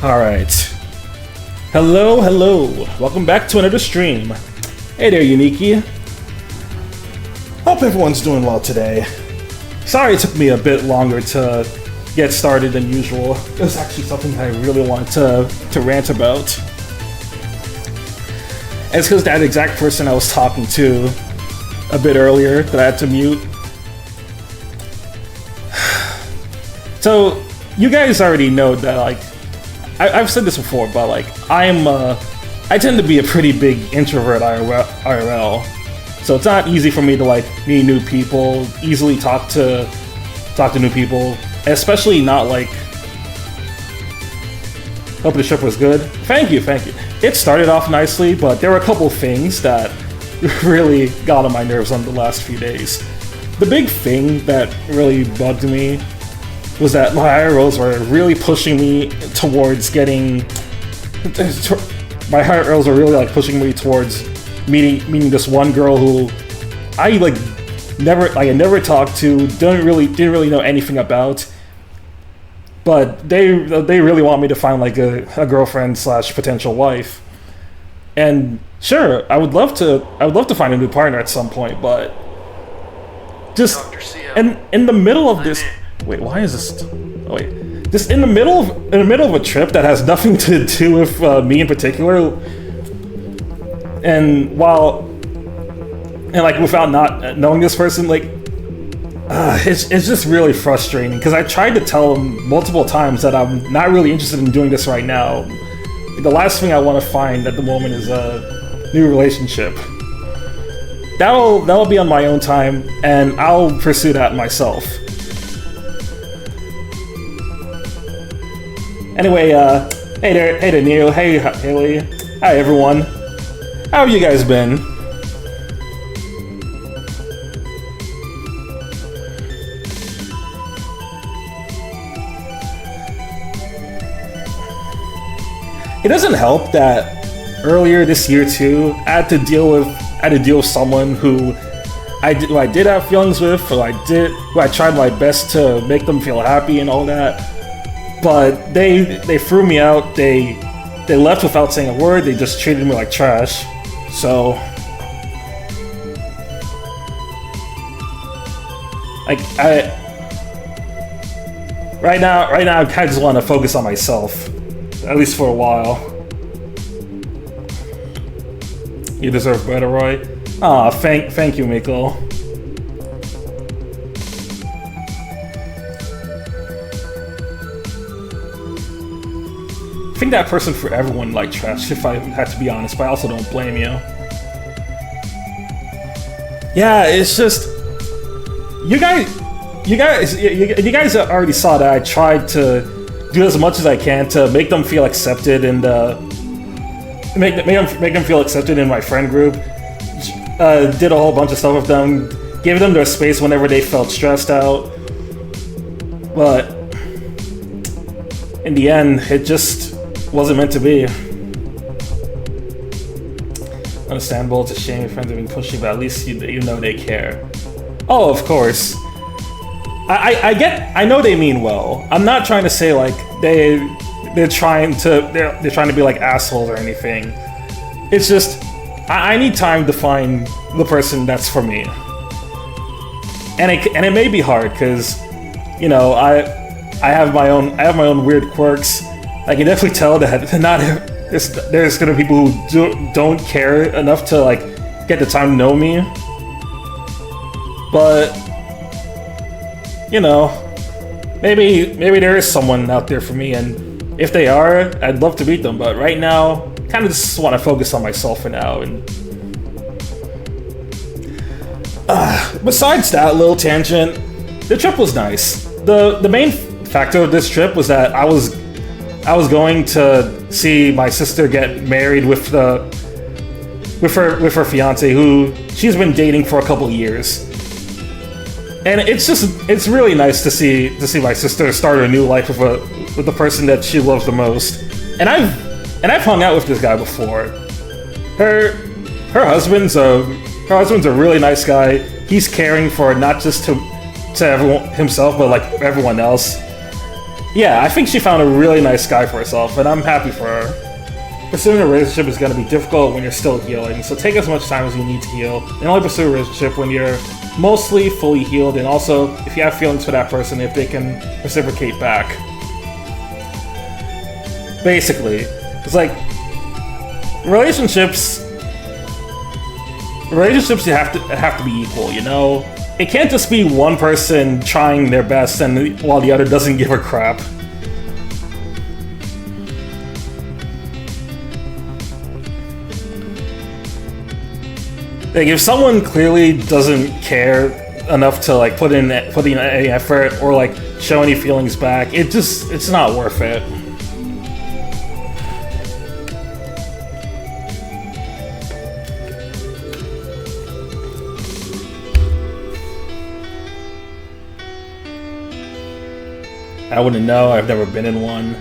Alright. Hello, hello. Welcome back to another stream. Hey there, Uniki. Hope everyone's doing well today. Sorry it took me a bit longer to get started than usual. It was actually something I really wanted to rant about. It's because that exact person I was talking to a bit earlier that I had to mute. So, you guys already know that, like, I've said this before, but, like, I tend to be a pretty big introvert IRL. So it's not easy for me to, like, meet new people, easily talk to new people, especially not, like... Hope the trip was good. Thank you, thank you. It started off nicely, but there were a couple things that really got on my nerves on the last few days. The big thing that really bugged me was that my IRLs were really pushing me towards getting... My IRLs were really, like, pushing me towards meeting this one girl who I, like, I never talked to, didn't really know anything about. But they really want me to find, like, a girlfriend slash potential wife. And sure, I would love to find a new partner at some point, but just in the middle of this... Wait, why is this... Oh, wait. Just in the middle of a trip that has nothing to do with me in particular, and like without not knowing this person, like it's just really frustrating because I tried to tell him multiple times that I'm not really interested in doing this right now. The last thing I want to find at the moment is a new relationship. That'll be on my own time, and I'll pursue that myself. Anyway, hey there, Neil. Hey, Haley. Hi, everyone. How have you guys been? It doesn't help that earlier this year too, I had to deal with someone who I did have feelings with, who I tried my best to make them feel happy and all that. But they threw me out, they left without saying a word, they just treated me like trash. So... like, Right now, I kinda just want to focus on myself. At least for a while. You deserve better, Roy. Aw, thank you, Miko. I think that person for everyone like trash, if I had to be honest, but I also don't blame you. Yeah, it's just you guys already saw that I tried to do as much as I can to make them feel accepted and make them feel accepted in my friend group. Did a whole bunch of stuff with them, gave them their space whenever they felt stressed out. But in the end, it just wasn't meant to be. Understandable, it's a shame your friends have been pushing, but at least you know they care. Oh, of course. I know they mean well. I'm not trying to say like they're trying to be like assholes or anything. It's just I need time to find the person that's for me. And it may be hard because, you know, I have my own weird quirks. I can definitely tell that there's gonna be people who don't care enough to like get the time to know me. But you know, maybe there is someone out there for me, and if they are, I'd love to meet them. But right now, kind of just want to focus on myself for now. And besides that little tangent, the trip was nice. The main factor of this trip was that I was going to see my sister get married with her fiance, who she's been dating for a couple years. And it's really nice to see my sister start a new life with the person that she loves the most. And I've hung out with this guy before. Her husband's a really nice guy. He's caring for not just to everyone himself, but like everyone else. Yeah, I think she found a really nice guy for herself, and I'm happy for her. Pursuing a relationship is going to be difficult when you're still healing, so take as much time as you need to heal, and only pursue a relationship when you're mostly fully healed, and also if you have feelings for that person, if they can reciprocate back. Basically, it's like relationships you have to be equal, you know? It can't just be one person trying their best and while the other doesn't give a crap. Like, if someone clearly doesn't care enough to like put in any effort or like show any feelings back, it's not worth it. I wouldn't know. I've never been in one.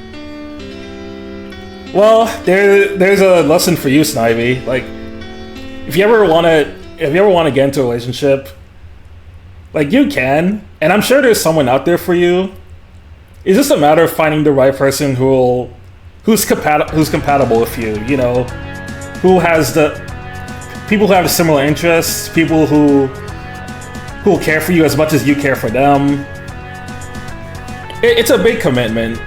Well, there's a lesson for you, Snivy. Like, if you ever want to get into a relationship, like, you can, and I'm sure there's someone out there for you. It's just a matter of finding the right person who's compatible with you. You know, who has the people who have similar interests, people who will care for you as much as you care for them. It's a big commitment.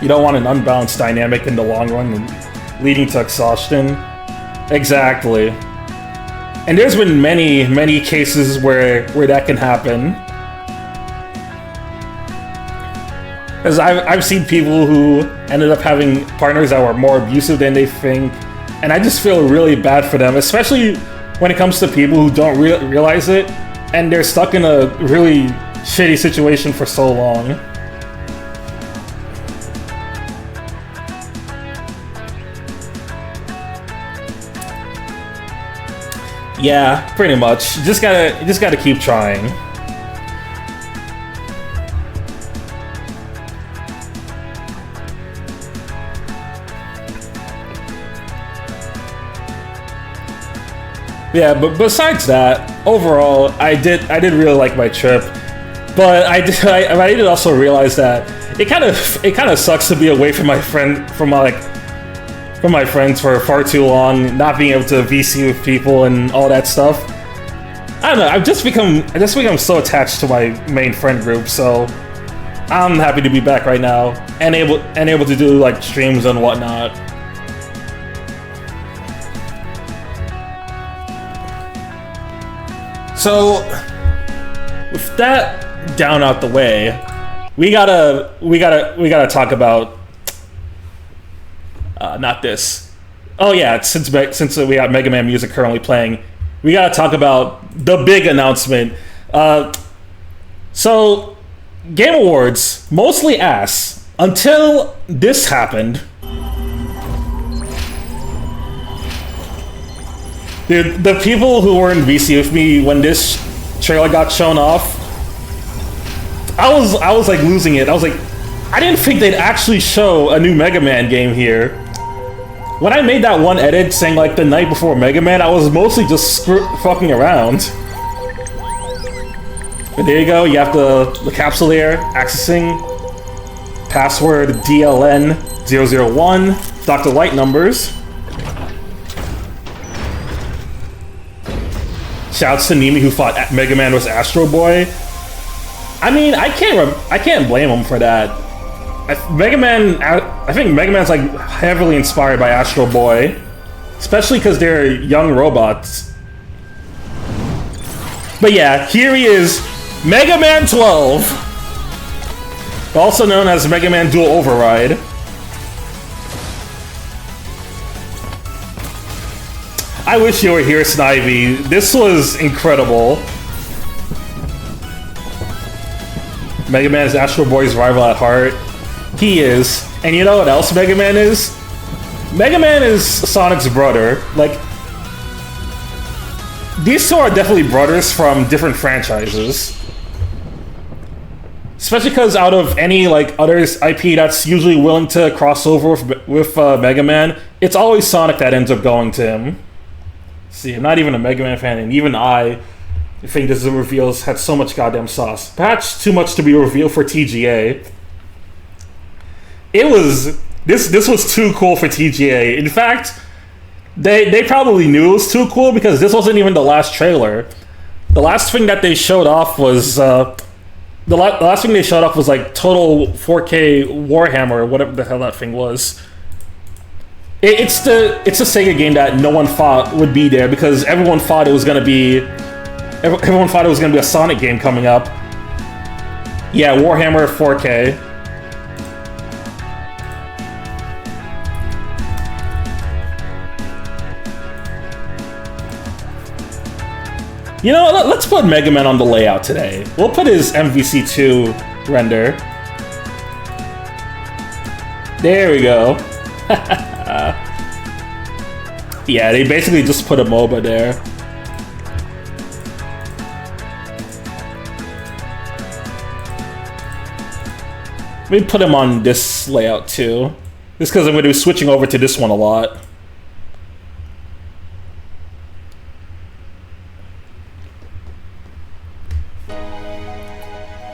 You don't want an unbalanced dynamic in the long run, leading to exhaustion. Exactly. And there's been many cases where that can happen. Because I've seen people who ended up having partners that were more abusive than they think, and I just feel really bad for them, especially when it comes to people who don't realize it, and they're stuck in a really shitty situation for so long. Yeah, pretty much. You just gotta keep trying. Yeah, but besides that, overall, I did really like my trip, but I did also realize that it kind of sucks to be away from my friends for far too long, not being able to VC with people and all that stuff. I don't know. I just become so attached to my main friend group, so I'm happy to be back right now and able to do like streams and whatnot. So, with that down out the way, we gotta talk about not this. Oh yeah, since we got Mega Man music currently playing, we gotta talk about the big announcement. So, Game Awards mostly ass until this happened. Dude, the people who were in VC with me when this trailer got shown off, I was like losing it. I was like, I didn't think they'd actually show a new Mega Man game here. When I made that one edit saying like the night before Mega Man, I was mostly just fucking around. But there you go, you have the capsule there, accessing password DLN001, Dr. Light numbers. Shouts to Nimi who thought Mega Man was Astro Boy. I mean, I can't blame him for that. I think Mega Man's like heavily inspired by Astro Boy, especially because they're young robots. But yeah, here he is, Mega Man 12, also known as Mega Man Dual Override. I wish you were here, Snivy. This was incredible. Mega Man is Astro Boy's rival at heart. He is. And you know what else Mega Man is? Mega Man is Sonic's brother. Like, these two are definitely brothers from different franchises. Especially because out of any like others IP that's usually willing to cross over with Mega Man, it's always Sonic that ends up going to him. See, I'm not even a Mega Man fan, and even I think this reveals had so much goddamn sauce. Perhaps too much to be revealed for TGA. It was this was too cool for TGA. In fact, they probably knew it was too cool because this wasn't even the last trailer. The last thing that they showed off was the last thing they showed off was like total 4K Warhammer or whatever the hell that thing was. It's the Sega game that no one thought would be there because everyone thought it was gonna be a Sonic game coming up. Yeah, Warhammer 4K. You know, let's put Mega Man on the layout today. We'll put his MVC2 render. There we go. Yeah, they basically just put a MOBA there. Let me put him on this layout too. Just because I'm going to be switching over to this one a lot.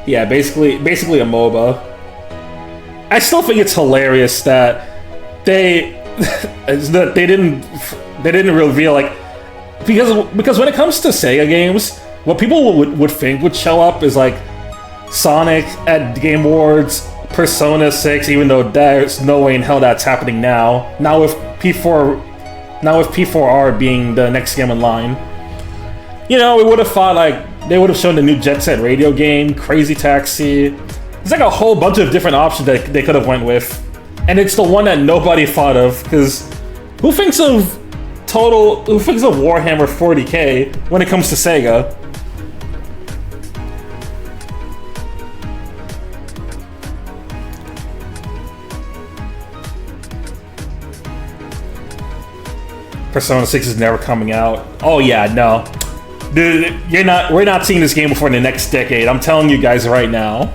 Yeah, basically a MOBA. I still think it's hilarious that they didn't reveal like because when it comes to Sega games, what people would think would show up is like Sonic at Game Awards, Persona 6, even though there's no way in hell that's happening now. Now with P4R being the next game in line. You know, we would have thought like they would have shown the new Jet Set Radio game, Crazy Taxi. There's like a whole bunch of different options that they could have went with. And it's the one that nobody thought of, because who thinks of Warhammer 40K when it comes to Sega? Persona 6 is never coming out. Oh yeah, no. Dude, we're not seeing this game before the next decade. I'm telling you guys right now.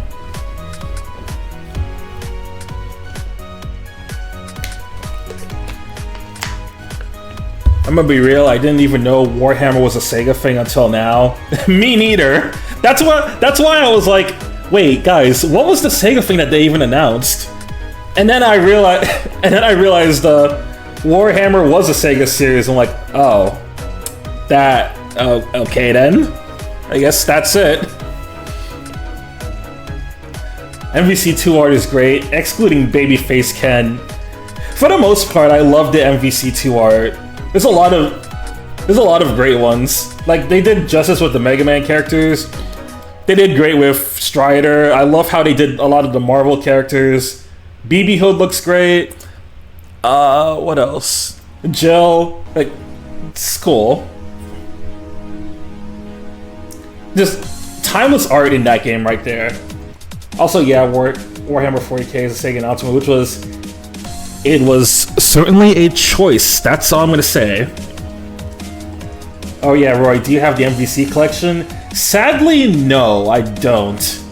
I'm gonna be real, I didn't even know Warhammer was a Sega thing until now. Me neither. That's why I was like, wait, guys, what was the Sega thing that they even announced? And then I realized Warhammer was a Sega series. I'm like, oh, okay then. I guess that's it. MVC2 art is great, excluding Babyface Ken. For the most part, I love the MVC2 art. There's a lot of great ones. Like, they did justice with the Mega Man characters. They did great with Strider. I love how they did a lot of the Marvel characters. BB Hood looks great. What else? Jill. Like, it's cool. Just timeless art in that game right there. Also, yeah, Warhammer 40K is a Sega announcement, which was... It was certainly a choice. That's all I'm gonna say. Oh yeah, Roy, do you have the MVC collection? Sadly, no, I don't.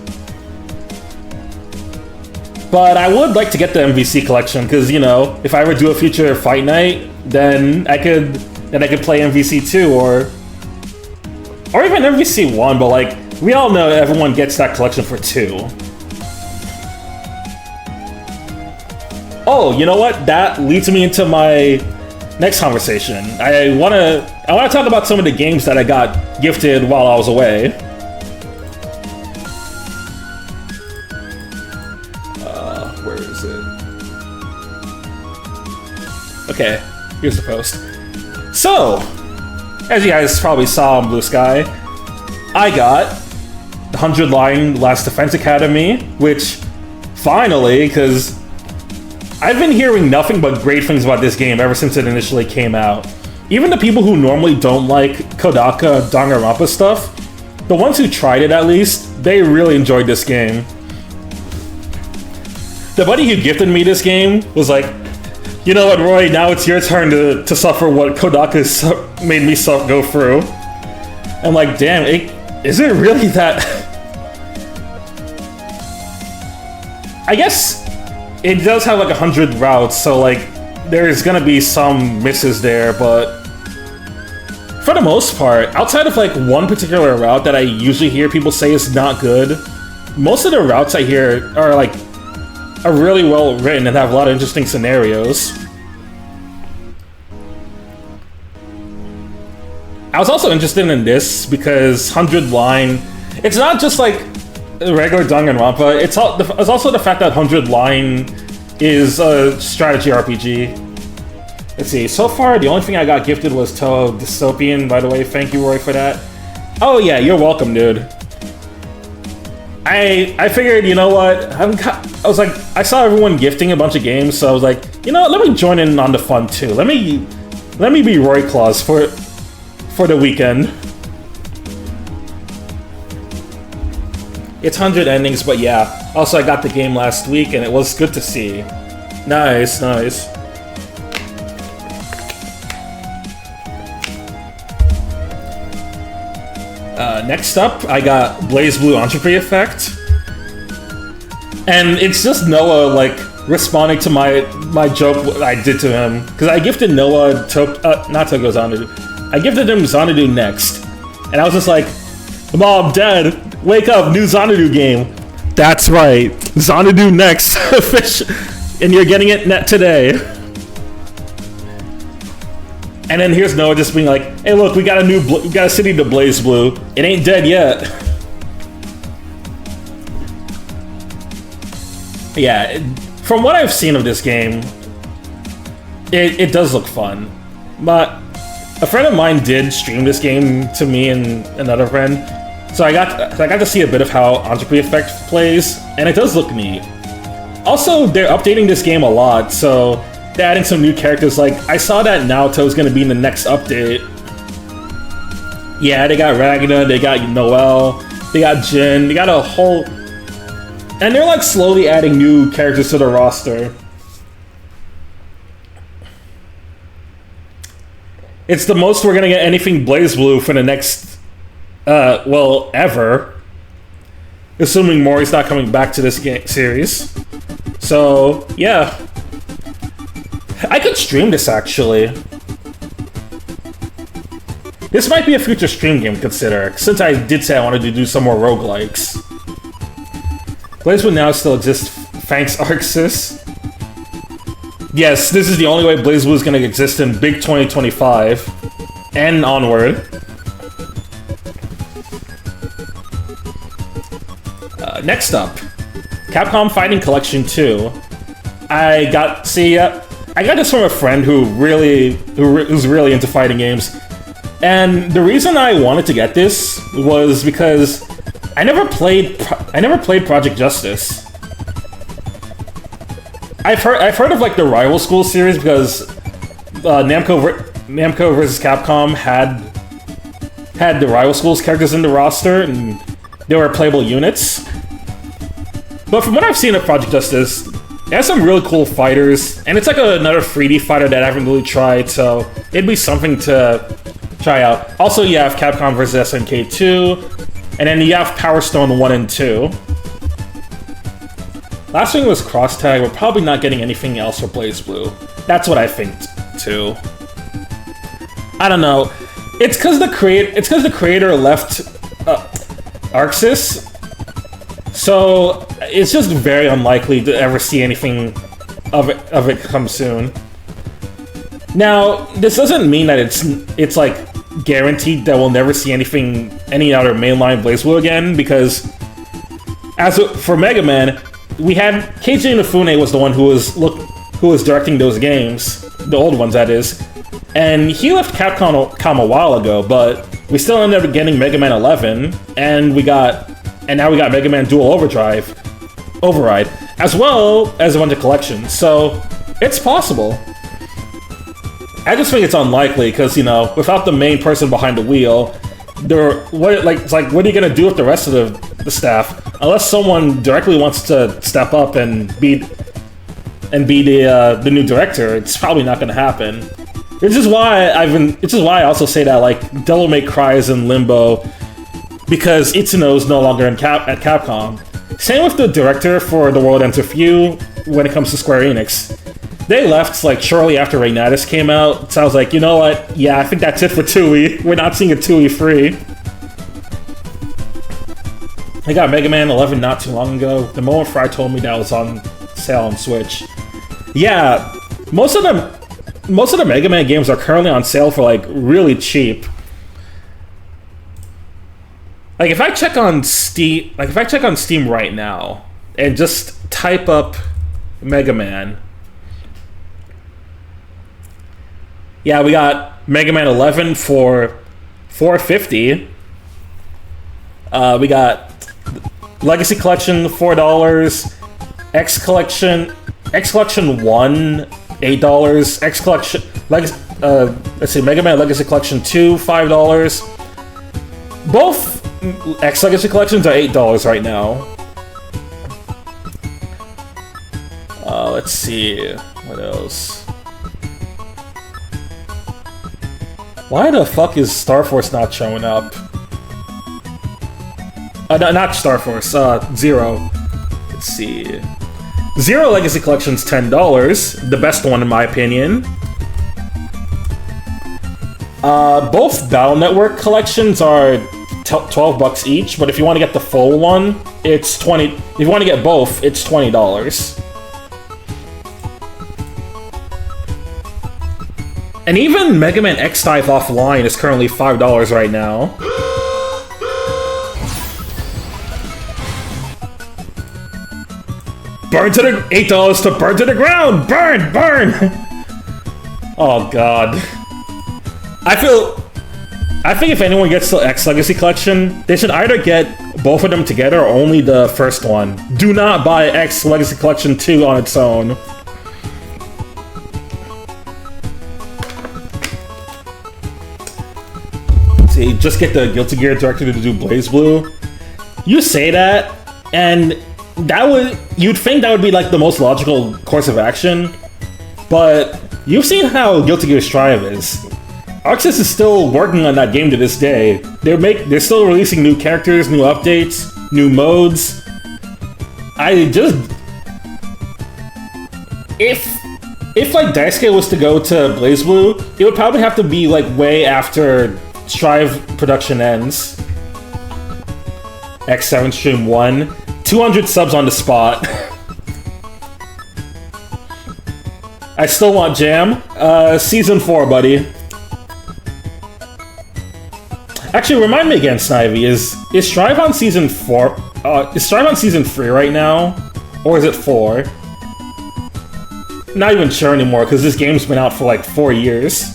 But I would like to get the MVC collection, because, you know, if I ever do a future Fight Night, then I could play MVC2 or even MVC1, but like, we all know everyone gets that collection for 2. Oh, you know what? That leads me into my next conversation. I wanna talk about some of the games that I got gifted while I was away. Where is it? Okay, here's the post. So, as you guys probably saw on Blue Sky, I got the 100 Line Last Defense Academy, which finally, because I've been hearing nothing but great things about this game ever since it initially came out. Even the people who normally don't like Kodaka Danganronpa stuff, the ones who tried it at least, they really enjoyed this game. The buddy who gifted me this game was like, you know what, Roy, now it's your turn to suffer what Kodaka made me go through. I'm like, damn, is it really that... I guess... It does have like 100 routes, so like there's gonna be some misses there, but for the most part, outside of like one particular route that I usually hear people say is not good, most of the routes I hear are really well written and have a lot of interesting scenarios. I was also interested in this because 100 Line, it's not just like regular Danganronpa, it's also the fact that 100 Line is a strategy RPG. Let's see, so far the only thing I got gifted was Toho Dystopian, by the way, thank you Roy for that. Oh yeah, you're welcome, dude. I figured, you know what, I was like, I saw everyone gifting a bunch of games, so I was like, you know what, let me join in on the fun too. Let me be Roy Claus for the weekend. It's 100 endings, but yeah. Also, I got the game last week, and it was good to see. Nice, nice. Next up, I got BlazBlue Entropy Effect. And it's just Noah, like, responding to my joke I did to him. Because I gifted Noah, not Tokyo Xanadu. I gifted him Xanadu Next. And I was just like, Mom, Dad, wake up, new Xanadu game. That's right, Xanadu Next. And you're getting it today. And then here's Noah just being like, hey look, we got a city to BlazBlue. It ain't dead yet. Yeah, from what I've seen of this game, it does look fun. But a friend of mine did stream this game to me and another friend, so I got to see a bit of how Entropy Effect plays, and it does look neat. Also, they're updating this game a lot, so they're adding some new characters. Like, I saw that Naoto's gonna be in the next update. Yeah, they got Ragna, they got Noelle, they got Jin, they got a whole... And they're like slowly adding new characters to the roster. It's the most we're gonna get anything BlazBlue for the next, well, ever. Assuming Mori's not coming back to this series. So, yeah. I could stream this, actually. This might be a future stream game to consider, since I did say I wanted to do some more roguelikes. BlazBlue now still exists, thanks Arxis. Yes, this is the only way BlazBlue is going to exist in big 2025. And onward. Next up, Capcom Fighting Collection 2. I got this from a friend who's really into fighting games, and the reason I wanted to get this was because I never played Project Justice. I've heard of like the Rival School series because Namco vs. Capcom had the Rival Schools characters in the roster, and they were playable units. But from what I've seen of Project Justice, it has some really cool fighters, and it's like another 3D fighter that I haven't really tried, so it'd be something to try out. Also, you have Capcom vs. SNK 2, and then you have Power Stone 1 and 2. Last thing was Cross Tag. We're probably not getting anything else for BlazBlue. That's what I think, too. I don't know. It's because the creator left Arxis, so it's just very unlikely to ever see anything of it come soon. Now, this doesn't mean that it's like guaranteed that we'll never see any other mainline BlazBlue again, because for Mega Man, we had Keiji Inafune was the one who was directing those games, the old ones that is, and he left Capcom a while ago, but we still ended up getting Mega Man 11, and now we got Mega Man Dual Override, as well as a bunch of collections, so it's possible. I just think it's unlikely, because, you know, without the main person behind the wheel, what are you gonna do with the rest of the staff? Unless someone directly wants to step up and be the new director, it's probably not gonna happen. Which is why I also say that, like, Devil May Cry is in limbo, because Itsuno's no longer at Capcom. Same with the director for The World Ends With You when it comes to Square Enix. They left like shortly after Raynatus came out, so I was like, you know what? Yeah, I think that's it for Tui. We're not seeing a Tui free. I got Mega Man 11 not too long ago. The moment Fry told me that was on sale on Switch. Yeah, most of the Mega Man games are currently on sale for like really cheap. Like if I check on Steam, right now and just type up Mega Man. Yeah, we got Mega Man 11 for $4.50. We got Legacy Collection $4, X Collection 1 $8, X Collection let's see, Mega Man Legacy Collection 2 $5. Both X Legacy Collections are $8 right now. Let's see what else. Why the fuck is Star Force not showing up? No, not Star Force, Zero. Let's see. Zero Legacy Collection's $10, the best one in my opinion. Both Battle Network collections are $12 each, but if you want to get the full one, it's $20. If you want to get both, it's $20. And even Mega Man X-Dive Offline is currently $5 right now. Burn to the $8 to burn to the ground! Burn! Burn! Oh god. I think if anyone gets the X Legacy Collection, they should either get both of them together or only the first one. Do not buy X Legacy Collection 2 on its own. See, just get the Guilty Gear director to do Blaze Blue. You say that, and you'd think that would be like the most logical course of action, but you've seen how Guilty Gear Strive is. Arxis is still working on that game to this day. They're still releasing new characters, new updates, new modes. If like Daisuke was to go to Blaze Blue, it would probably have to be like way after Strive production ends. X7 Stream 1. 200 subs on the spot. I still want Jam. Season 4, buddy. Actually, remind me again, Snivy, is Strive on Season 4? Is Strive on Season 3 right now? Or is it 4? Not even sure anymore, because this game's been out for like 4 years.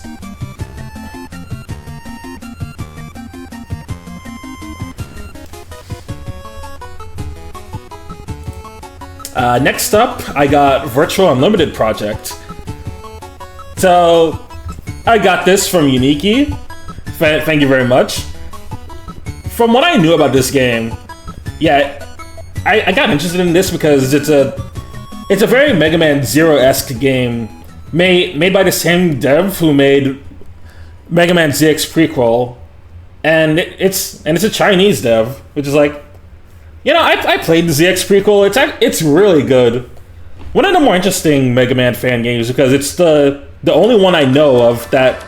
Next up, I got Virtual Unlimited Project. So, I got this from Uniki. Thank you very much. From what I knew about this game, yeah, I got interested in this because it's a very Mega Man Zero-esque game made by the same dev who made Mega Man ZX Prequel, and it's a Chinese dev, which is like, you know, I played the ZX Prequel. It's really good. One of the more interesting Mega Man fan games because it's the only one I know of that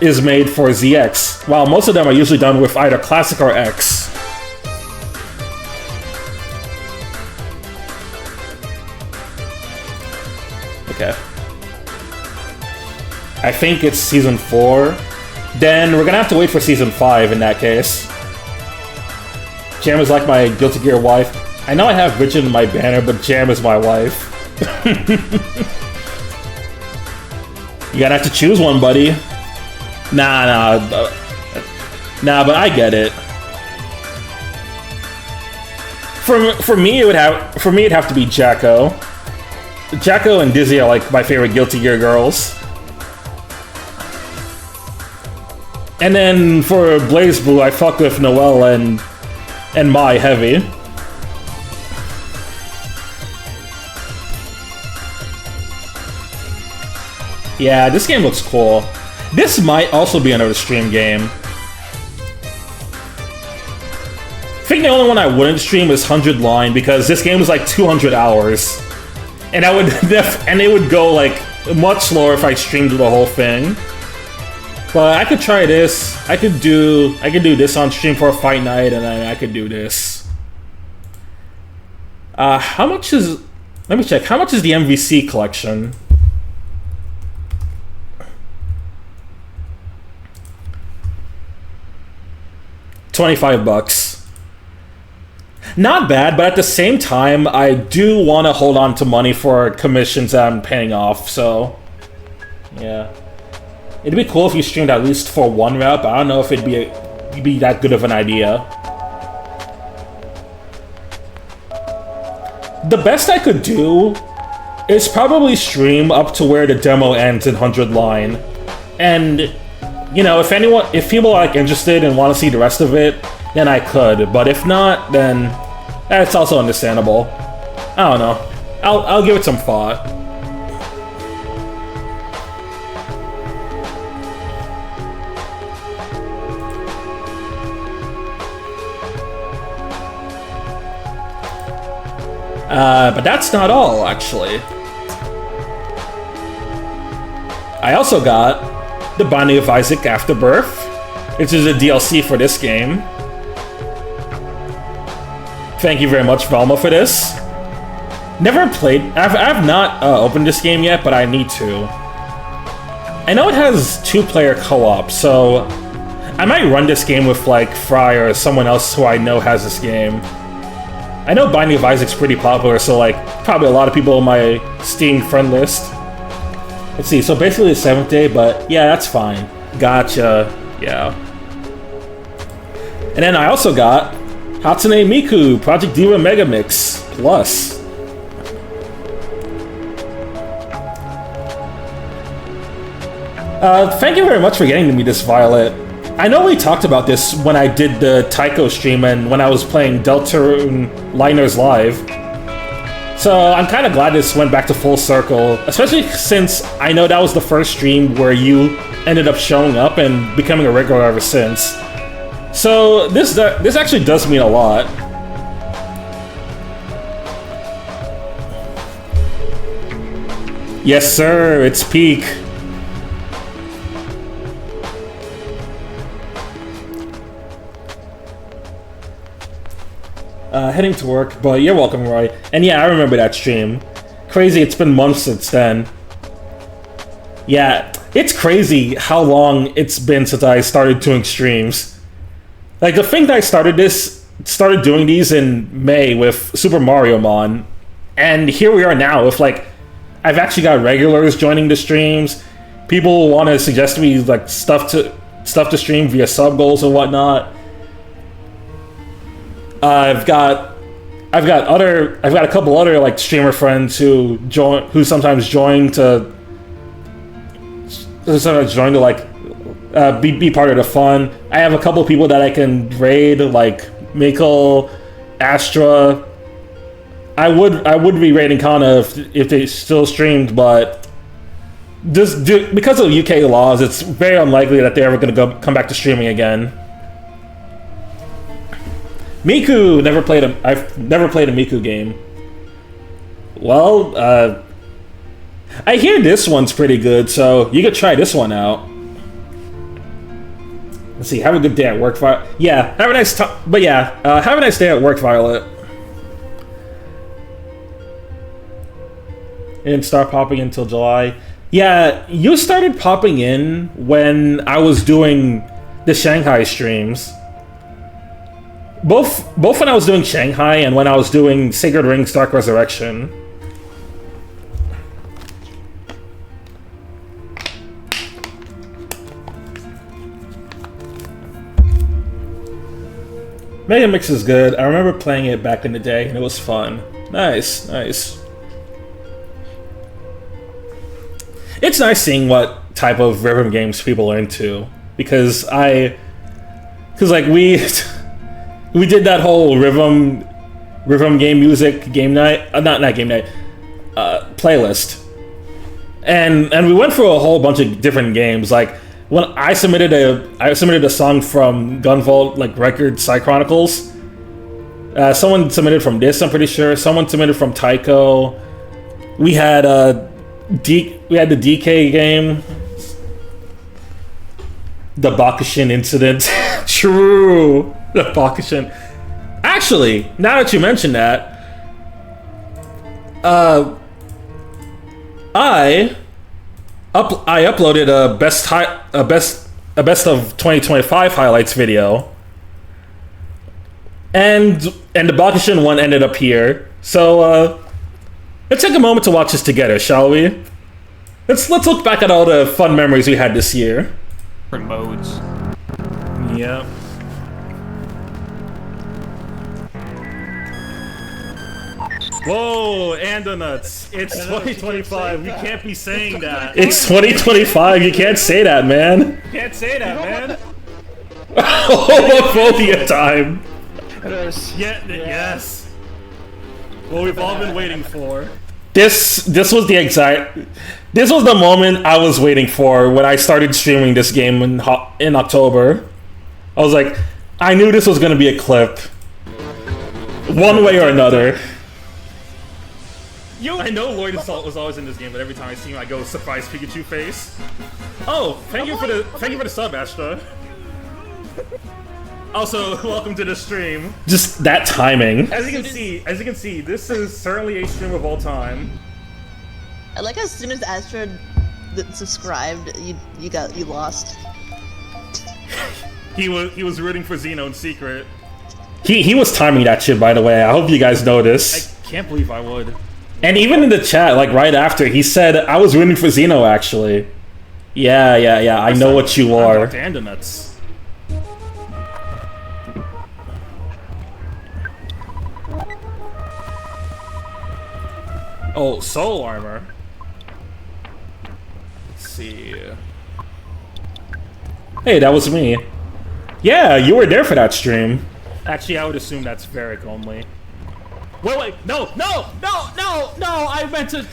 is made for ZX, while most of them are usually done with either Classic or X. Okay. I think it's Season 4. Then we're gonna have to wait for Season 5 in that case. Jam is like my Guilty Gear wife. I know I have Bridget in my banner, but Jam is my wife. You gotta have to choose one, buddy. Nah, but I get it. For me, it'd have to be Jacko. Jacko and Dizzy are like my favorite Guilty Gear girls. And then for Blaze Blue, I fuck with Noelle and Mai heavy. Yeah, this game looks cool. This might also be another stream game. I think the only one I wouldn't stream is 100 Line because this game is like 200 hours. and I would and it would go like much slower if I streamed the whole thing. But I could try this. I could do this on stream for a fight night, and then I could do this. How much is? Let me check. How much is the MVC collection? $25. Not bad, but at the same time, I do want to hold on to money for commissions that I'm paying off. So, yeah. It'd be cool if you streamed at least for one route, but I don't know if it'd be that good of an idea. The best I could do is probably stream up to where the demo ends in 100 line. And, you know, if people are like interested and want to see the rest of it, then I could. But if not, then that's also understandable. I don't know. I'll give it some thought. But that's not all, actually. I also got The Binding of Isaac Afterbirth, which is a DLC for this game. Thank you very much, Velma, for this. Never played... I've not opened this game yet, but I need to. I know it has 2-player co-op, so I might run this game with, like, Fry or someone else who I know has this game. I know Binding of Isaac's pretty popular, so, like, probably a lot of people on my Steam friend list. Let's see, so basically the 7th day, but yeah, that's fine. Gotcha, yeah. And then I also got Hatsune Miku Project Diva Mega Mix Plus. Thank you very much for getting me this, Violet. I know we talked about this when I did the Taiko stream and when I was playing Deltarune Liners Live. So I'm kind of glad this went back to full circle, especially since I know that was the first stream where you ended up showing up and becoming a regular ever since. So this actually does mean a lot. Yes, sir, it's peak. Heading to work, but you're welcome, Roy. And yeah, I remember that stream. Crazy, it's been months since then. Yeah, it's crazy how long it's been since I started doing streams. Like, the thing that I started doing these in May with Super Mario Mon, and here we are now with, like, I've actually got regulars joining the streams. People want to suggest to me, like, stuff to stream via sub goals and whatnot. I've got a couple other like streamer friends who sometimes join to like be part of the fun. I have a couple people that I can raid, like Mikkel, Astra. I would be raiding Kana if they still streamed, but because of UK laws, it's very unlikely that they're ever going to come back to streaming again. Miku, I've never played a Miku game. Well, I hear this one's pretty good, so you could try this one out. Let's see, have a good day at work, Violet. Yeah, have a nice have a nice day at work, Violet. And start popping in until July. Yeah, you started popping in when I was doing the Shanghai streams. Both when I was doing Shanghai and when I was doing Sacred Rings Dark Resurrection. Mega Mix is good. I remember playing it back in the day and it was fun. Nice, nice. It's nice seeing what type of rhythm games people are into, because like we did that whole rhythm game music game night, not game night, playlist, and we went through a whole bunch of different games. Like when I submitted a song from Gunvolt, like Record Psy Chronicles. Someone submitted from this, I'm pretty sure. Someone submitted from Taiko. We had we had the DK game, the Bakushin incident. True, the Bakushin. Actually, now that you mention that, I uploaded a best of 2025 highlights video, and the Bakushin one ended up here. So let's take a moment to watch this together, shall we? Let's look back at all the fun memories we had this year. Different modes. Yep. Whoa, and the nuts. It's 2025. We can't be saying that. It's 2025. You can't say that, man. You can't say that, man. Homophobia time. Yes. What we've all been waiting for. This was the moment I was waiting for when I started streaming this game in October. I was like, I knew this was gonna be a clip, one way or another. I know Lloyd Assault was always in this game, but every time I see him, I go surprise Pikachu face. Oh, thank you for the sub, Astra. Also, welcome to the stream. Just that timing. As you can see, this is certainly a stream of all time. I like as soon as Astra subscribed, you lost. He was rooting for Xeno in secret. He was timing that shit, by the way. I hope you guys know this. I can't believe I would. And even in the chat, like right after, he said, I was rooting for Xeno, actually. Yeah, I know what you are. And the nuts. Oh, soul armor. Let's see. Hey, that was me. Yeah, you were there for that stream. Actually, I would assume that's Varric only. Wait, no, I meant to...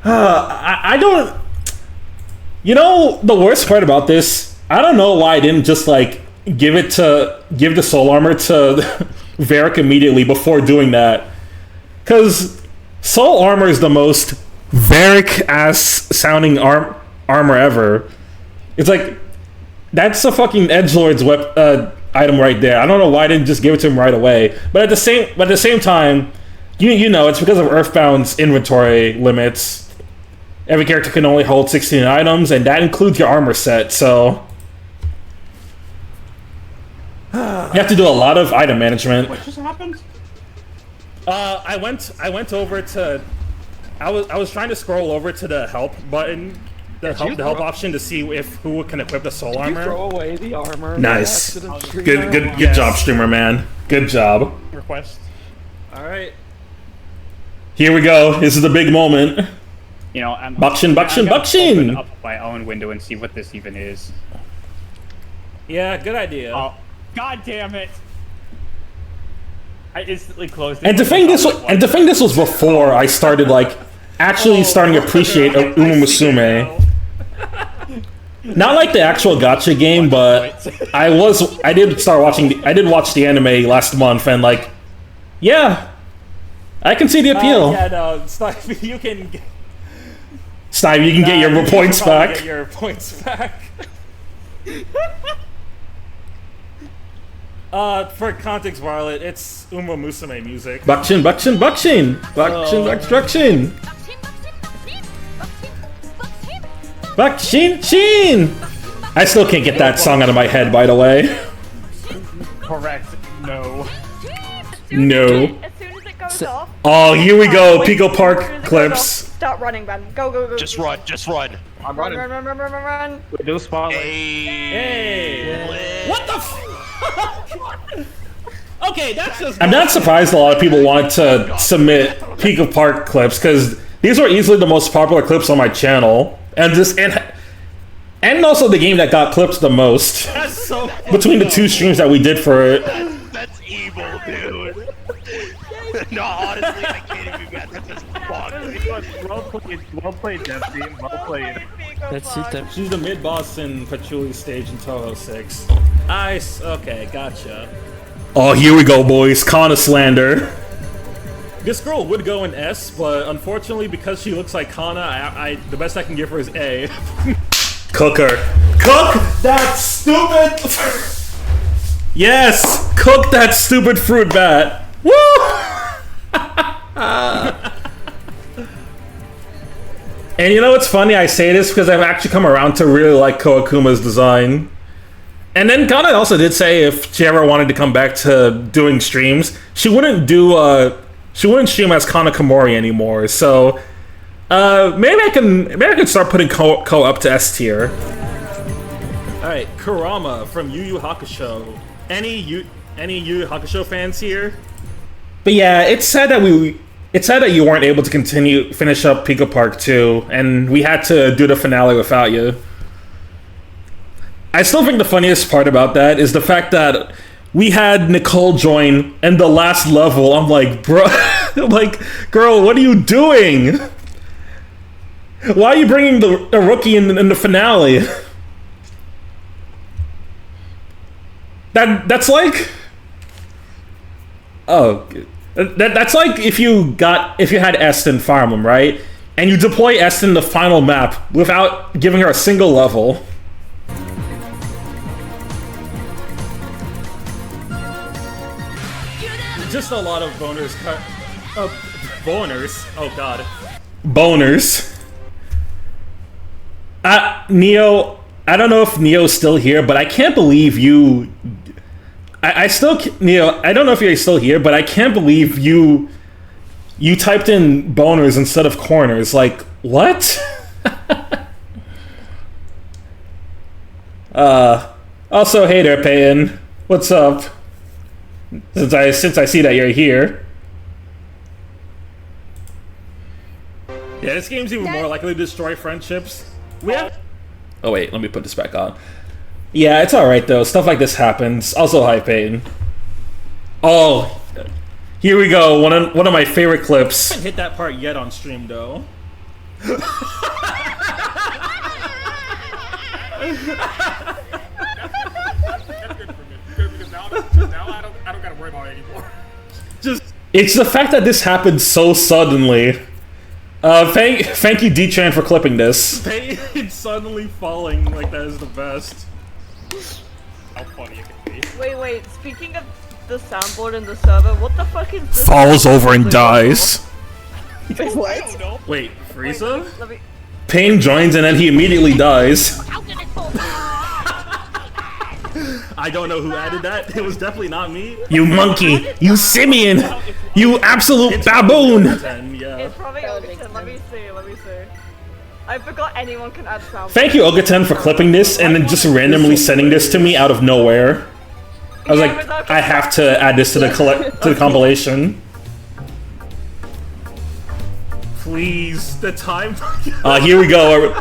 I don't... You know, the worst part about this, I don't know why I didn't just, like, give the soul armor to Varric immediately before doing that. Because soul armor is the most Varric-ass sounding armor ever. It's like, that's a fucking edgelord's item right there. I don't know why I didn't just give it to him right away. But at the same time, you know, it's because of Earthbound's inventory limits. Every character can only hold 16 items, and that includes your armor set. So you have to do a lot of item management. What just happened? I went over to. I was trying to scroll over to the help button. The help option to see who can equip the soul armor. Throw away the armor. Nice. Good job, streamer man. Good job. Request. All right. Here we go. This is the big moment. You know, I'm Bakushin. Open up my own window and see what this even is. Yeah, good idea. Oh, God damn it! I instantly closed it. And to think this was before I started actually starting to appreciate Uma Musume. Not like the actual gacha game, but I did watch the anime last month, and yeah, I can see the appeal. Yeah, no, Snipe, you can get your points back. Get your points back. For context, Violet, it's Uma Musume music. Bakushin. I still can't get that song out of my head, by the way. Correct. No. No. As soon as it goes off. Oh, here we go. Pico Park clips. Start running, Ben. Go. Just run. I'm running. Run. No spotlight. Hey. What the f? Okay, that's just... I'm not surprised a lot of people wanted to submit Pico Park clips, because these were easily the most popular clips on my channel. And also the game that got clipped the most. That's so between the two streams that we did for it. That's evil, dude. No, honestly, I can't even get this. Well played, Dev Team. Well played. That's it. She's the mid-boss in Patchouli stage in Toho 6. Nice. Okay, gotcha. Oh, here we go, boys. Kana slander. This girl would go in S, but unfortunately, because she looks like Kana, the best I can give her is A. Cook her. Cook that stupid... Yes! Cook that stupid fruit bat. Woo! And you know what's funny? I say this because I've actually come around to really like Koakuma's design. And then Kana also did say if she ever wanted to come back to doing streams, she wouldn't stream as Kana Komori anymore. So maybe I can start putting Ko up to S tier. All right, Kurama from Yu Yu Hakusho. Any Yu Yu Hakusho fans here? But yeah, it's sad that you weren't able to finish up Pika Park 2, and we had to do the finale without you. I still think the funniest part about that is the fact that we had Nicole join in the last level. I'm like, bro, like, girl, what are you doing? Why are you bringing a rookie in the finale? That's like, oh, that's like if you had Estin farm him, right? And you deploy Estin the final map without giving her a single level. Just a lot of boners boners. Oh god. Boners. Neo, I don't know if Neo's still here, but I can't believe you... Neo, I don't know if you're still here, but I can't believe you typed in boners instead of corners. Like, what? Also, hey there, Payan. What's up? Since I see that you're here. Yeah, this game's even more likely to destroy friendships. Oh wait, let me put this back on. Yeah, it's alright though. Stuff like this happens. Also, hi, Peyton. Oh, here we go. One of my favorite clips. I haven't hit that part yet on stream though. That's good for me. Because now I don't gotta worry about it anymore. It's the fact that this happened so suddenly. Thank you, D-Chan, for clipping this. It's suddenly falling like that is the best. How funny it can be. Wait, speaking of the soundboard and the server, what the fuck is this? Falls over and dies. Wait, what? I don't know. Wait, Frieza? Let me... Pain joins and then he immediately dies. I don't know who added that. It was definitely not me. You monkey! You simian! You absolute baboon! Yeah. It's probably Ogaton. Let me see. I forgot anyone can add sound. Thank you, Ogaten, for clipping this and then just randomly sending this to me out of nowhere. I was like, I have to add this to the compilation. Please, the time. Here we go.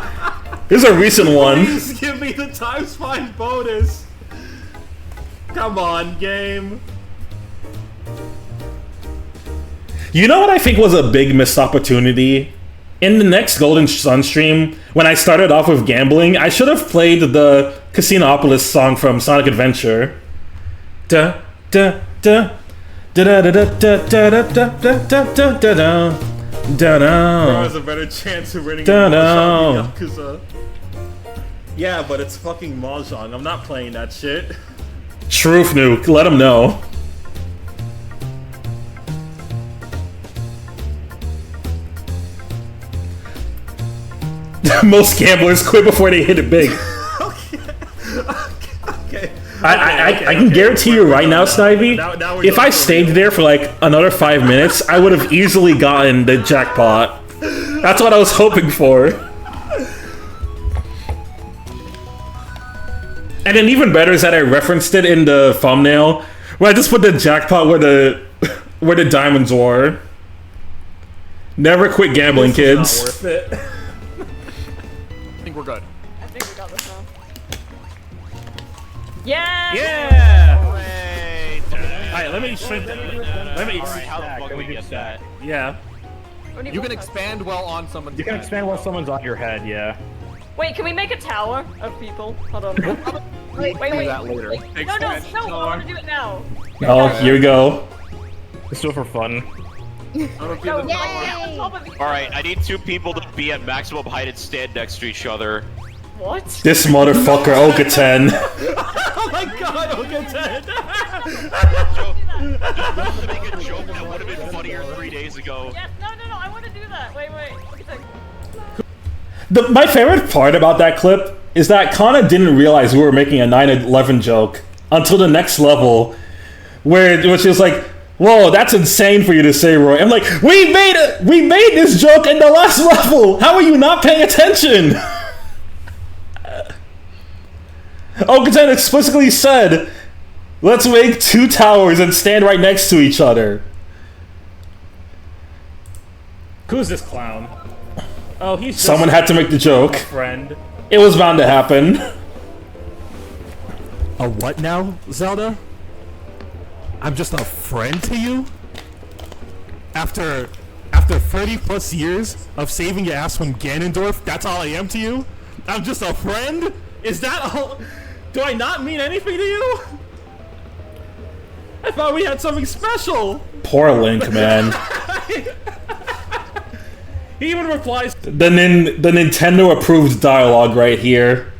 Here's a recent one. Please give me the ×5 bonus. Come on, game. You know what I think was a big missed opportunity? In the next Golden Sun stream, when I started off with gambling, I should have played the Casinopolis song from Sonic Adventure. Da da da da da da da da da da da da da. There was a better chance of winning Mahjong Yakuza. Yeah, but it's fucking Mahjong. I'm not playing that shit. Truth Nuke, let him know. Most gamblers quit before they hit it big. Okay. I can guarantee you right now, Snivy, if I stayed there for like another 5 minutes, I would have easily gotten the jackpot. That's what I was hoping for. And then even better is that I referenced it in the thumbnail, where I just put the jackpot where the diamonds were. Never quit gambling, kids. Not worth it. I think we're good. I think we got this now. Yeah! Yeah! Wait. Alright, let me shrink that. Alright, how the fuck do we get that? Yeah. You can expand while on someone's You can head. expand while someone's on your head, yeah. Wait, can we make a tower of people? Hold on. wait. Do that later. No, I want to do it now. Oh, here we go. Let's do it for fun. No, get on top of each All right, I need 2 people to be at maximum height and stand next to each other. What? This motherfucker, Ogaten. Oh my god, Ogaten! Just to make a joke that would have been funnier 3 days ago. Yes, no, I want to do that. Wait. My favorite part about that clip is that Kana didn't realize we were making a 9/11 joke until the next level, where she was like, "Whoa, that's insane for you to say, Roy." I'm like, "We made this joke in the last level. How are you not paying attention?" Ogaten explicitly said, "Let's make 2 towers and stand right next to each other." Who's this clown? Oh, he's just Someone had to make the joke. a friend. It was bound to happen. A what now, Zelda? I'm just a friend to you? After 30 plus years of saving your ass from Ganondorf, that's all I am to you? I'm just a friend? Is that all? Do I not mean anything to you? I thought we had something special. Poor Link, man. He even replies. The Nintendo approved dialogue right here.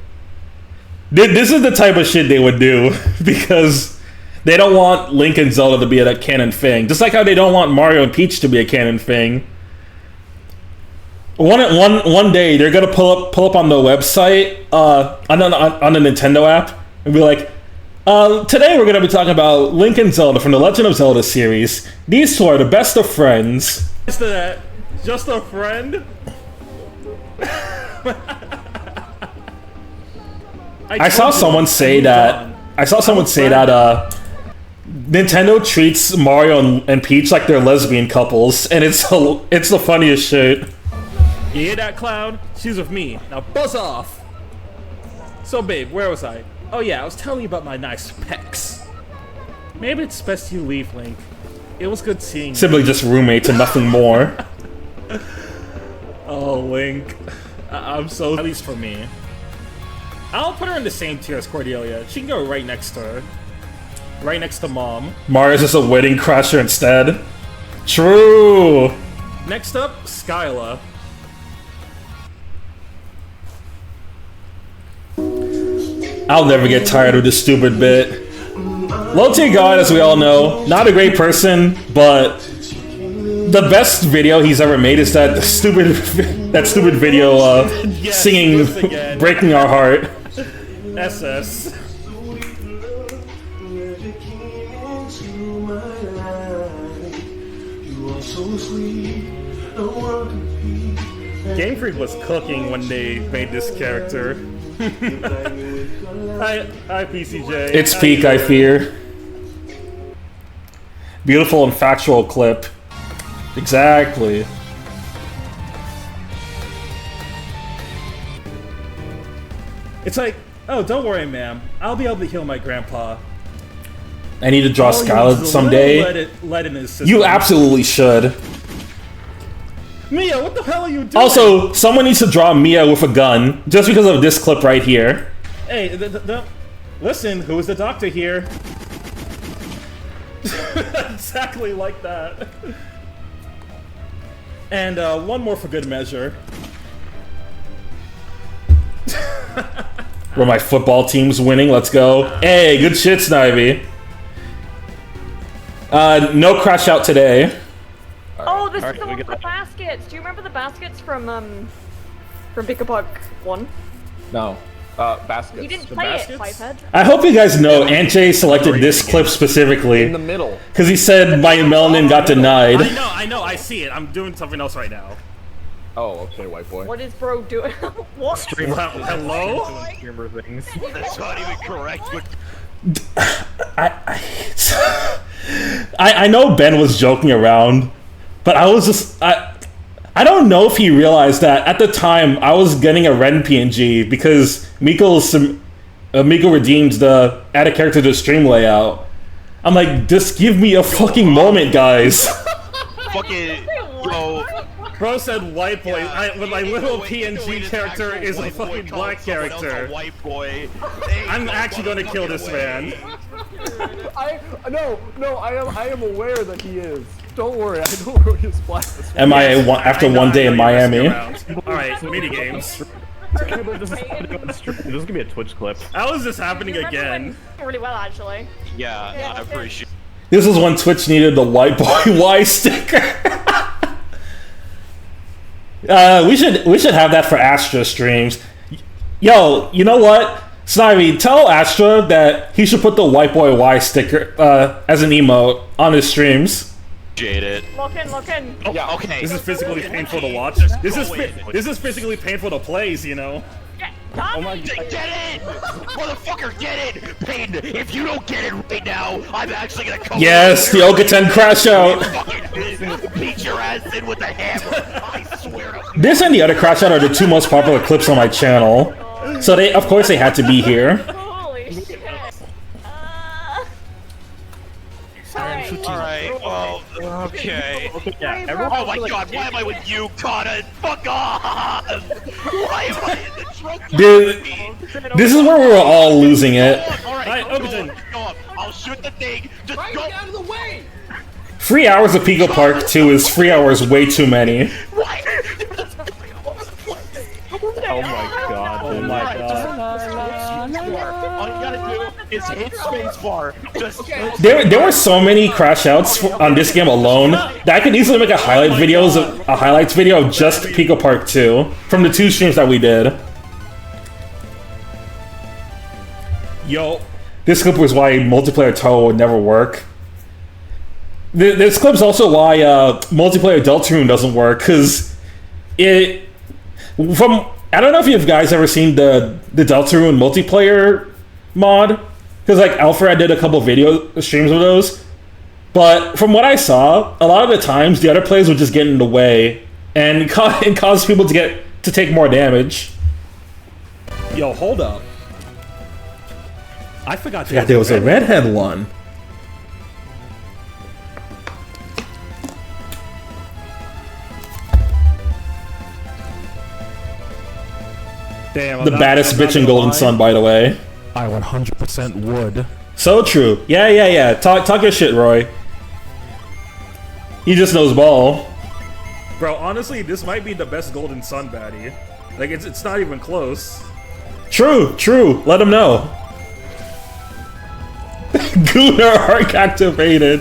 This is the type of shit they would do because they don't want Link and Zelda to be a canon thing. Just like how they don't want Mario and Peach to be a canon thing. One day they're gonna pull up on the website on the Nintendo app and be like, today we're gonna be talking about Link and Zelda from the Legend of Zelda series. These 2 are the best of friends. Just a friend. I saw someone say that. Nintendo treats Mario and Peach like they're lesbian couples, and it's the funniest shit. You hear that, clown? She's with me. Now buzz off. So, babe, where was I? Oh yeah, I was telling you about my nice pecs. Maybe it's best you leave, Link. It was good seeing you. Simply just roommates and nothing more. Oh, Link. I'm so... At least for me. I'll put her in the same tier as Cordelia. She can go right next to her. Right next to Mom. Mario's just a wedding crasher instead. True! Next up, Skyla. I'll never get tired of this stupid bit. Low tier god, as we all know, not a great person, but the best video he's ever made is that stupid video Yes, singing this again. Breaking Our Heart. SS. Game Freak was cooking when they made this character. Hi, PCJ. It's peak, I fear. Beautiful and factual clip. Exactly. It's like, oh, don't worry, ma'am. I'll be able to heal my grandpa. I need to draw All he Skyla needs is a someday. little lead in his system. You absolutely should. Mia, what the hell are you doing? Also, someone needs to draw Mia with a gun, just because of this clip right here. Hey, listen, who is the doctor here? Exactly like that. And one more for good measure. Where my football team's winning, let's go. Hey, good shit, Snivy. No crash out today. Oh, this is Alright, the we one with the got- baskets. Do you remember the baskets from Pick a Puck 1? No. Baskets. You didn't The play baskets? it, Fivehead. I hope you guys know Ante selected this clip In specifically the middle. because he said my melanin got denied. I know, I see it. I'm doing something else right now. Oh, okay, white boy. What is bro doing? What? Hello? Streamer things. That's not even correct. I know Ben was joking around, but I was just I don't know if he realized that at the time I was getting a Ren PNG because Miko redeemed the add a character to stream layout. I'm like, just give me a fucking moment, guys. Fucking yo. Bro said white boy. But my little Wait, PNG character actual is a white boy fucking called black someone else character. a white boy. I'm actually gonna kill this man. No, I am aware that he is. Don't worry, I know where his blast. After one day in Miami. Alright, mini games. This is happening on the stream. This is gonna be a Twitch clip. How is this happening again? Really well, actually. Yeah, I appreciate. This is when Twitch needed the white boy Y sticker. We should have that for Astra streams. Yo, you know what? Snivy, tell Astra that he should put the white boy Y sticker as an emote on his streams. It. Lock in. Oh, yeah, okay. This is physically painful to watch. This is physically painful to plays, you know. Oh my God. Get in! Motherfucker, get in! Payne, if you don't get in right now, I'm actually gonna come. Yes, the Ogaten crash out. Beat your ass in with a hammer. I swear to God. This and the other crash out are the two most popular clips on my channel. So of course they had to be here. Holy shit. Alright, well, okay. Yeah, Oh my God, why am I with you, Connor? Fuck off! Why am I in the trunk? Dude, this is where we were all losing it. Alright, Ogaten. go. I'll shoot the thing. Just go out of the way! 3 hours of Pico Park 2 is 3 hours way too many. What? Oh my god. Oh my god. All you gotta do is hit spacebar. Just There were so many crash outs on this game alone that I could easily make a highlights video of just Pico Park 2 from the 2 streams that we did. Yo, This clip was why multiplayer Toho would never work. This clip's also why multiplayer Deltarune doesn't work, because I don't know if you guys ever seen the Deltarune multiplayer mod, because like Alfred did a couple video streams of those, but from what I saw, a lot of the times the other players would just get in the way and cause people to take more damage. yo, hold up. I forgot There was a redhead one. Damn, The baddest bitch in Golden Sun, by the way. I 100% would. So true. Yeah. Talk your shit, Roy. He just knows ball. Bro, honestly, this might be the best Golden Sun baddie. Like, it's not even close. True. Let him know. Gunnar arc activated.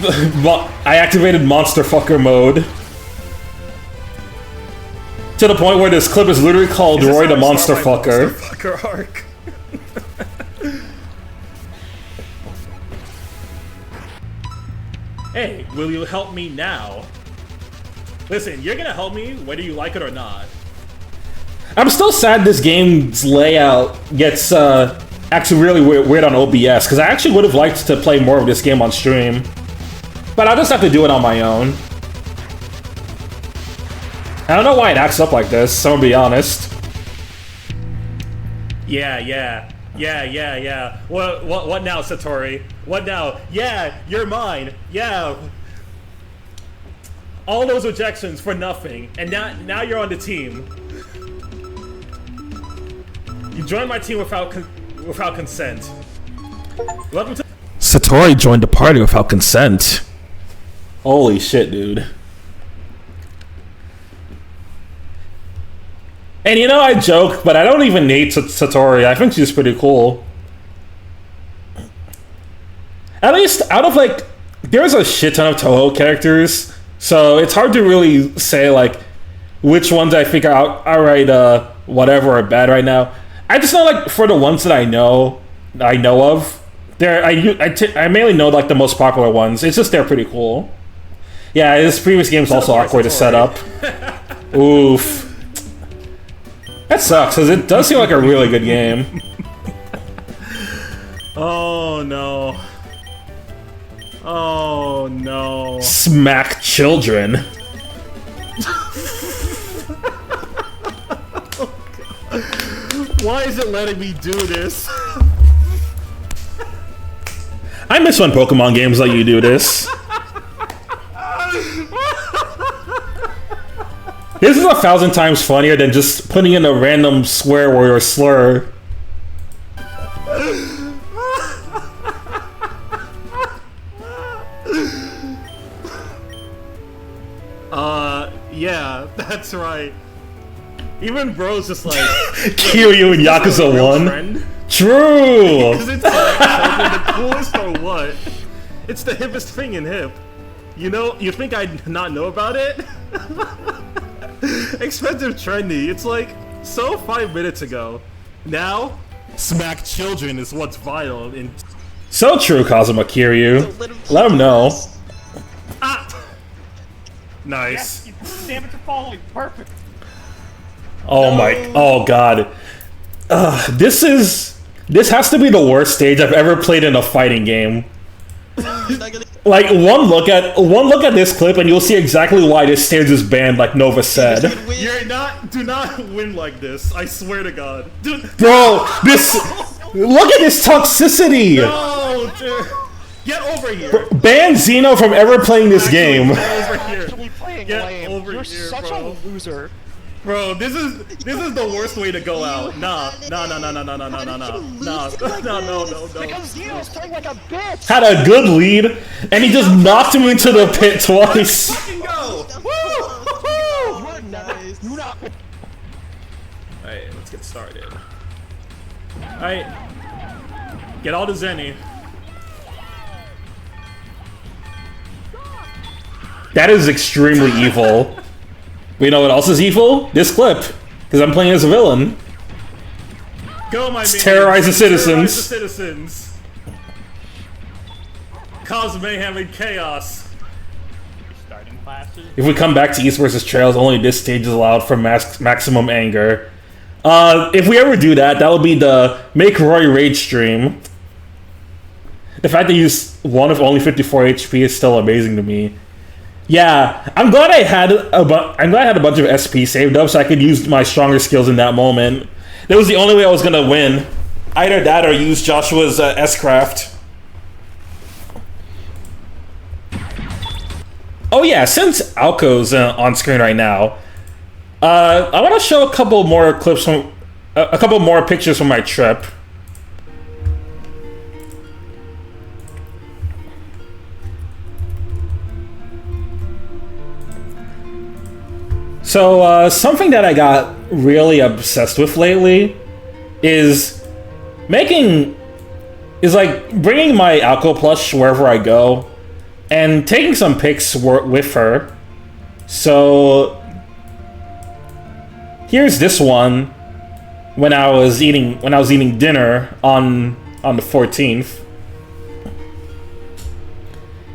I activated monster fucker mode. To the point where this clip is literally called Roy the Monster Fucker. Monster Fucker arc. Hey, will you help me now? Listen, you're gonna help me whether you like it or not. I'm still sad this game's layout gets actually really weird on OBS, because I actually would have liked to play more of this game on stream. But I'll just have to do it on my own. I don't know why it acts up like this, so I'm gonna be honest. Yeah. What now, Satori? What now? Yeah, you're mine. Yeah. All those objections for nothing, and now you're on the team. You joined my team without consent. Welcome to. Satori joined the party without consent. Holy shit, dude. And you know, I joke, but I don't even hate Satori. I think she's pretty cool. At least, out of like, there's a shit ton of Toho characters, so it's hard to really say like which ones I think are outright whatever are bad right now. I just know like for the ones that I know of, I mainly know like the most popular ones. It's just they're pretty cool. Yeah, this previous game's also awkward to set up. Oof. That sucks, because it does seem like a really good game. Oh no. Oh no. Smack children. Why is it letting me do this? I miss when Pokemon games let you do this. This is 1,000 times funnier than just putting in a random swear word or slur. Yeah, that's right. Even bro's just like Kiryu and Yakuza 1. Friend? True! Is it the coolest or what? It's the hippest thing in hip. You know, you think I'd not know about it? Expensive trendy. It's like, so 5 minutes ago. Now, smack children is what's vital in... So true, Kazuma Kiryu. Let him know. Ah! Nice. Yes, damage are following. Perfect. Oh god. This has to be the worst stage I've ever played in a fighting game. Like one look at this clip and you'll see exactly why this stage is banned, like Nova said. Do not win like this. I swear to God. Bro, look at this toxicity. No, dude. Get over here. Ban Xeno from ever playing this game. Get over here. Actually playing Get lame. over You're here, such bro. a loser. Bro, this is the worst way to go out. Nah. Because Xeno's playing like a bitch. Had a good lead, and he just knocked him into the pit twice. Fucking go! You're nice. You not. Alright, let's get started. Alright. Get all the Zenny. That is extremely evil. But you know what else is evil? This clip. Because I'm playing as a villain. Go, my man. Terrorize the citizens. Terrorize the citizens. Cause mayhem and chaos. Starting classes. If we come back to East vs. Trails, only this stage is allowed for maximum anger. If we ever do that, that'll be the Make Roy Rage stream. The fact that you use one of only 54 HP is still amazing to me. Yeah, I'm glad I had a bunch of SP saved up so I could use my stronger skills in that moment. That was the only way I was gonna win. Either that or use Joshua's S-Craft. Oh yeah, since Alco's on screen right now, I want to show a couple more clips from, a couple more pictures from my trip. So, something that I got really obsessed with lately is bringing my Alco plush wherever I go and taking some pics with her. So, here's this one when I was eating dinner on the 14th.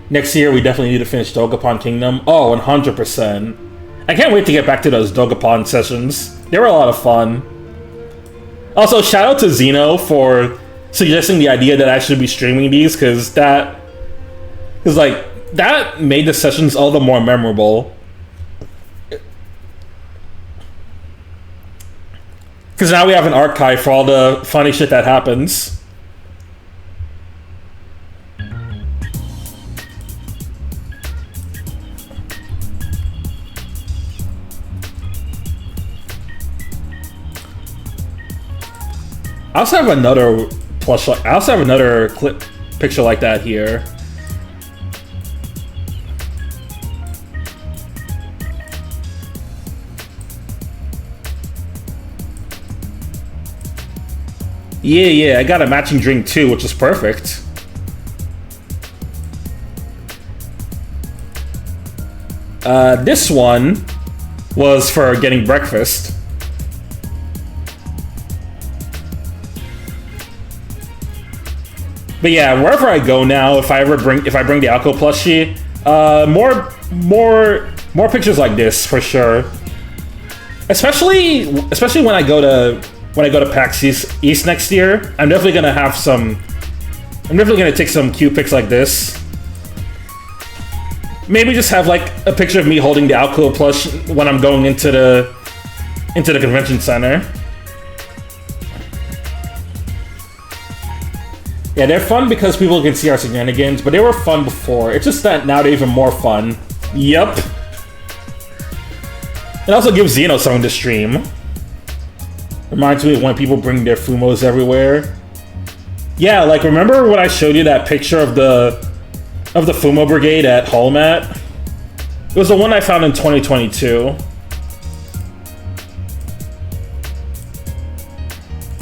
Next year, we definitely need to finish Dogapon Kingdom. Oh, 100%. I can't wait to get back to those Dogapon sessions. They were a lot of fun. Also, shout out to Xeno for suggesting the idea that I should be streaming these, because that made the sessions all the more memorable. Because now we have an archive for all the funny shit that happens. I also have another picture like that here. Yeah, I got a matching drink too, which is perfect. This one was for getting breakfast. But yeah, wherever I go now, if I bring the Alco plushie, more pictures like this for sure. Especially when I go to PAX East next year, I'm definitely gonna take some cute pics like this. Maybe just have like a picture of me holding the Alco plush when I'm going into the convention center. Yeah, they're fun because people can see our shenanigans, but they were fun before. It's just that now they're even more fun. Yup. It also gives Xeno something to stream. Reminds me of when people bring their Fumos everywhere. Yeah, like remember when I showed you that picture of the Fumo Brigade at Hallmat? It was the one I found in 2022.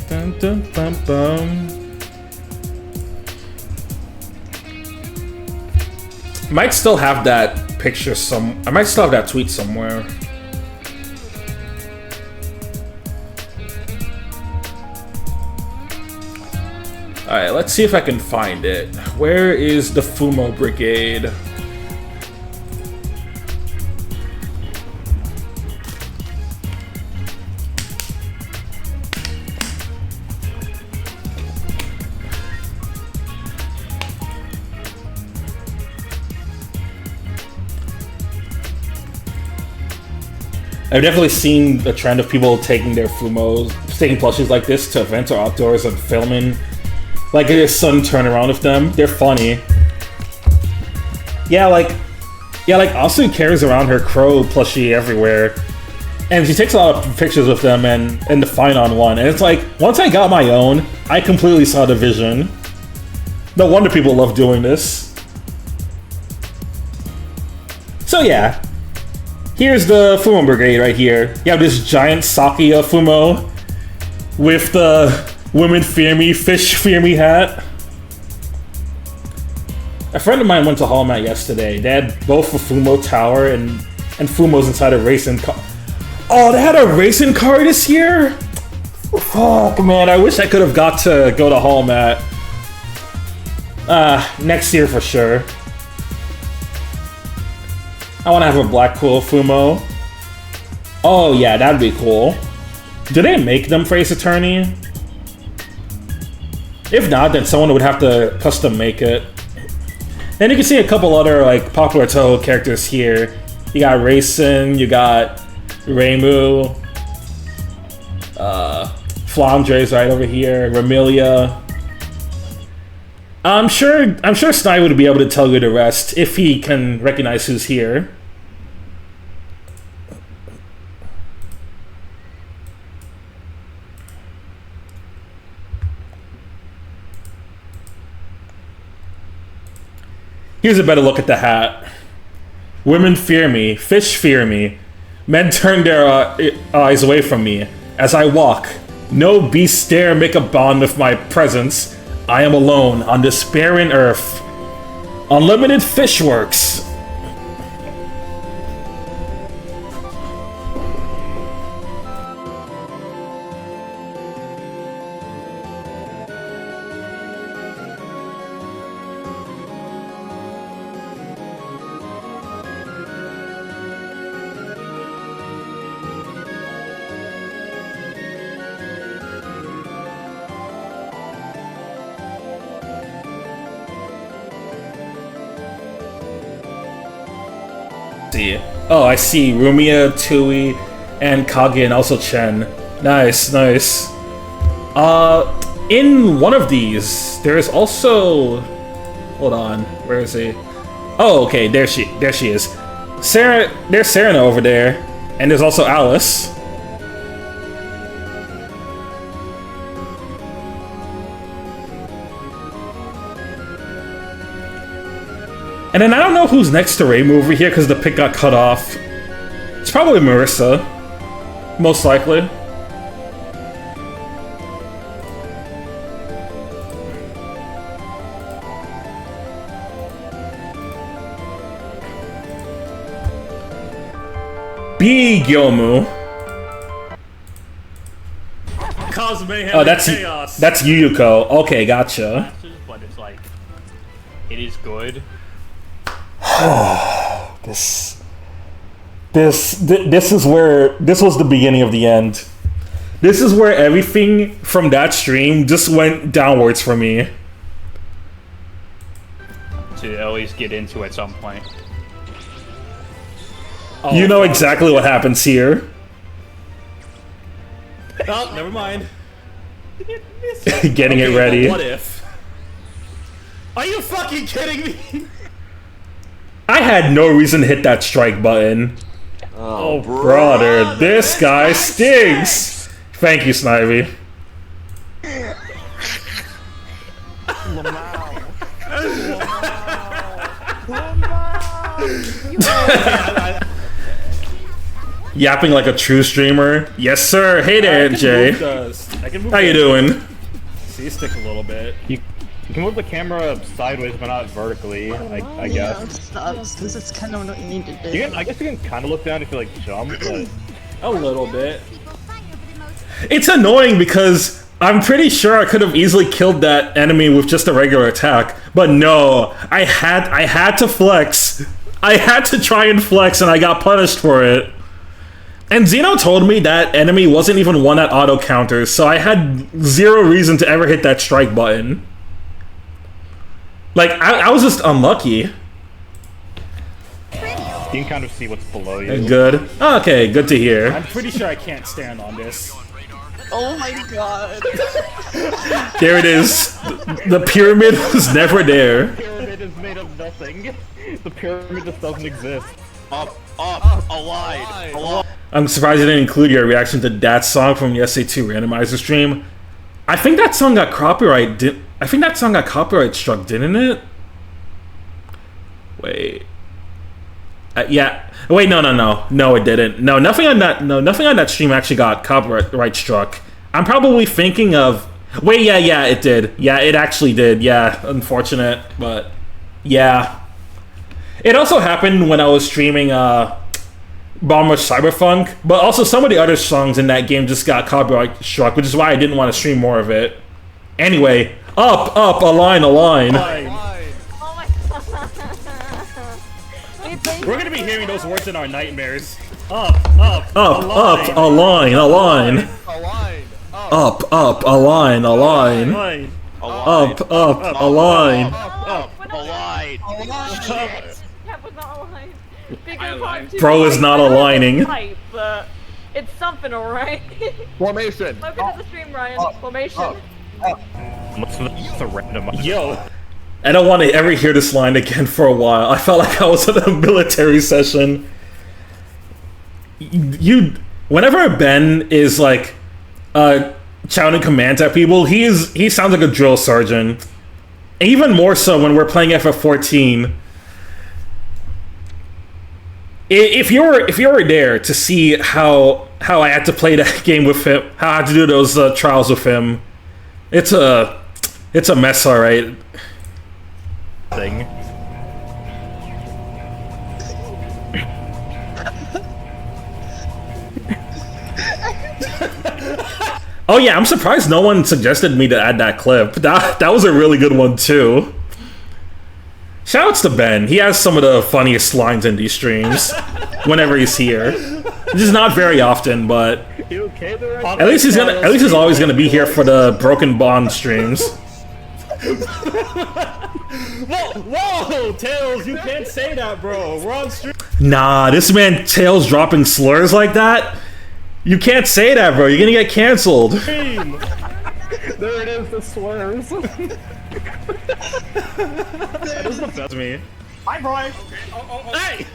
Dun, dun, dun, dun. Might still have that picture I might still have that tweet somewhere. Alright, let's see if I can find it. Where is the Fumo Brigade? I've definitely seen the trend of people taking their Fumos, taking plushies like this to events or outdoors and filming like a sudden turnaround of them. They're funny. Yeah, like Asu carries around her crow plushie everywhere, and she takes a lot of pictures with them and the Fine on one. And it's like, once I got my own, I completely saw the vision. No wonder people love doing this. So yeah. Here's the Fumo Brigade right here. You have this giant Sakia Fumo with the Women Fear Me, Fish Fear Me hat. A friend of mine went to Hallmat yesterday. They had both a Fumo Tower and Fumos inside a racing car. Oh, they had a racing car this year? Fuck, man. I wish I could have got to go to Hallmat. Next year for sure. I want to have a Black Quill Fumo. Oh yeah, that'd be cool. Do they make them for Ace Attorney? If not, then someone would have to custom make it. Then you can see a couple other like popular Toho characters here. You got Raisin, you got Reimu, Flandre's right over here, Remilia. I'm sure Sny would be able to tell you the rest if he can recognize who's here. Here's a better look at the hat. Women fear me, fish fear me. Men turn their eyes away from me as I walk. No beast dare make a bond with my presence. I am alone on this barren earth. Unlimited fish works. Oh, I see. Rumia, Tui, and Kage, and also Chen. Nice, nice. In one of these, there is also... Hold on, where is he? Oh, okay, there she is. There's Serena over there, and there's also Alice. And then I don't know who's next to Reimu over here because the pic got cut off. It's probably Marissa. Most likely. Big Yomu. Cause mayhem Oh, and chaos. that's Yuyuko. Okay, gotcha. But it's like, it is good. This was the beginning of the end. This is where everything from that stream just went downwards for me. To at least get into at some point. Oh, You know exactly what happens here. Oh, never mind. Getting it ready. What if? Are you fucking kidding me? I had no reason to hit that strike button. Oh, Brother, this guy stinks. Thank you, Snivy. Yapping like a true streamer. Yes, sir. Hey there, Jay. I can move How you doing? See, stick a little bit. You can move the camera sideways, but not vertically. I guess. It sucks because it's kind of what you need to do. I guess you can kind of look down if you like jump, but A little bit. It's annoying because I'm pretty sure I could have easily killed that enemy with just a regular attack, but no, I had to flex. I had to try and flex, and I got punished for it. And Zeno told me that enemy wasn't even one at auto counters, so I had zero reason to ever hit that strike button. Like, I was just unlucky. you can kind of see what's below you. Good. Okay, good to hear. I'm pretty sure I can't stand on this. Oh my god. There it is. The pyramid was never there. The pyramid is made of nothing. The pyramid just doesn't exist. Up, alive. I'm surprised you didn't include your reaction to that song from the SA2 randomizer stream. I think that song got copyright struck, didn't it? Wait. Yeah. Wait, no. No, it didn't. No, nothing on that stream actually got copyright struck. I'm probably thinking of... Wait, yeah, it did. Yeah, it actually did. Yeah, unfortunate, but... Yeah. It also happened when I was streaming, Bomber Cyberpunk, but also some of the other songs in that game just got copyright struck, which is why I didn't want to stream more of it. Anyway, up, a line. Oh my god. We're gonna be hearing those words in our nightmares. Up, a line. Up, a line. Up, a line. That was not aligned. Because part two Bro is not aligning. type, but it's something, alright? Formation. Welcome to the stream, Ryan. Formation. What's the random? Yo, I don't want to ever hear this line again for a while. I felt like I was in a military session. Whenever Ben is like, shouting commands at people, he sounds like a drill sergeant. Even more so when we're playing FF14. If you were there to see how I had to play that game with him, how I had to do those trials with him, it's a mess, all right. Thing. Oh yeah, I'm surprised no one suggested me to add that clip. That was a really good one too. Shoutouts to Ben. He has some of the funniest lines in these streams whenever he's here. Just not very often, but You okay there? at least he's always gonna be here for the Broken Bond streams. whoa, Tails, you can't say that, bro. We're on stream. Nah, this man Tails dropping slurs like that. You can't say that, bro. You're gonna get canceled. There it is, the slurs. That's me. Hi, boy. Hey.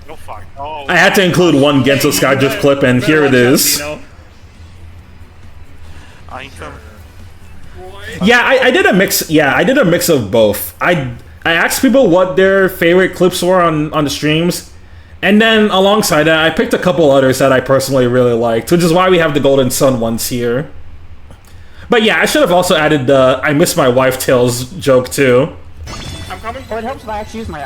No fuck. Oh. I had to include one Gensel Skydrift clip, and here it is. Yeah, I did a mix. Yeah, I did a mix of both. I asked people what their favorite clips were on the streams, and then alongside that, I picked a couple others that I personally really liked, which is why we have the Golden Sun ones here. But yeah, I should have also added the "I miss my wife" Tails joke too. I'm coming. Well, it helps if I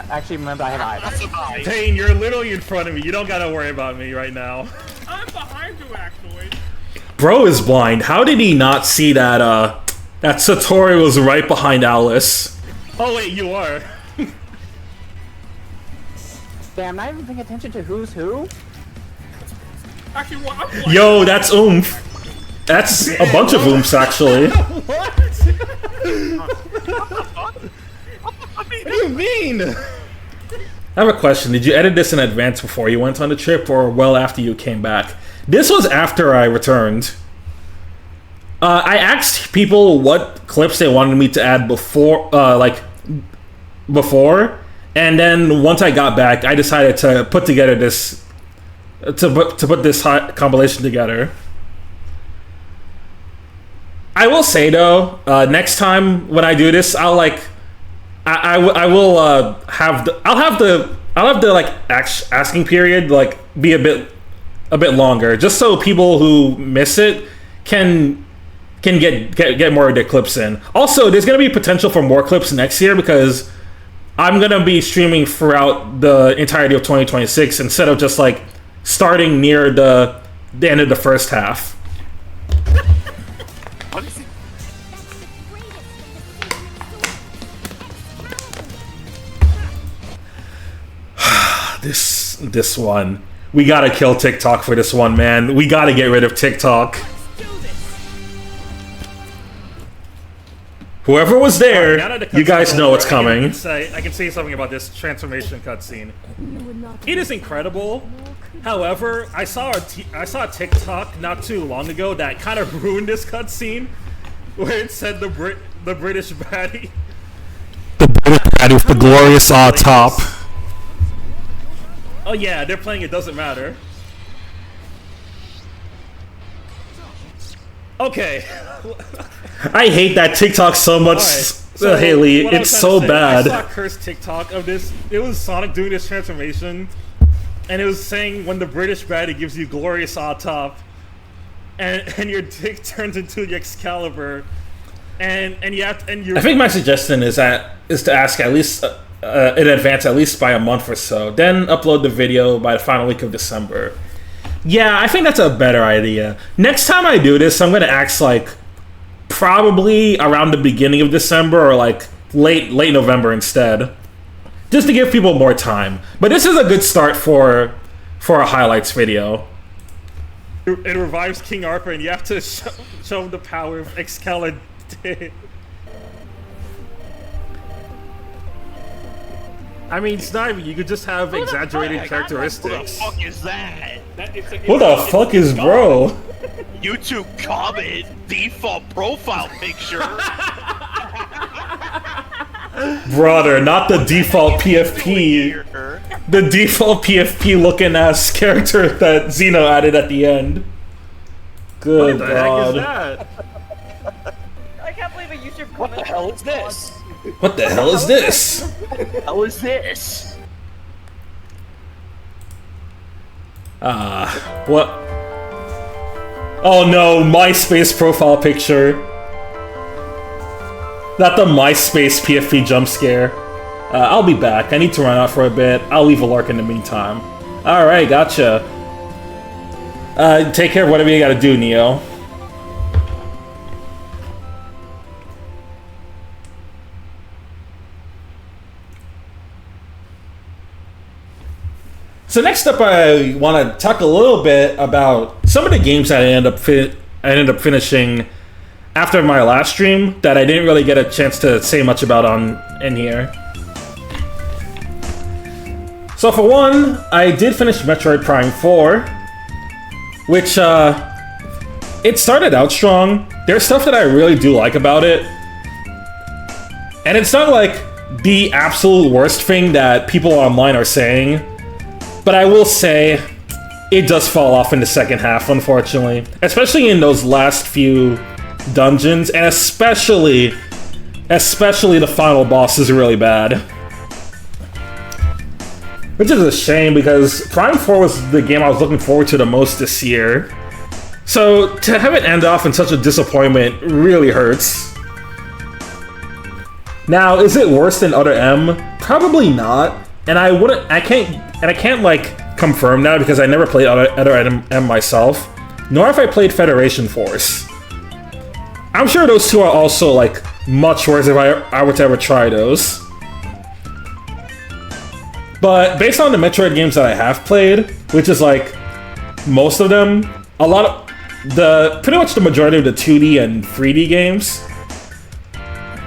actually remember I have eyes. Payne, you're literally in front of me. You don't gotta worry about me right now. I'm behind you, actually. Bro is blind. How did he not see that? That Satori was right behind Alice. Oh wait, you are. Damn, I'm not even paying attention to who's who. Actually, well, I'm blind. Yo, that's oomph. That's a bunch of oomphs, actually. What do you mean? I have a question. Did you edit this in advance before you went on the trip, or well after you came back? This was after I returned. I asked people what clips they wanted me to add before, and then once I got back, I decided to put together this, to put this compilation together. I will say though, next time when I do this, I'll have the like asking period like be a bit a bit longer, just so people who miss it can get more of their clips in. Also, there's gonna be potential for more clips next year because I'm gonna be streaming throughout the entirety of 2026 instead of just like starting near the end of the first half. What is it? This one. We gotta kill TikTok for this one, man. We gotta get rid of TikTok. Whoever was there, you guys know what's coming. I can say something about this transformation cutscene. It is incredible. However, I saw a TikTok not too long ago that kind of ruined this cutscene, where it said the British baddie. The British baddie with the glorious top. Oh yeah, they're playing It Doesn't Matter. Okay. I hate that TikTok so much, So Haley. what I was It's trying so to say, bad. I saw a cursed TikTok of this. It was Sonic doing this transformation, and it was saying when the British baddie gives you glorious top, and your dick turns into the Excalibur, and you have to, and you. I think my suggestion is to ask at least in advance, at least by a month or so. Then upload the video by the final week of December. Yeah, I think that's a better idea. Next time I do this, I'm gonna ask like probably around the beginning of December or like late November instead, just to give people more time. But this is a good start for a highlights video. It revives King Arthur, and you have to show him the power of Excalibur. I mean, Snivy, you could just have exaggerated characteristics. What the fuck is that? Who the fuck is bro? YouTube comment default profile picture. Brother, not the default PFP. The default PFP looking ass character that Xeno added at the end. Good What the God. heck is that? I can't believe a YouTube comment. What the hell is this? What the hell is this? How is this? What? Oh no, MySpace profile picture. Not the MySpace PFP jump scare. I'll be back. I need to run out for a bit. I'll leave a lurk in the meantime. Alright, gotcha. Take care of whatever you gotta do, Neo. So next up, I want to talk a little bit about some of the games that I ended up finishing after my last stream that I didn't really get a chance to say much about in here. So for one, I did finish Metroid Prime 4, which it started out strong. There's stuff that I really do like about it, and it's not like the absolute worst thing that people online are saying. But I will say, it does fall off in the second half, unfortunately. Especially in those last few dungeons, and especially the final boss is really bad. Which is a shame, because Prime 4 was the game I was looking forward to the most this year. So, to have it end off in such a disappointment really hurts. Now, is it worse than Other M? Probably not. And I can't like confirm that because I never played Other M myself, nor have I played Federation Force. I'm sure those two are also like much worse if I were to ever try those. But based on the Metroid games that I have played, which is like most of them, pretty much the majority of the 2D and 3D games,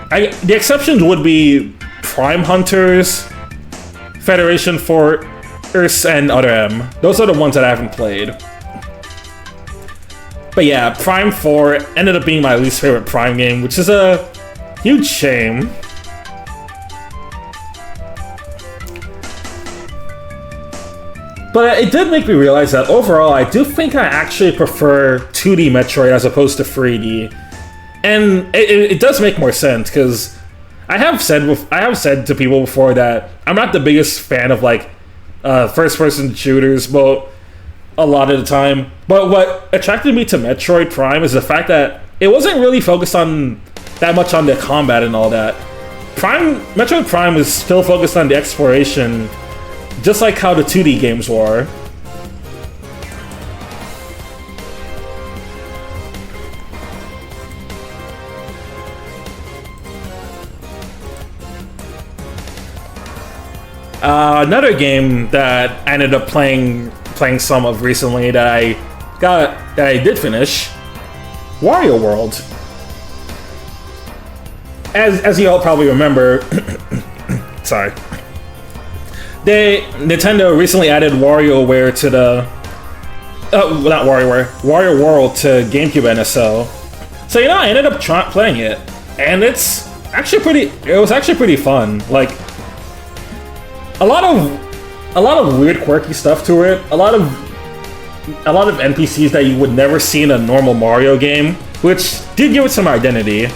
the exceptions would be Prime Hunters, Federation Force, and Other M. Those are the ones that I haven't played. But yeah, Prime 4 ended up being my least favorite Prime game, which is a huge shame. But it did make me realize that overall, I do think I actually prefer 2D Metroid as opposed to 3D. And it does make more sense, because I have said to people before that I'm not the biggest fan of like first-person shooters, but a lot of the time. But what attracted me to Metroid Prime is the fact that it wasn't really focused on that much on the combat and all that. Metroid Prime is still focused on the exploration, just like how the 2D games were. Another game that I ended up playing some of recently that I did finish, Wario World. As you all probably remember, sorry, Nintendo recently added WarioWare to the not WarioWare, Wario World to GameCube NSO. So I ended up playing it, and it was actually pretty fun. Like a lot of weird, quirky stuff to it. A lot of NPCs that you would never see in a normal Mario game, which did give it some identity.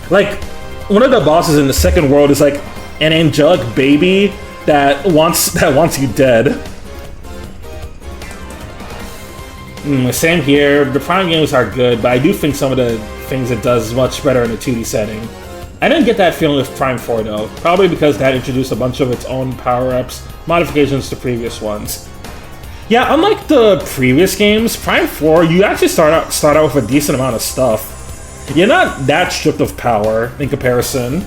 Like one of the bosses in the second world is like an angelic baby that wants you dead. Same here. The Prime games are good, but I do think some of the things it does much better in a 2D setting. I didn't get that feeling with Prime 4 though, probably because that introduced a bunch of its own power-ups, modifications to previous ones. Yeah, unlike the previous games, Prime 4, you actually start out with a decent amount of stuff. You're not that stripped of power in comparison.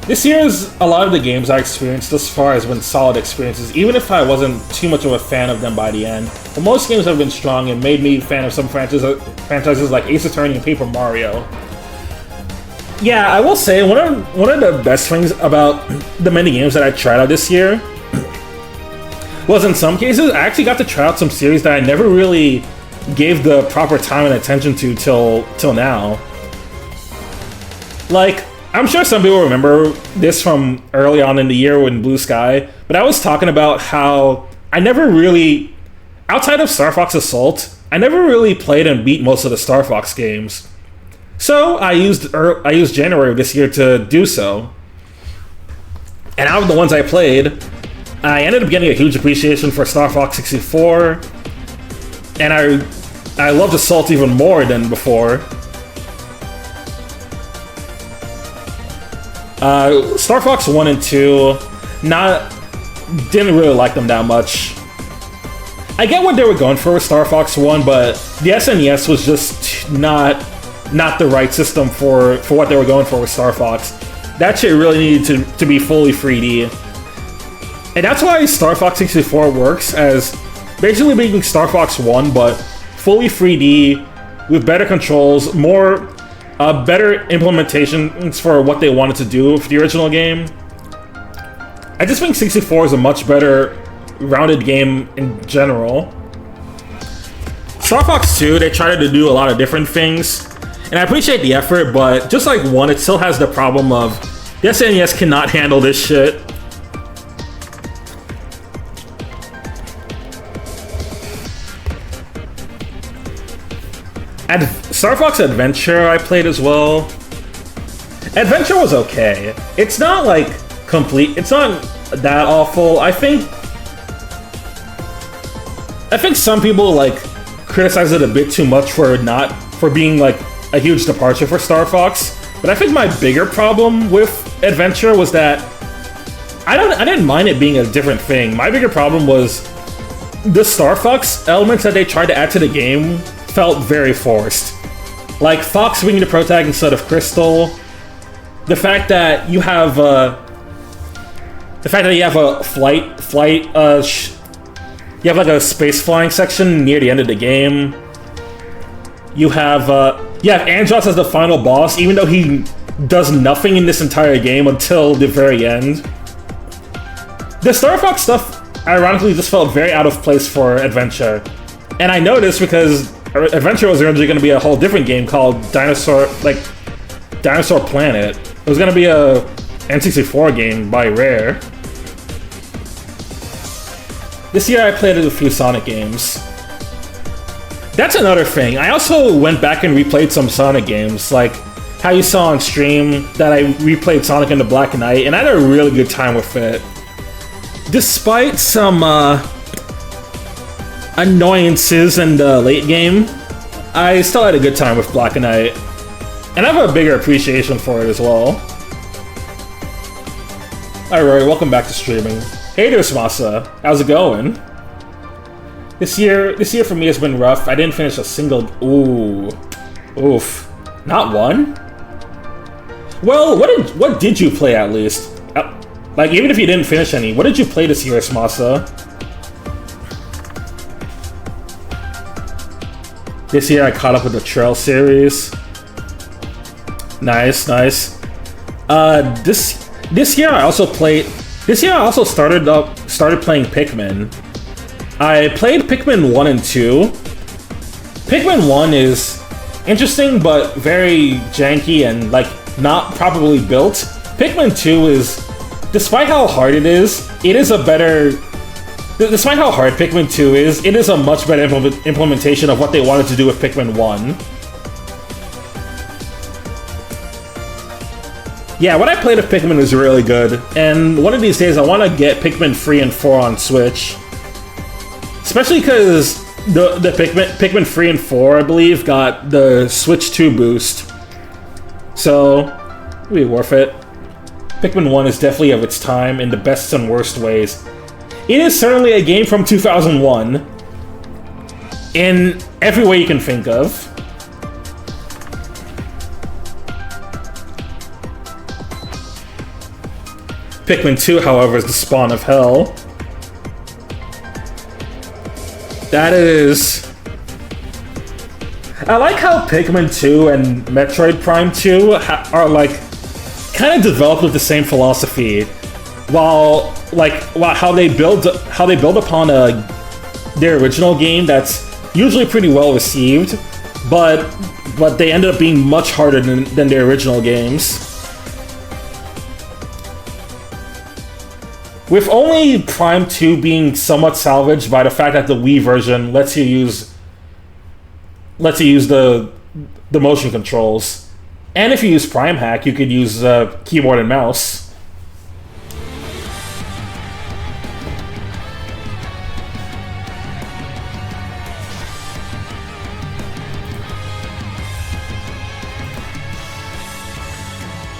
This year's a lot of the games I experienced thus far has been solid experiences, even if I wasn't too much of a fan of them by the end. But most games have been strong and made me a fan of some franchises like Ace Attorney and Paper Mario. Yeah, I will say one of the best things about the many games that I tried out this year was in some cases I actually got to try out some series that I never really gave the proper time and attention to till now. Like, I'm sure some people remember this from early on in the year when Blue Sky, but I was talking about how I never really, outside of Star Fox Assault, I never really played and beat most of the Star Fox games. So I used January of this year to do so. And out of the ones I played, I ended up getting a huge appreciation for Star Fox 64, and I loved Assault even more than before. Star Fox 1 and 2, didn't really like them that much. I get what they were going for with Star Fox 1, but the SNES was just not the right system for what they were going for with Star Fox. That shit really needed to be fully 3D. And that's why Star Fox 64 works as basically being Star Fox 1, but fully 3D, with better controls, better implementations for what they wanted to do with the original game. I just think 64 is a much better rounded game in general. Star Fox 2, they tried to do a lot of different things, and I appreciate the effort, but just like 1, it still has the problem of the SNES cannot handle this shit. Star Fox Adventure I played as well. Adventure was okay. It's not like complete. It's not that awful. I think some people like criticize it a bit too much for being like a huge departure for Star Fox. But I think my bigger problem with Adventure was that I didn't mind it being a different thing. My bigger problem was the Star Fox elements that they tried to add to the game felt very forced. Like Fox being the protagonist instead of Crystal. The fact that you have a flight, you have like a space flying section near the end of the game. You have Andros as the final boss, even though he does nothing in this entire game until the very end. The Star Fox stuff, ironically, just felt very out of place for Adventure. And I noticed because Adventure was originally going to be a whole different game called Dinosaur Planet. It was going to be a N64 game by Rare. This year I played a few Sonic games. That's another thing. I also went back and replayed some Sonic games, like how you saw on stream that I replayed Sonic into Black Knight, and I had a really good time with it. despite some annoyances in the late game, I still had a good time with Black Knight. And I have a bigger appreciation for it as well. Hi Rory, welcome back to streaming. Hey there, Smasa. How's it going? This year for me has been rough. I didn't finish a single... Ooh. Oof. Not one? Well, what did you play at least? Like, even if you didn't finish any, what did you play this year, Smasa? This year I caught up with the Trail series. Nice, nice. This year I also played... This year I also started playing Pikmin. I played Pikmin 1 and 2. Pikmin 1 is interesting, but very janky and, like, not properly built. Pikmin 2 is... Despite how hard it is a better... Despite how hard Pikmin 2 is, it is a much better implementation of what they wanted to do with Pikmin 1. Yeah, what I played with Pikmin was really good, and one of these days I want to get Pikmin 3 and 4 on Switch. Especially because the Pikmin 3 and 4, I believe, got the Switch 2 boost. So, it'll be worth it. Pikmin 1 is definitely of its time in the best and worst ways. It is certainly a game from 2001 in every way you can think of. Pikmin 2, however, is the spawn of hell. That is... I like how Pikmin 2 and Metroid Prime 2 are, like, kind of developed with the same philosophy, while how they build upon their original game that's usually pretty well received, but they ended up being much harder than their original games. With only Prime 2 being somewhat salvaged by the fact that the Wii version lets you use the motion controls. And if you use Prime Hack, you could use keyboard and mouse.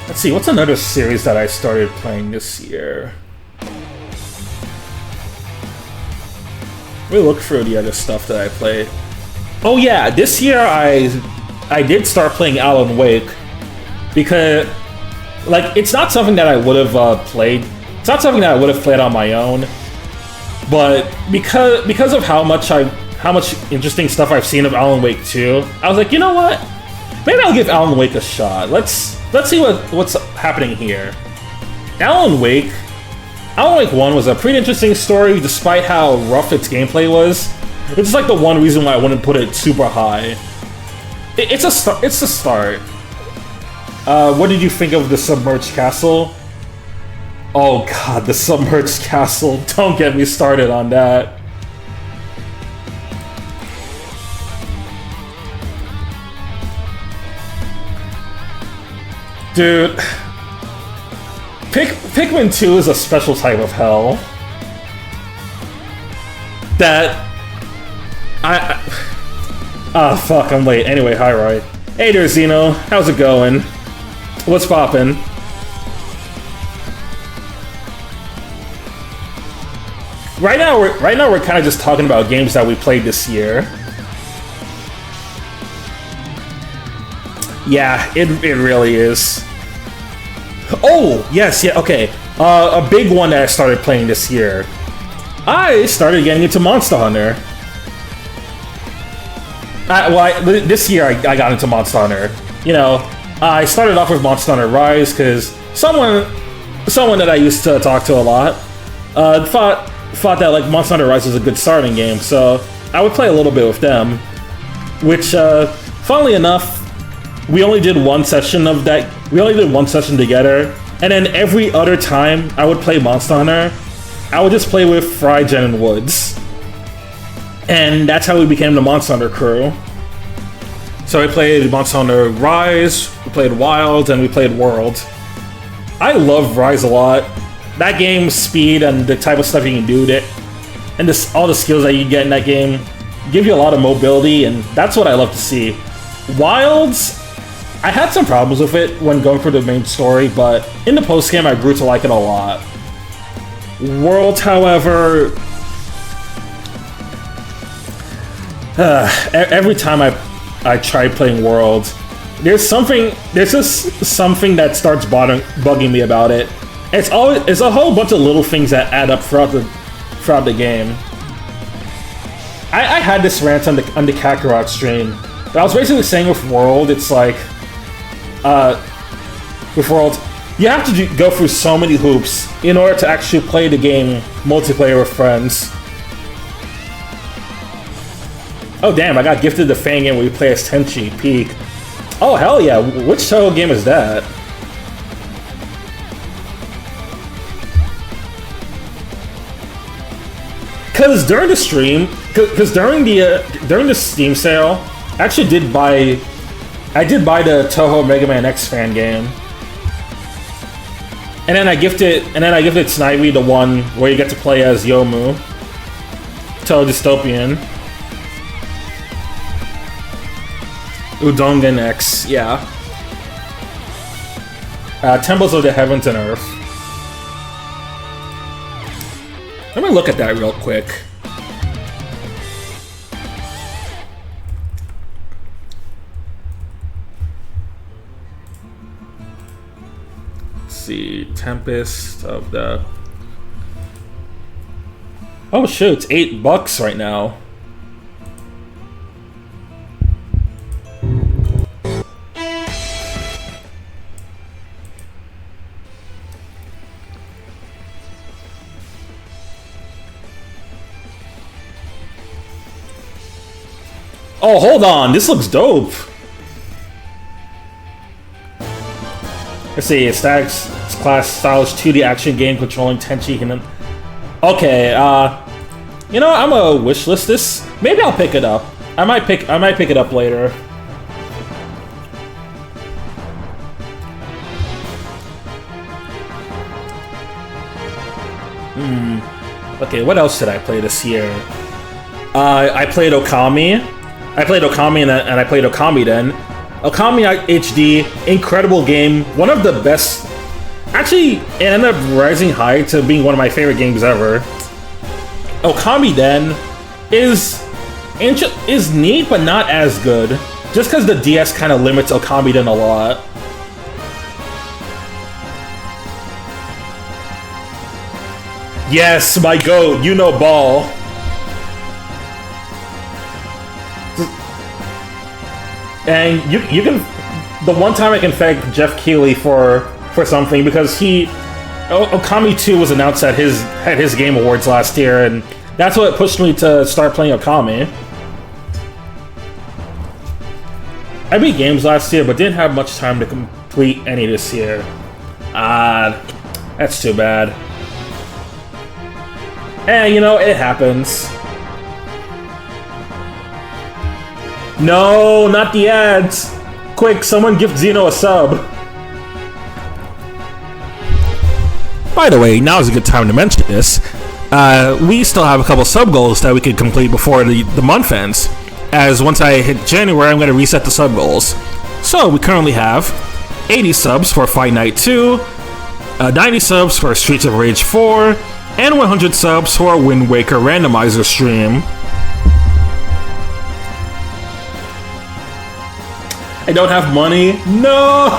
Let's see, what's another series that I started playing this year? Let me look through the other stuff that I played. Oh yeah, this year I did start playing Alan Wake. Because, like, it's not something that I would have played. It's not something that I would have played on my own. But because of how much interesting stuff I've seen of Alan Wake 2, I was like, you know what? Maybe I'll give Alan Wake a shot. Let's see what's happening here. Alan Wake 1 was a pretty interesting story, despite how rough its gameplay was. Which is like the one reason why I wouldn't put it super high. It's a start. What did you think of the Submerged Castle? Oh god, the Submerged Castle. Don't get me started on that. Dude. Pikmin 2 is a special type of hell. That... fuck, I'm late. Anyway, hi, Roy. Hey there, Zeno. How's it going? What's poppin'? Right now we're kind of just talking about games that we played this year. Yeah, it really is. Oh, yes, yeah, okay. A big one that I started playing this year. I started getting into Monster Hunter. This year I got into Monster Hunter. You know, I started off with Monster Hunter Rise because someone that I used to talk to a lot thought that like Monster Hunter Rise was a good starting game, so I would play a little bit with them. Which, funnily enough, we only did one session of that. We only did one session together, and then every other time I would play Monster Hunter, I would just play with Fry, Jen, and Woods. And that's how we became the Monster Hunter crew. So we played Monster Hunter Rise, we played Wild, and we played World. I love Rise a lot. that game's speed and the type of stuff you can do with it, and all the skills that you get in that game give you a lot of mobility, and that's what I love to see. Wilds, I had some problems with it when going through the main story, but in the post game I grew to like it a lot. Worlds, however, every time I try playing Worlds, there's just something that starts bugging me about it. It's a whole bunch of little things that add up throughout the game. I had this rant on the Kakarot stream, but I was basically saying with World, it's like, with World, you have to go through so many hoops in order to actually play the game multiplayer with friends. Oh damn, I got gifted the fan game where you play as Tenchi, Peak. Oh hell yeah, which Toho game is that? Cause during the stream, during the Steam sale, I actually did buy the Toho Mega Man X fan game. And then I gifted Snivy the one where you get to play as Yomu. Toho Dystopian. Udongan X, yeah. Temples of the Heavens and Earth. Let me look at that real quick. Let's see, Tempest of the... Oh shoot, it's $8 right now. Oh, hold on, this looks dope. Let's see, it's class stylish 2D action game controlling Tenchi Hinen. Okay, you know, I'm gonna wishlist this. Maybe I'll pick it up. I might pick it up later. Okay, what else did I play this year? I played Okami. I played Okami and I played Okami then. Okami HD, incredible game. One of the best. Actually, it ended up rising high to being one of my favorite games ever. Okami then is neat, but not as good. Just because the DS kind of limits Okami then a lot. Yes, my goat, you know ball. And you can, the one time I can thank Jeff Keighley for something, because Okami 2 was announced at his Game Awards last year, and that's what pushed me to start playing Okami. I beat games last year, but didn't have much time to complete any this year. That's too bad. You know, it happens. No, not the ads! Quick, someone gift Xeno a sub! By the way, now is a good time to mention this. We still have a couple sub goals that we could complete before the month ends. As once I hit January, I'm going to reset the sub goals. So, we currently have 80 subs for Fight Night 2, 90 subs for Streets of Rage 4, and 100 subs for a Wind Waker randomizer stream. I don't have money? No!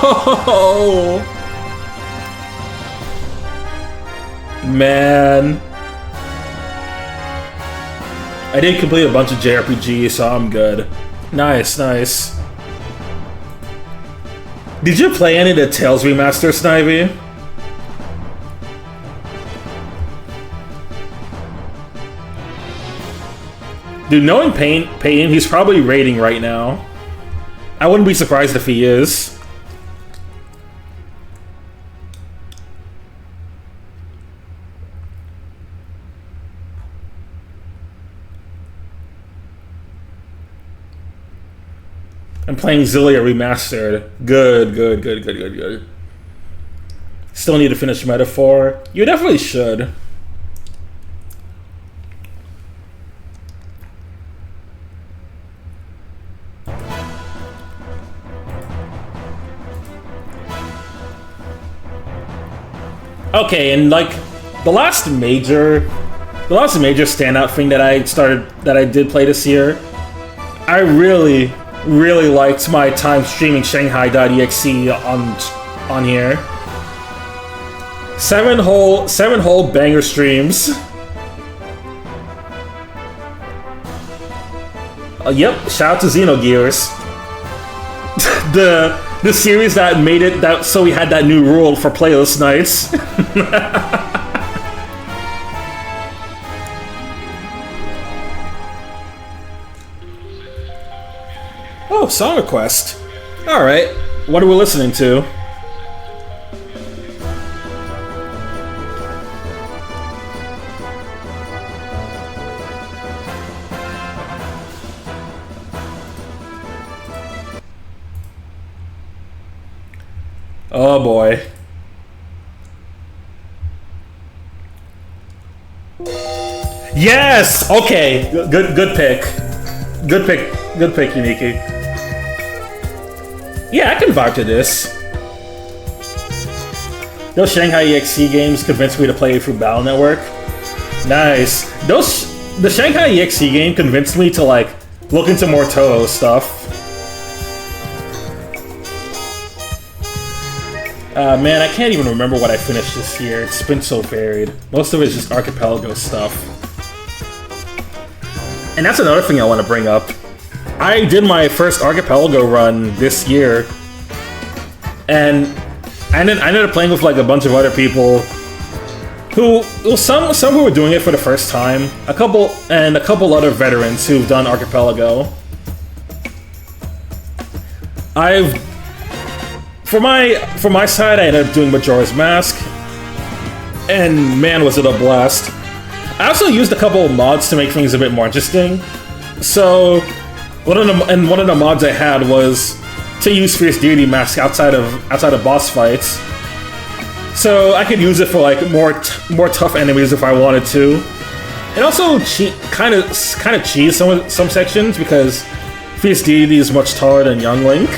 Man. I did complete a bunch of JRPGs, so I'm good. Nice, nice. Did you play any of the Tales remaster, Snivy? Dude, knowing Payne, he's probably raiding right now. I wouldn't be surprised if he is. I'm playing Zillia Remastered. Good. Still need to finish Metaphor. You definitely should. Okay, and like the last major standout thing that I did play this year, I really liked my time streaming Shanghai.exe on here. Seven whole banger streams. Yep, shout out to Xenogears. the series that made it that so we had that new rule for playlist nights. Oh, song request. All right, what are we listening to? Oh boy. Yes! Okay, good pick. Good pick, Uniki. Yeah, I can vibe to this. Those Shanghai EXE games convinced me to play through Battle Network. Nice. The Shanghai EXE game convinced me to like look into more Toho stuff. Man, I can't even remember what I finished this year. It's been so varied. Most of it is just Archipelago stuff. And that's another thing I want to bring up. I did my first Archipelago run this year, and I ended up playing with like a bunch of other people some who were doing it for the first time, a couple other veterans who've done Archipelago. For my side, I ended up doing Majora's Mask, and man, was it a blast. I also used a couple of mods to make things a bit more interesting. So, one of the mods I had was to use Fierce Deity Mask outside of boss fights. So I could use it for like more tough enemies if I wanted to, and also kind of cheese some sections because Fierce Deity is much taller than Young Link.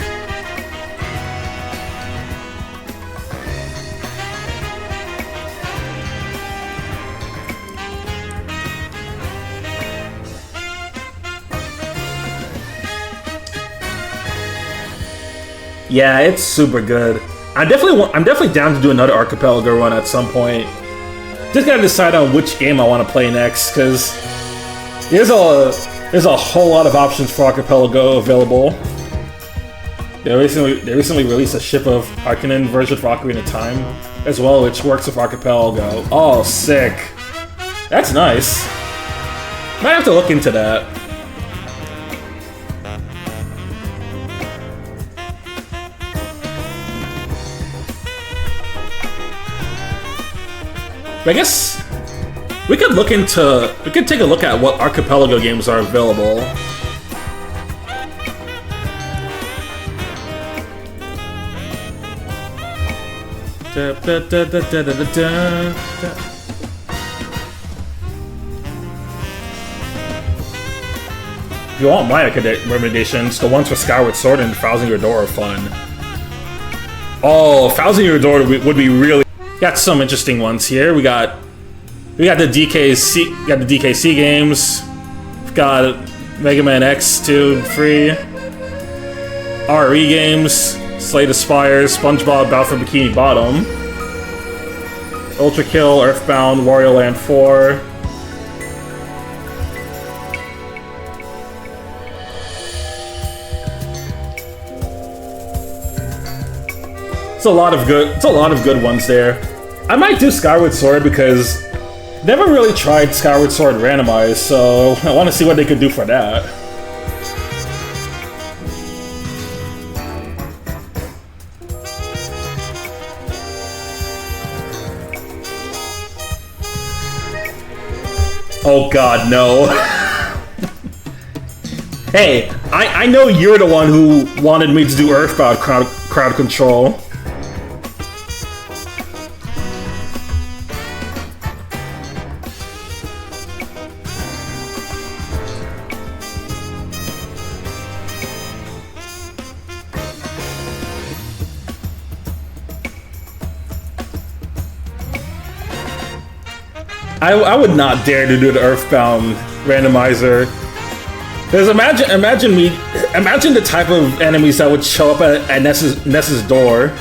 Yeah, it's super good. I'm definitely down to do another Archipelago run at some point. Just gotta decide on which game I want to play next, because there's a whole lot of options for Archipelago available. They recently released a Ship of Harkonnen version for Ocarina of Time as well, which works with Archipelago. Oh, sick! That's nice. Might have to look into that. I guess we could take a look at what Archipelago games are available. If you want my recommendations, the ones for Skyward Sword and Thousand Year Door are fun. Oh, Thousand Year Door would be really. Got some interesting ones here. We got the DKC games. We've got Mega Man X 2 and 3. RE games. Slay the Spires, SpongeBob Battle for Bikini Bottom. Ultra Kill, Earthbound, Wario Land 4. It's a lot of good ones there. I might do Skyward Sword because never really tried Skyward Sword randomized, so I want to see what they could do for that. Oh god, no. Hey, I know you're the one who wanted me to do Earthbound crowd control. I would not dare to do the Earthbound randomizer. Because imagine the type of enemies that would show up at Ness's door.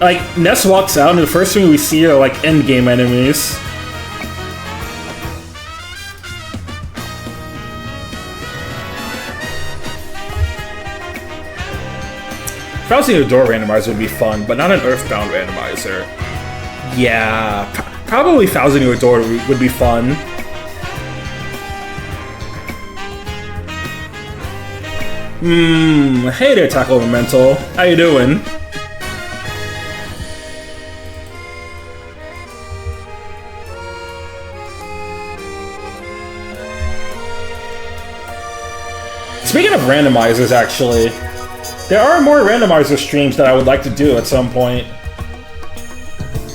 Like, Ness walks out and the first thing we see are like endgame enemies. Bouncing a door randomizer would be fun, but not an Earthbound randomizer. Yeah, probably Thousand Year Door would be fun. Hey there, Taco Memento. How you doing? Speaking of randomizers, actually, there are more randomizer streams that I would like to do at some point.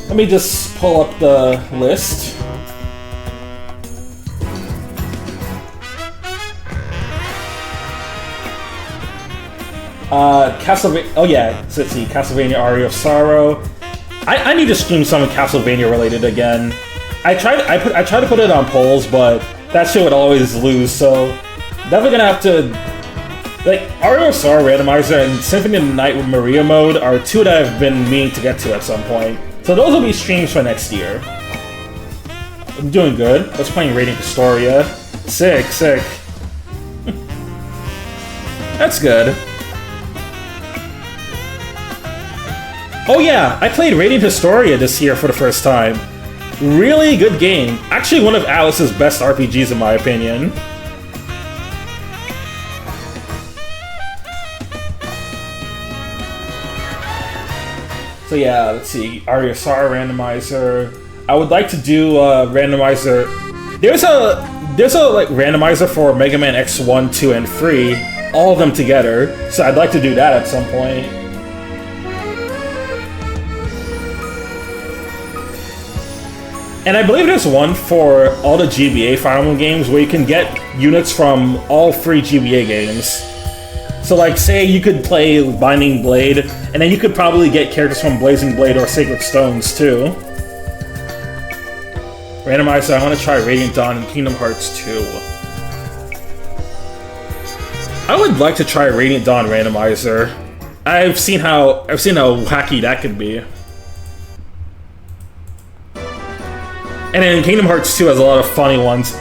Let me just pull up the list. Castlevania. Oh yeah, so let's see. Castlevania Aria of Sorrow. I need to stream something Castlevania related again. I tried to put it on polls, but that shit would always lose. So definitely gonna have to. Like Aria of Sorrow randomizer and Symphony of the Night with Maria mode are two that I've been meaning to get to at some point. So those will be streams for next year. I'm doing good. I was playing Radiant Historia. Sick. That's good. Oh yeah, I played Radiant Historia this year for the first time. Really good game. Actually one of Alice's best RPGs in my opinion. So yeah, let's see. Aria Sar randomizer. I would like to do a randomizer. There's a like randomizer for Mega Man X1, 2, and 3, all of them together. So I'd like to do that at some point. And I believe there's one for all the GBA Fire Emblem games where you can get units from all 3 GBA games. So like, say you could play Binding Blade, and then you could probably get characters from Blazing Blade or Sacred Stones too. Randomizer, I want to try Radiant Dawn and Kingdom Hearts 2. I would like to try Radiant Dawn randomizer. I've seen how wacky that could be. And then Kingdom Hearts 2 has a lot of funny ones.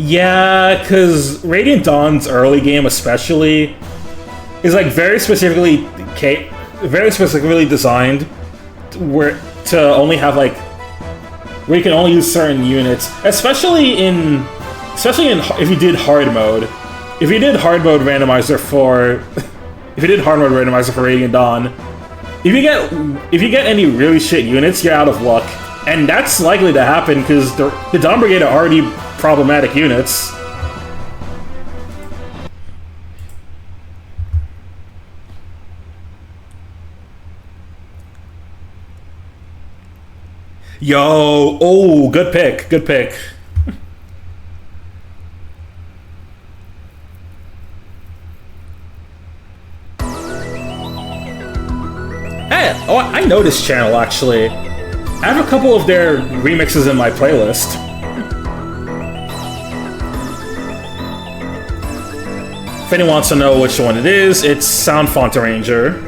Yeah, because Radiant Dawn's early game especially is like very specifically designed to only have like where you can only use certain units, especially in if you did hard mode. If you did hard mode randomizer for Radiant Dawn, if you get any really shit units, you're out of luck. And that's likely to happen because the Dawn Brigade are already problematic units. Yo, oh, good pick. Hey, oh, I know this channel actually. I have a couple of their remixes in my playlist. If anyone wants to know which one it is, it's Sound Font Arranger.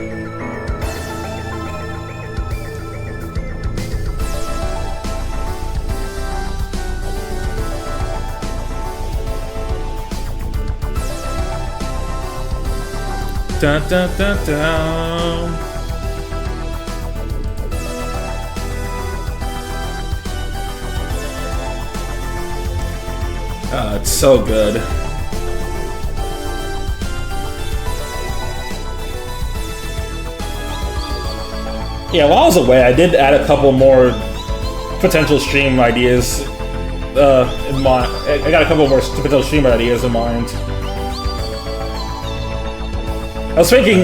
Dun dun dun dun. It's so good. Yeah, while I was away, I did add a couple more potential stream ideas in mind. I got a couple more potential stream ideas in mind. I was thinking,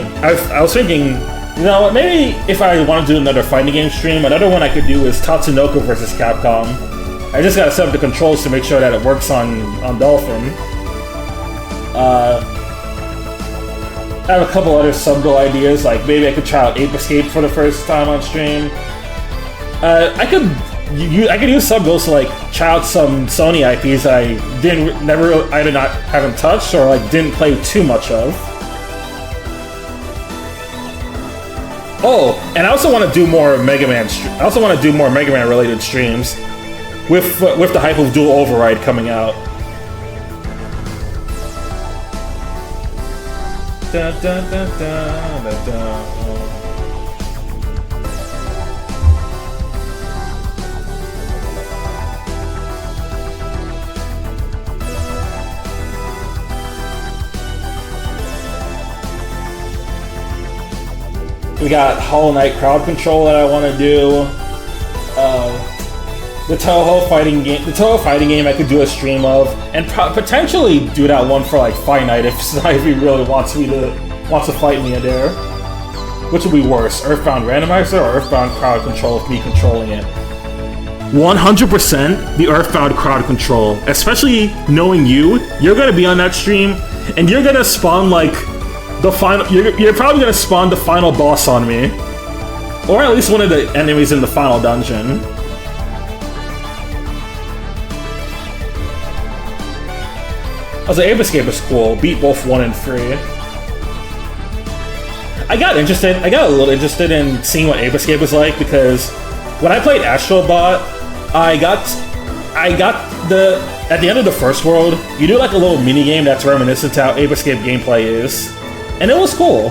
you know what, maybe if I want to do another fighting game stream, another one I could do is Tatsunoko vs. Capcom. I just gotta set up the controls to make sure that it works on Dolphin. I have a couple other sub-goal ideas, like maybe I could try out Ape Escape for the first time on stream. I could use sub-goals to like try out some Sony IPs that I haven't touched or like didn't play too much of. Oh, and I also want to do more Mega Man. I also want to do more Mega Man related streams with the hype of Dual Override coming out. Da, da, da, da, da, da. We got Hollow Knight crowd control that I want to do. The Toho fighting game I could do a stream of, and potentially do that one for like Fight Night if Snivy really wants to fight me in there. Which would be worse, Earthbound Randomizer or Earthbound crowd control with me controlling it? 100% the Earthbound crowd control, especially knowing you're gonna be on that stream, and you're gonna spawn like the final. You're probably gonna spawn the final boss on me, or at least one of the enemies in the final dungeon. Also, Ape Escape is cool. Beat both 1 and 3. I got a little interested in seeing what Ape Escape was like because when I played Astrobot, at the end of the first world, you do like a little mini game that's reminiscent to how Ape Escape gameplay is, and it was cool.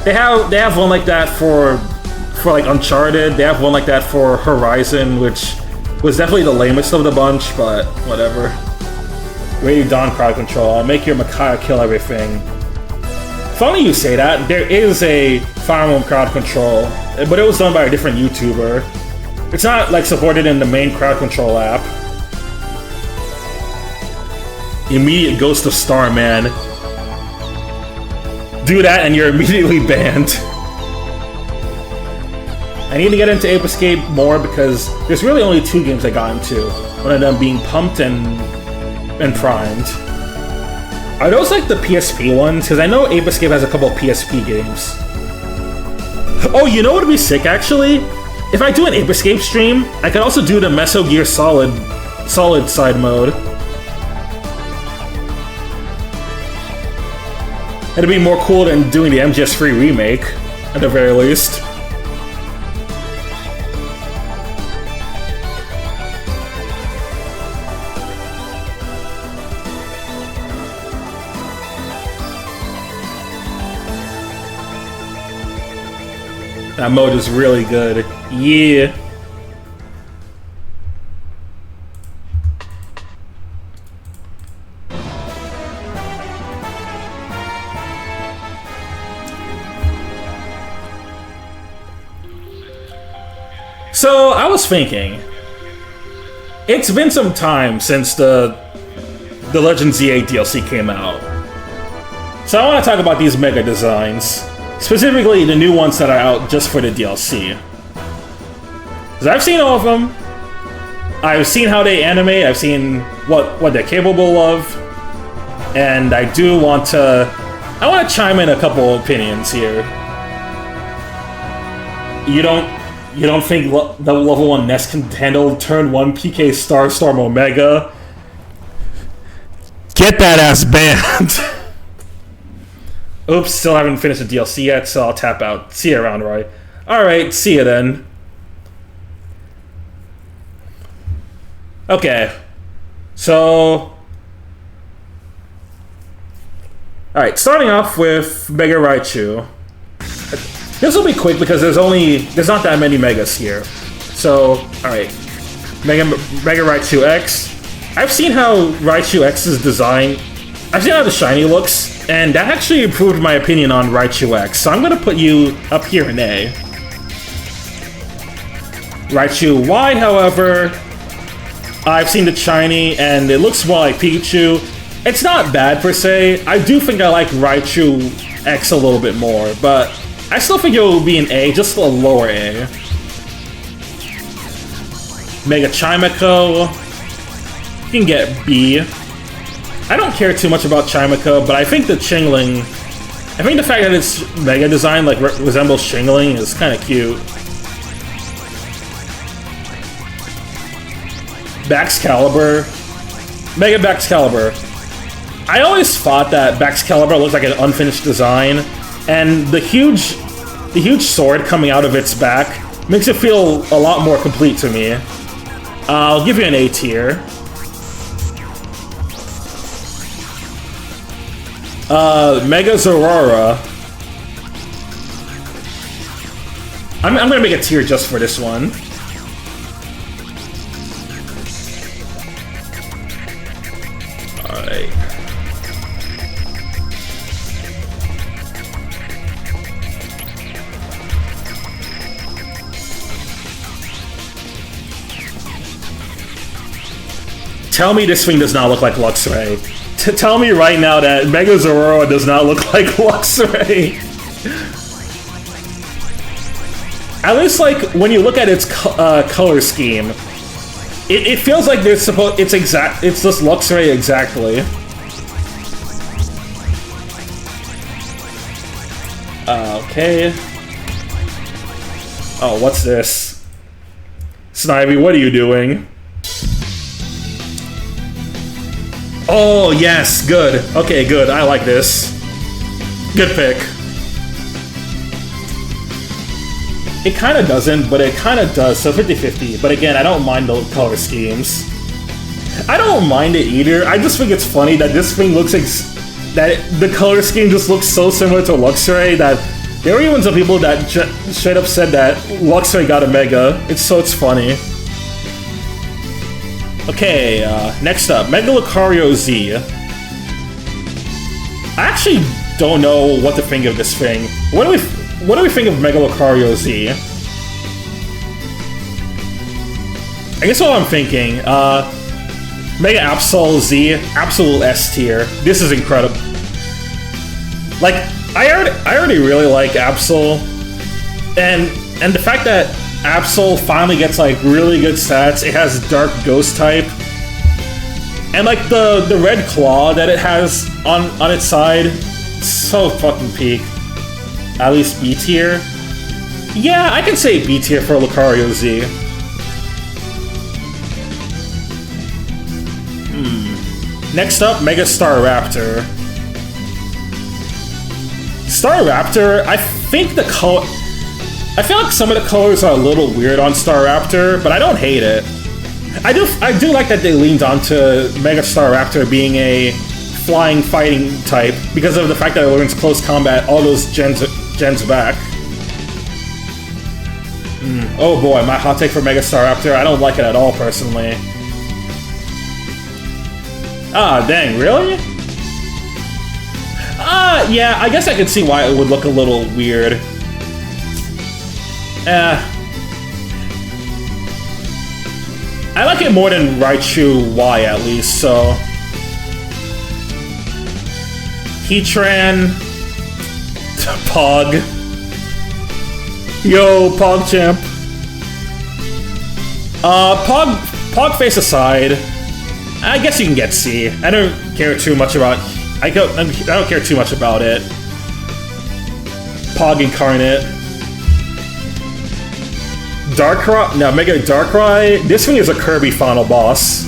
They have one like that for like Uncharted. They have one like that for Horizon, which was definitely the lamest of the bunch, but whatever. Rated Dawn crowd control. I'll make your Micaiah kill everything. Funny you say that. There is a Fire Emblem crowd control, but it was done by a different YouTuber. It's not like supported in the main crowd control app. Immediate Ghost of Starman. Do that and you're immediately banned. I need to get into Ape Escape more because there's really only 2 games I got into. One of them being Pumped and Primed. Are those like the PSP ones? Because I know Ape Escape has a couple of PSP games. Oh, you know what would be sick actually? If I do an Ape Escape stream, I could also do the Meso Gear Solid side mode. It'd be more cool than doing the MGS3 remake, at the very least. That mode is really good. Yeah. So, I was thinking, it's been some time since the Legend Z8 DLC came out. So I want to talk about these mega designs. Specifically, the new ones that are out just for the DLC. Because I've seen all of them. I've seen how they animate, I've seen what they're capable of. And I want to chime in a couple opinions here. You don't think the level 1 NES can handle turn 1 PK Starstorm Omega? Get that ass banned! Oops, still haven't finished the DLC yet, so I'll tap out. See you around, Roy. Alright, see you then. Okay. So... Alright, starting off with Mega Raichu. This will be quick because there's not that many Megas here. So, alright. Mega Raichu X. I've seen how Raichu X's design... I've seen how the shiny looks, and that actually improved my opinion on Raichu X, so I'm gonna put you up here in A. Raichu Y, however, I've seen the shiny, and it looks more like Pikachu. It's not bad per se. I do think I like Raichu X a little bit more, but I still think it will be an A, just a lower A. Mega Chimico. You can get B. I don't care too much about Chimico, but I think the Chingling... I think the fact that its Mega design like resembles Chingling is kind of cute. Baxcalibur. Mega Baxcalibur. I always thought that Baxcalibur looked like an unfinished design, and the huge sword coming out of its back makes it feel a lot more complete to me. I'll give you an A tier. Mega Zorora. I'm gonna make a tier just for this one. Alright. Tell me this thing does not look like Luxray. Tell me right now that Mega Zorora does not look like Luxray. At least, like, when you look at its color scheme, it feels like it's just Luxray exactly. Okay. Oh, what's this? Snivy, what are you doing? Oh, yes, good. Okay, good. I like this. Good pick. It kind of doesn't, but it kind of does, so 50-50. But again, I don't mind the color schemes. I don't mind it either. I just think it's funny that this thing looks the color scheme just looks so similar to Luxray that there were even some people that straight up said that Luxray got a Mega. It's funny. Okay, next up, Mega Lucario Z. I actually don't know what to think of this thing. What do we think of Mega Lucario Z? I guess what I'm thinking, Mega Absol Z, absolute S tier. This is incredible. Like, I already really like Absol, and the fact that Absol finally gets like really good stats. It has Dark Ghost type, and like the red claw that it has on its side, so fucking peak. At least B tier. Yeah, I can say B tier for Lucario Z. Next up, Mega Staraptor. Staraptor, I think the color. I feel like some of the colors are a little weird on Staraptor, but I don't hate it. I do like that they leaned onto Mega Staraptor being a flying fighting type because of the fact that it learns close combat all those gens back. Oh boy, my hot take for Mega Staraptor, I don't like it at all personally. Ah, dang, really? Yeah, I guess I could see why it would look a little weird. I like it more than Raichu Y at least, so... Heatran... Pog... Yo, PogChamp. Pog face aside, I guess you can get C. I don't care too much about... I don't care too much about it. Pog Incarnate. Darkrai? No, Mega Darkrai? This thing is a Kirby final boss.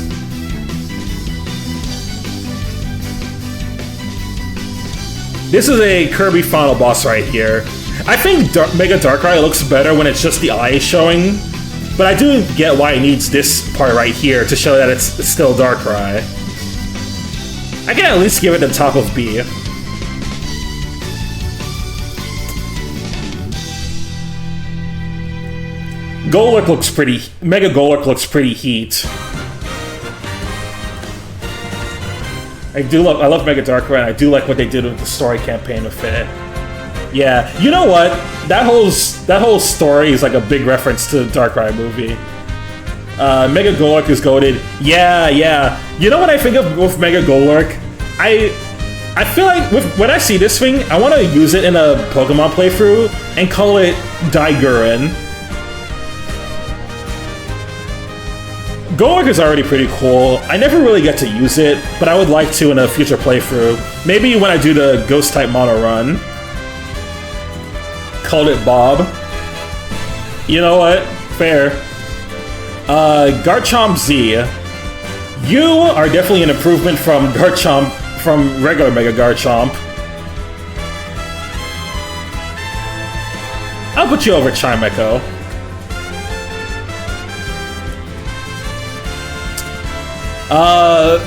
This is a Kirby final boss right here. I think Mega Darkrai looks better when it's just the eye showing, but I do get why it needs this part right here to show that it's still Darkrai. I can at least give it the top of B. Golurk looks pretty... Mega Golurk looks pretty heat. I love Mega Darkrai, and I do like what they did with the story campaign with it. Yeah, you know what? That whole story is like a big reference to the Darkrai movie. Mega Golurk is goated. Yeah. You know what I think of with Mega Golurk? I feel like when I see this thing, I want to use it in a Pokemon playthrough and call it Daiguren. Golurk is already pretty cool. I never really get to use it, but I would like to in a future playthrough. Maybe when I do the Ghost-type mono run. Called it Bob. You know what? Fair. Garchomp Z. You are definitely an improvement from Garchomp, from regular Mega Garchomp. I'll put you over Chimecho.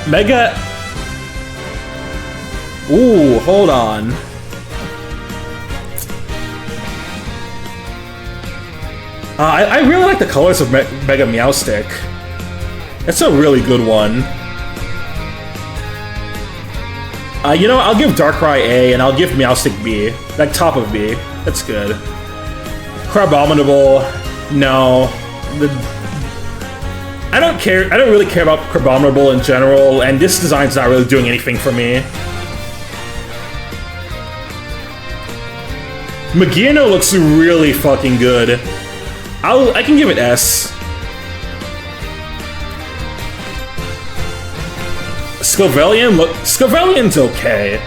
Mega... Ooh, hold on. I really like the colors of Mega Meowstic. It's a really good one. You know, I'll give Darkrai A and I'll give Meowstic B. Like, top of B. That's good. Crabominable, no. I don't care. I don't really care about Crabominable in general, and this design's not really doing anything for me. Magearno looks really fucking good. I can give it S. Scovellian's okay.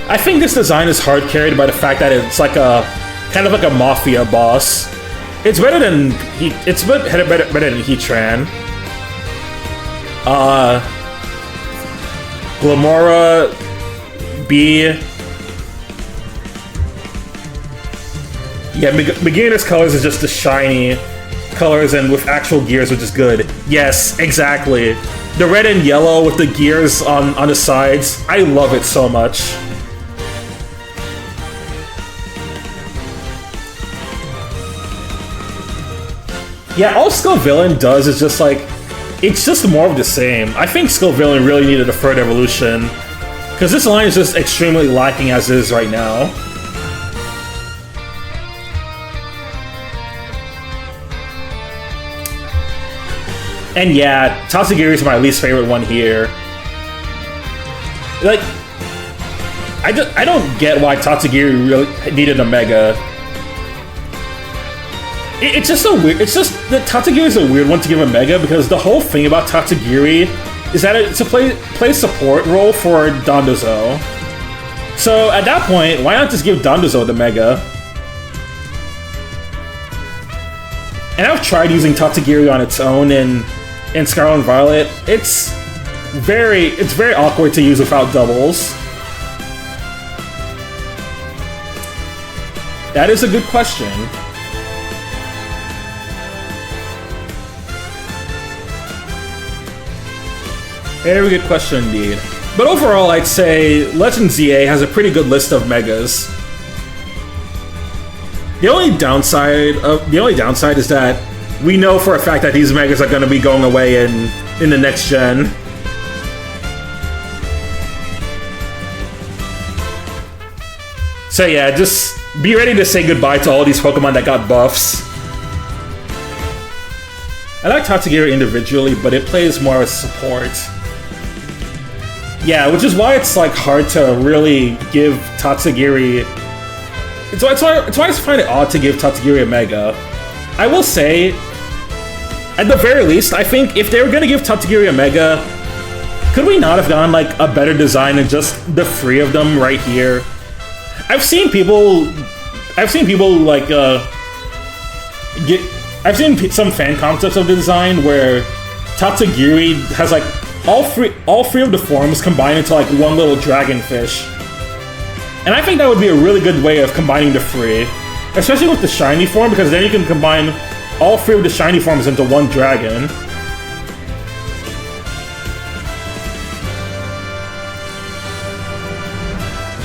I think this design is hard carried by the fact that it's like a kind of like a mafia boss. It's better than better than Heatran. Glamora B. Yeah, Magearno's colors is just the shiny colors and with actual gears, which is good. Yes, exactly. The red and yellow with the gears on the sides. I love it so much. Yeah, all Skullvillain does is just like, it's just more of the same. I think Skullvillain really needed a third evolution, because this line is just extremely lacking as is right now. And yeah, Tatsugiri is my least favorite one here. Like, I don't get why Tatsugiri really needed a Mega. It's just that Tatsugiri is a weird one to give a Mega, because the whole thing about Tatsugiri is that it's a play support role for Dondozo. So at that point, why not just give Dondozo the Mega? And I've tried using Tatsugiri on its own in Scarlet and Violet. It's very awkward to use without doubles. That is a good question. Very good question indeed. But overall, I'd say Legend ZA has a pretty good list of Megas. The only downside is that we know for a fact that these Megas are going to be going away in the next gen. So yeah, just be ready to say goodbye to all these Pokemon that got buffs. I like Tatsugiri individually, but it plays more as support. Yeah, which is why it's like hard to really give Tatsugiri... It's why I find it odd to give Tatsugiri a Mega. I will say, at the very least, I think if they were gonna give Tatsugiri a Mega, could we not have gotten like a better design than just the three of them right here? I've seen some fan concepts of the design where Tatsugiri has like all three of the forms combined into like one little dragonfish. And I think that would be a really good way of combining the three. Especially with the shiny form, because then you can combine all three of the shiny forms into one dragon.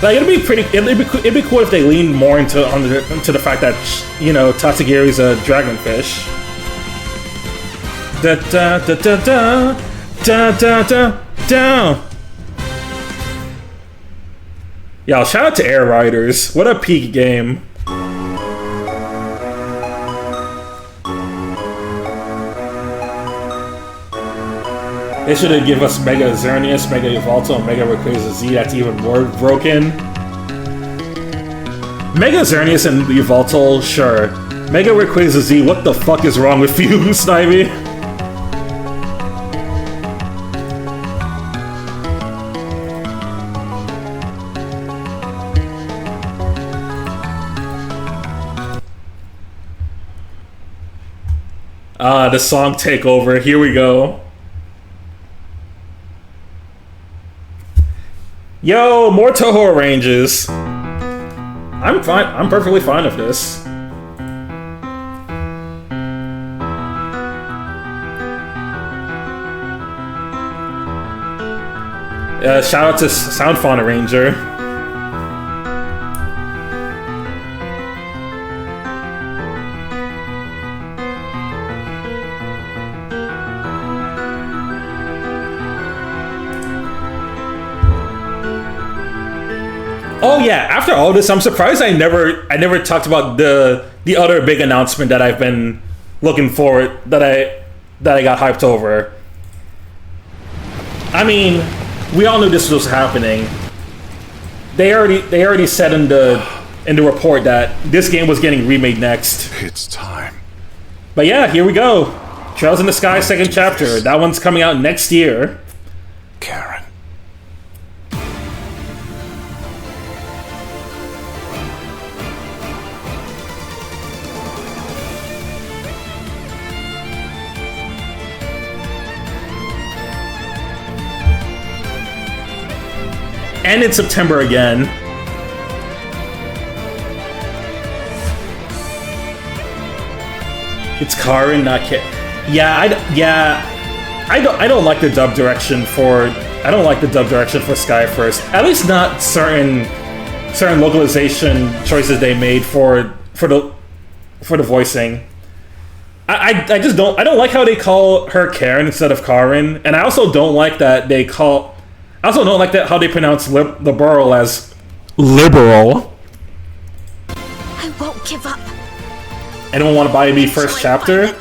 Like, it'd be cool if they leaned more into the fact that, you know, Tatsugiri's a dragonfish. Da da da da da da da da. Yo, shout out to Air Riders. What a peak game. They should have given us Mega Xerneas, Mega Yveltal, and Mega Rayquaza Z. That's even more broken. Mega Xerneas and Yveltal, sure. Mega Rayquaza Z, what the fuck is wrong with you, Snivy? The song takeover. Here we go. Yo, more Toho arranges. I'm fine. I'm perfectly fine with this. Shout out to Sound Font Arranger. Oh yeah, after all this, I'm surprised I never talked about the other big announcement that I've been looking forward that I got hyped over. I mean, we all knew this was happening. They already said in the report that this game was getting remade next. It's time. But yeah, here we go. Trails in the Sky second chapter. That one's coming out next year. Karen. And in September again. It's Karin, not Kit. I don't like the dub direction for Sky First. At least not certain localization choices they made for the voicing. I don't like how they call her Karen instead of Karin, and I also don't like that how they pronounce liberal as liberal. I won't give up. Anyone want to buy me first chapter?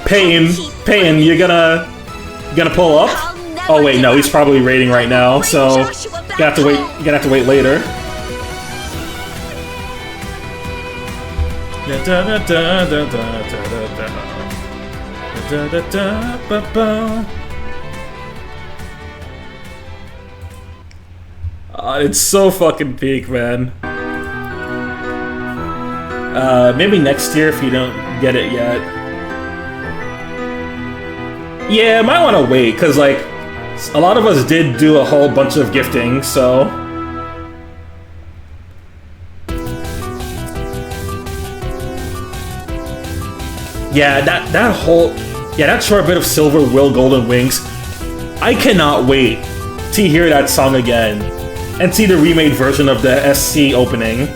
Payne, you're gonna pull up? Oh wait, no, he's probably raiding right now, so you're gonna have to wait later. It's so fucking peak, man. Maybe next year if you don't get it yet. Yeah, might want to wait, because, like, a lot of us did do a whole bunch of gifting, so... Yeah, that short bit of Silver Will Golden Wings, I cannot wait to hear that song again and see the remade version of the SC opening.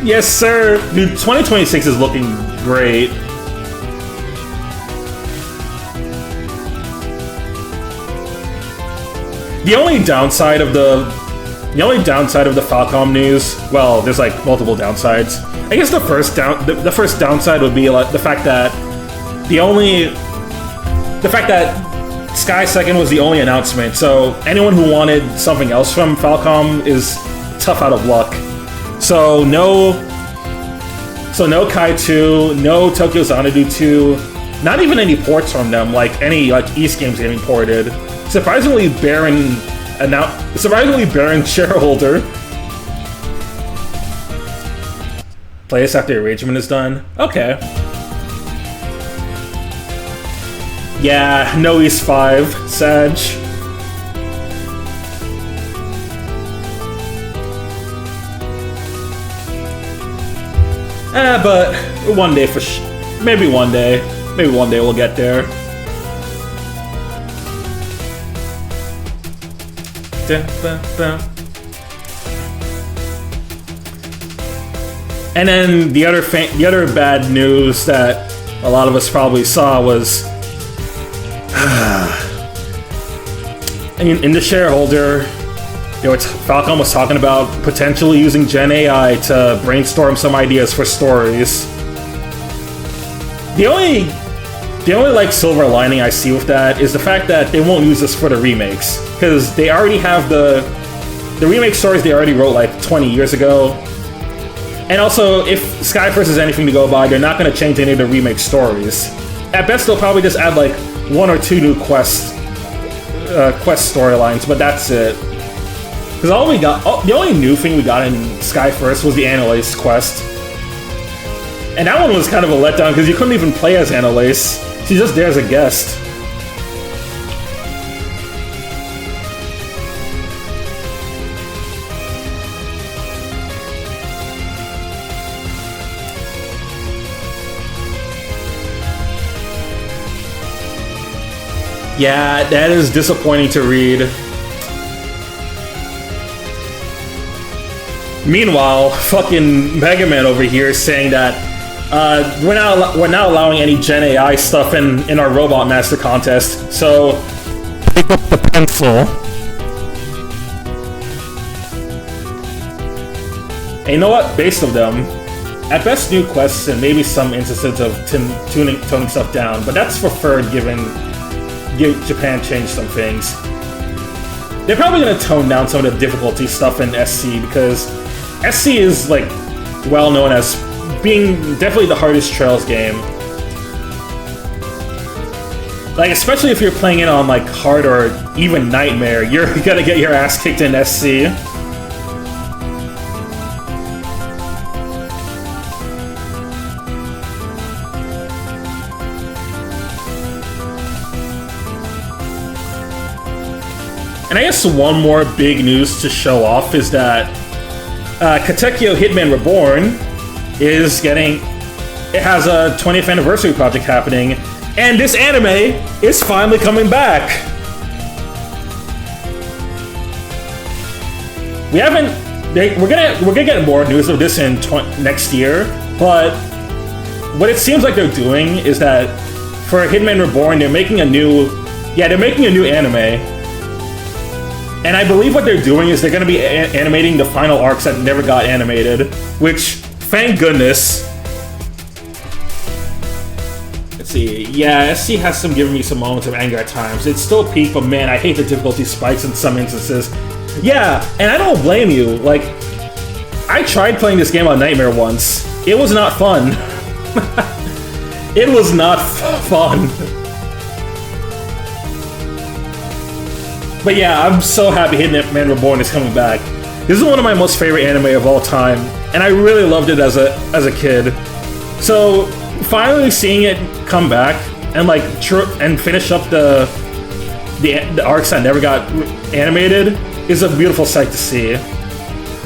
Yes, sir! Dude, 2026 is looking great. The only downside of the Falcom news, well, there's like multiple downsides. I guess the first downside would be like the fact that Sky Second was the only announcement, so anyone who wanted something else from Falcom is tough out of luck. So no Kai 2, no Tokyo Xanadu 2, not even any ports from them, like any East games getting ported. Surprisingly barren shareholder. Play this after arrangement is done. Okay. Yeah, no East 5, Sag. But one day maybe one day we'll get there. And then the other bad news that a lot of us probably saw was in the shareholder, Falcom was talking about potentially using Gen AI to brainstorm some ideas for stories. The only like silver lining I see with that is the fact that they won't use this for the remakes, because they already have the remake stories they already wrote like 20 years ago. And also, if Skyforce is anything to go by, they're not going to change any of the remake stories. At best, they'll probably just add like 1 or 2 new quest storylines, but that's it. Because the only new thing we got in Sky First was the Annalise quest. And that one was kind of a letdown because you couldn't even play as Annalise. She's just there as a guest. Yeah, that is disappointing to read. Meanwhile, fucking Mega Man over here is saying that we're not allowing any Gen AI stuff in our Robot Master contest, so pick up the pencil. And you know what? Based on them, at best new quests and maybe some instances of toning stuff down, but that's preferred given Japan changed some things. They're probably gonna tone down some of the difficulty stuff in SC because SC is like well known as being definitely the hardest Trails game. Like especially if you're playing it on like hard or even Nightmare, you're gonna get your ass kicked in SC. And I guess one more big news to show off is that Katekyo Hitman Reborn is it has a 20th anniversary project happening, and this anime is finally coming back. We're gonna get more news of this in next year, but what it seems like they're doing is that for Hitman Reborn, they're making a new anime. And I believe what they're doing is they're going to be animating the final arcs that never got animated, which, thank goodness. Let's see. Yeah, SC has giving me some moments of anger at times. It's still peak, but man, I hate the difficulty spikes in some instances. Yeah, and I don't blame you. Like, I tried playing this game on Nightmare once. It was not fun. It was not fun. But yeah, I'm so happy Hitman Reborn is coming back. This is one of my most favorite anime of all time, and I really loved it as a kid. So finally seeing it come back and like and finish up the arcs that never got animated is a beautiful sight to see.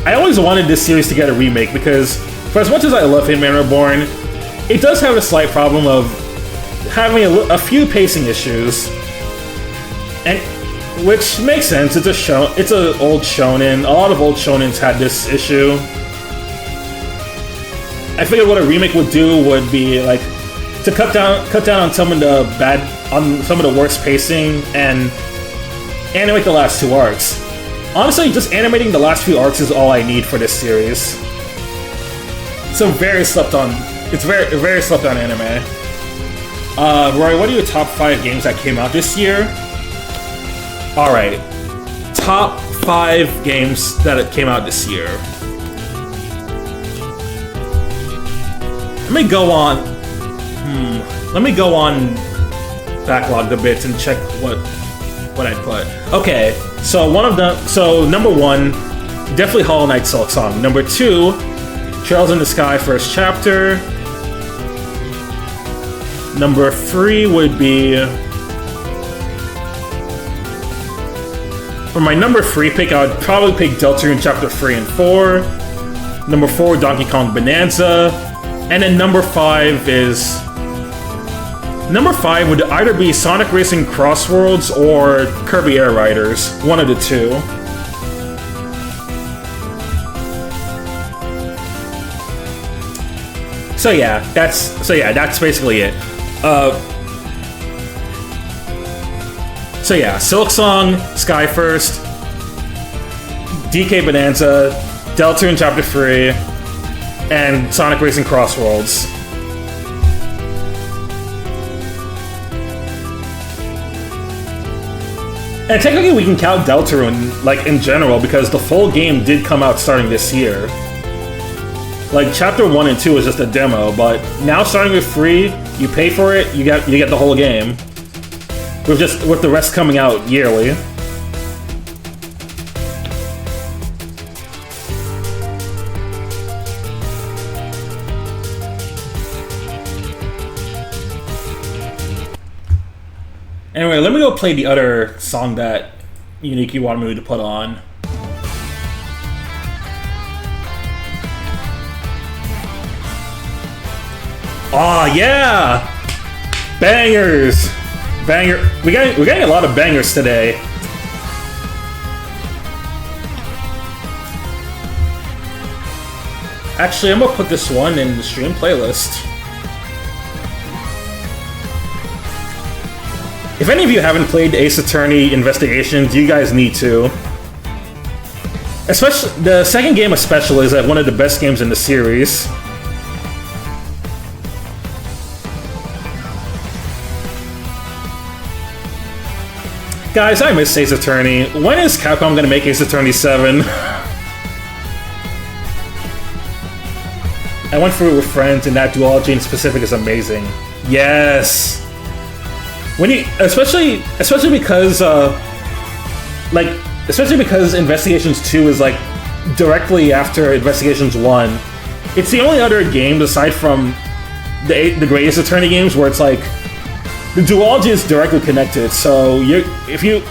I always wanted this series to get a remake because for as much as I love Hitman Reborn, it does have a slight problem of having a few pacing issues, and which makes sense. It's an old shonen. A lot of old shonens had this issue. I figured what a remake would do would be like to cut down on some of the worst pacing and animate the last two arcs. Honestly, just animating the last few arcs is all I need for this series. It's very slept on anime. Roy, what are your top 5 games that came out this year? Alright, top 5 games that came out this year. Let me go on Backlog a bit and check what I put. Okay, so number 1, definitely Hollow Knight Silk Song. Number 2, Trails in the Sky First Chapter. Number 3 would be... For my number 3 pick, I would probably pick Deltarune Chapter 3 and 4. Number 4, Donkey Kong Bonanza. And then number 5 is... Number 5 would either be Sonic Racing Crossworlds or Kirby Air Riders. One of the two. So yeah, that's basically it. So yeah, Silk Song, Sky First, DK Bonanza, Deltarune Chapter 3, and Sonic Racing Crossworlds. And technically we can count Deltarune, like, in general, because the full game did come out starting this year. Like, Chapter 1 and 2 is just a demo, but now starting with 3, you pay for it, you get the whole game. With the rest coming out yearly. Anyway, let me go play the other song that Uniki wanted me to put on. Aw, yeah! Bangers! We're getting a lot of bangers today. Actually, I'm gonna put this one in the stream playlist. If any of you haven't played Ace Attorney Investigations, you guys need to. Especially the second game especially is like one of the best games in the series. Guys, I miss Ace Attorney. When is Capcom gonna make Ace Attorney 7? I went through it with friends, and that duology in specific is amazing. Yes! When you, especially because, especially because Investigations 2 is, like, directly after Investigations 1. It's the only other game, aside from the great Ace Attorney games, where it's, like, the duology is directly connected, so if you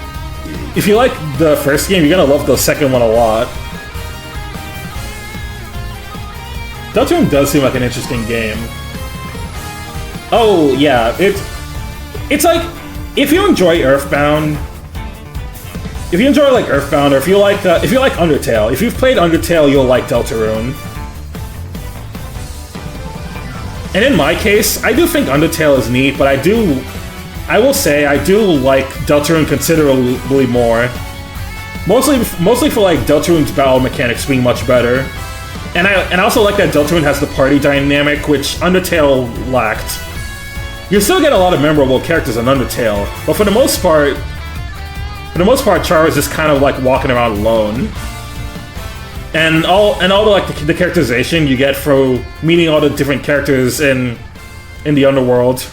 like the first game, you're gonna love the second one a lot. Deltarune does seem like an interesting game. Oh yeah, it's like if you enjoy Earthbound, or if you like Undertale, if you've played Undertale, you'll like Deltarune. And in my case, I do think Undertale is neat, but I will say I do like Deltarune considerably more. Mostly for like Deltarune's battle mechanics being much better. And I also like that Deltarune has the party dynamic, which Undertale lacked. You still get a lot of memorable characters in Undertale, but for the most part, Char is just kind of like walking around alone. And all the characterization you get from meeting all the different characters in the underworld.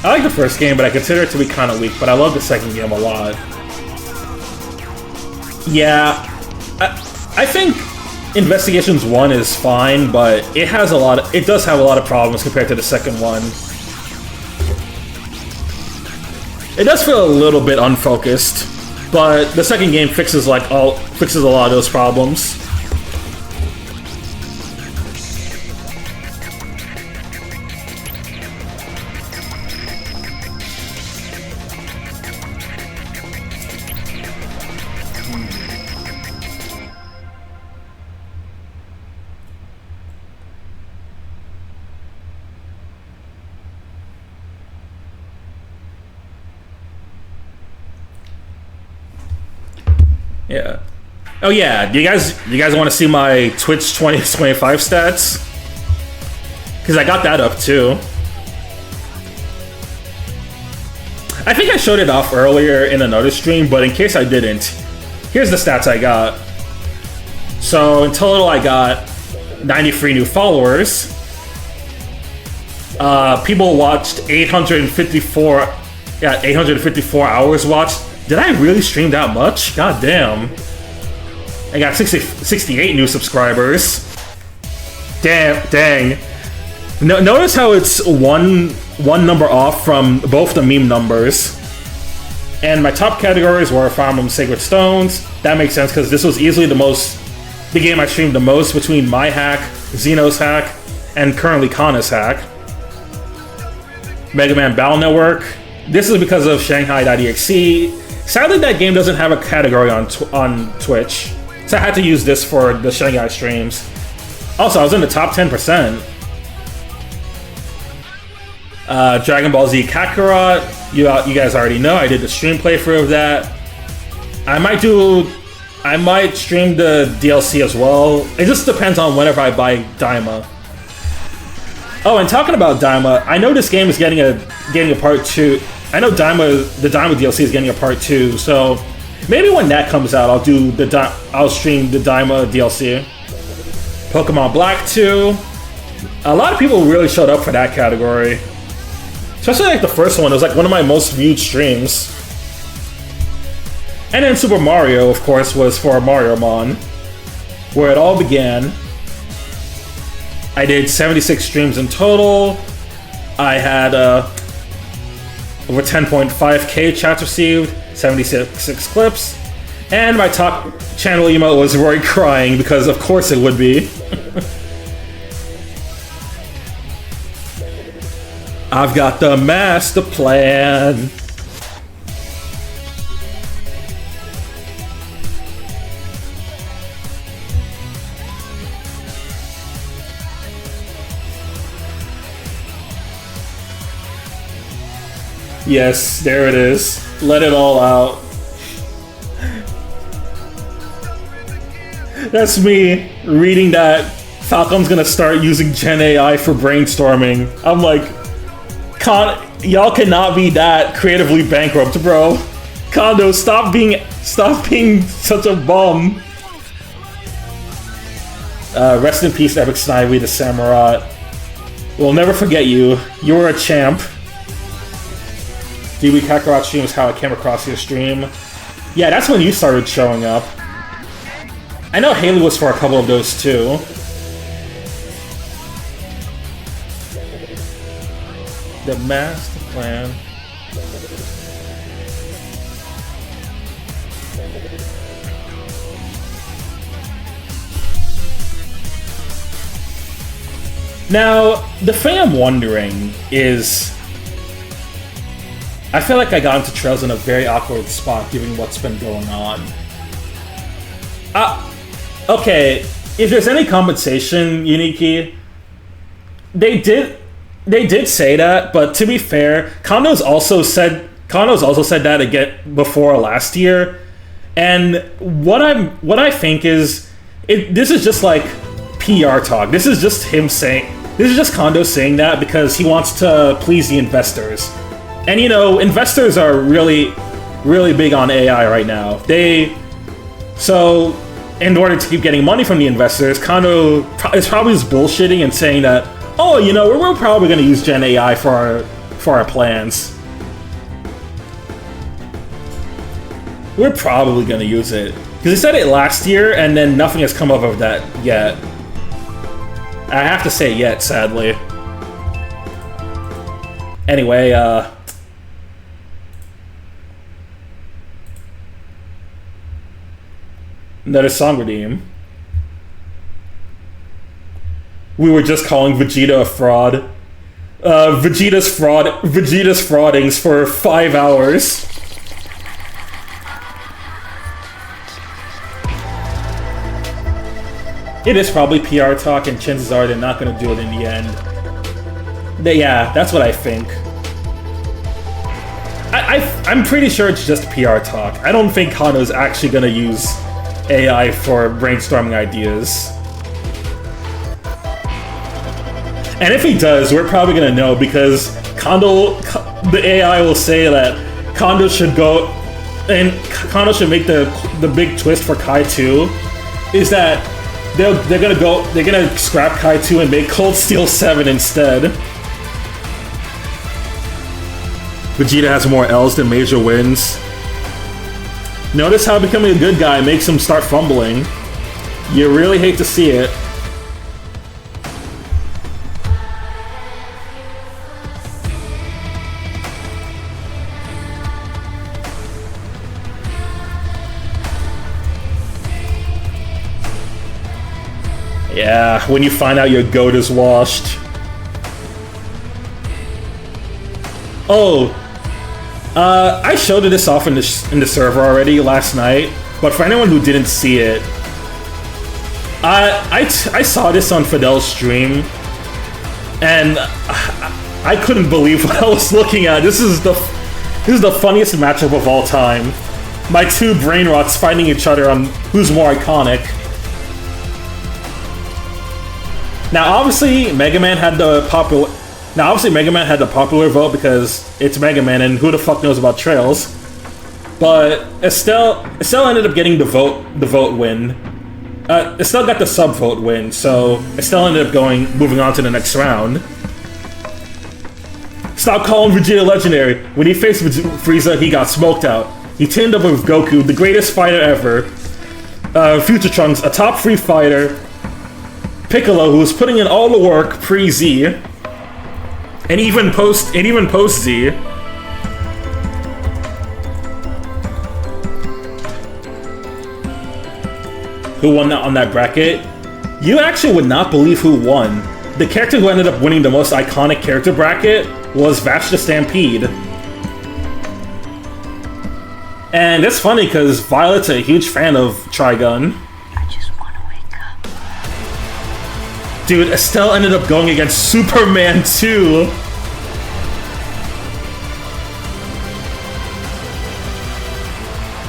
I like the first game, but I consider it to be kind of weak, but I love the second game a lot. Yeah, I think Investigations 1 is fine, but it does have a lot of problems compared to the second one. It does feel a little bit unfocused, but the second game fixes a lot of those problems. Yeah. Oh yeah, do you guys want to see my Twitch 2025 stats? Because I got that up too. I think I showed it off earlier in another stream, but in case I didn't, here's the stats I got. So in total I got 93 new followers. People watched 854 hours watched. Did I really stream that much? God damn. I got 68 new subscribers. Dang. Notice how it's one number off from both the meme numbers. And my top categories were Fire Emblem Sacred Stones. That makes sense because this was easily the game I streamed the most between my hack, Xeno's hack, and currently Kana's hack. Mega Man Battle Network. This is because of Shanghai.exe. Sadly, that game doesn't have a category on Twitch, so I had to use this for the Shanghai streams. Also, I was in the top 10%. Dragon Ball Z Kakarot, you guys already know, I did the stream playthrough of that. I might stream the DLC as well. It just depends on whenever I buy Daima. Oh, and talking about Daima, I know this game is getting a part 2. I know the Daima DLC is getting a part 2, so maybe when that comes out, I'll stream the Daima DLC. Pokemon Black 2. A lot of people really showed up for that category. Especially like the first one, it was like one of my most viewed streams. And then Super Mario, of course, was for Mario Mon, where it all began. I did 76 streams in total. I had over 10.5k chats received, 76 clips, and my top channel emote was Roy crying, because of course it would be. I've got the master plan. Yes, there it is. Let it all out. That's me reading that Falcom's gonna start using Gen AI for brainstorming. I'm like, y'all cannot be that creatively bankrupt, bro. Kondo, stop being such a bum. Rest in peace, Epic Snivy the Samurai. We'll never forget you. You were a champ. DB Kakarot stream is how I came across your stream. Yeah, that's when you started showing up. I know Haley was for a couple of those too. The master plan. Now, the thing I'm wondering is, I feel like I got into Trails in a very awkward spot given what's been going on. Okay, if there's any compensation, Uniki, they did say that, but to be fair, Kondo's also said that again before last year, and what I think is, this is just like PR talk. This is just Kondo saying that because he wants to please the investors. And you know, investors are really, really big on AI right now. So, in order to keep getting money from the investors, Kondo is probably just bullshitting and saying that, oh, you know, we're probably going to use Gen AI for our plans. We're probably going to use it. Because he said it last year, and then nothing has come up of that yet. I have to say yet, sadly. Anyway, another song redeem. We were just calling Vegeta a fraud. Vegeta's fraudings for 5 hours. It is probably PR talk, and chances are they're not going to do it in the end. Yeah, that's what I think. I'm pretty sure it's just PR talk. I don't think Kondo's actually going to use AI for brainstorming ideas. And if he does, we're probably going to know, because the AI will say that Kondo should go, and Kondo should make the big twist for Kai 2, is that they're gonna scrap Kai 2 and make Cold Steel 7 instead. Vegeta has more L's than major wins. Notice how becoming a good guy makes him start fumbling. You really hate to see it. Yeah, when you find out your goat is washed. Oh, I showed this off in the server already last night, but for anyone who didn't see it, I saw this on Fidel's stream, and I couldn't believe what I was looking at. This is the funniest matchup of all time. My two brain rots fighting each other on who's more iconic. Now, obviously, Mega Man had the popular vote because it's Mega Man, and who the fuck knows about Trails? But Estelle ended up getting the vote win. Estelle got the sub vote win, so Estelle ended up moving on to the next round. Stop calling Vegeta legendary. When he faced Frieza, he got smoked out. He teamed up with Goku, the greatest fighter ever. Future Trunks, a top 3 fighter. Piccolo, who was putting in all the work pre-Z, and even post-Z. Who won on that bracket? You actually would not believe who won. The character who ended up winning the most iconic character bracket was Vash the Stampede. And it's funny because Violet's a huge fan of Trigun. I just want to wake up. Dude, Estelle ended up going against Superman 2.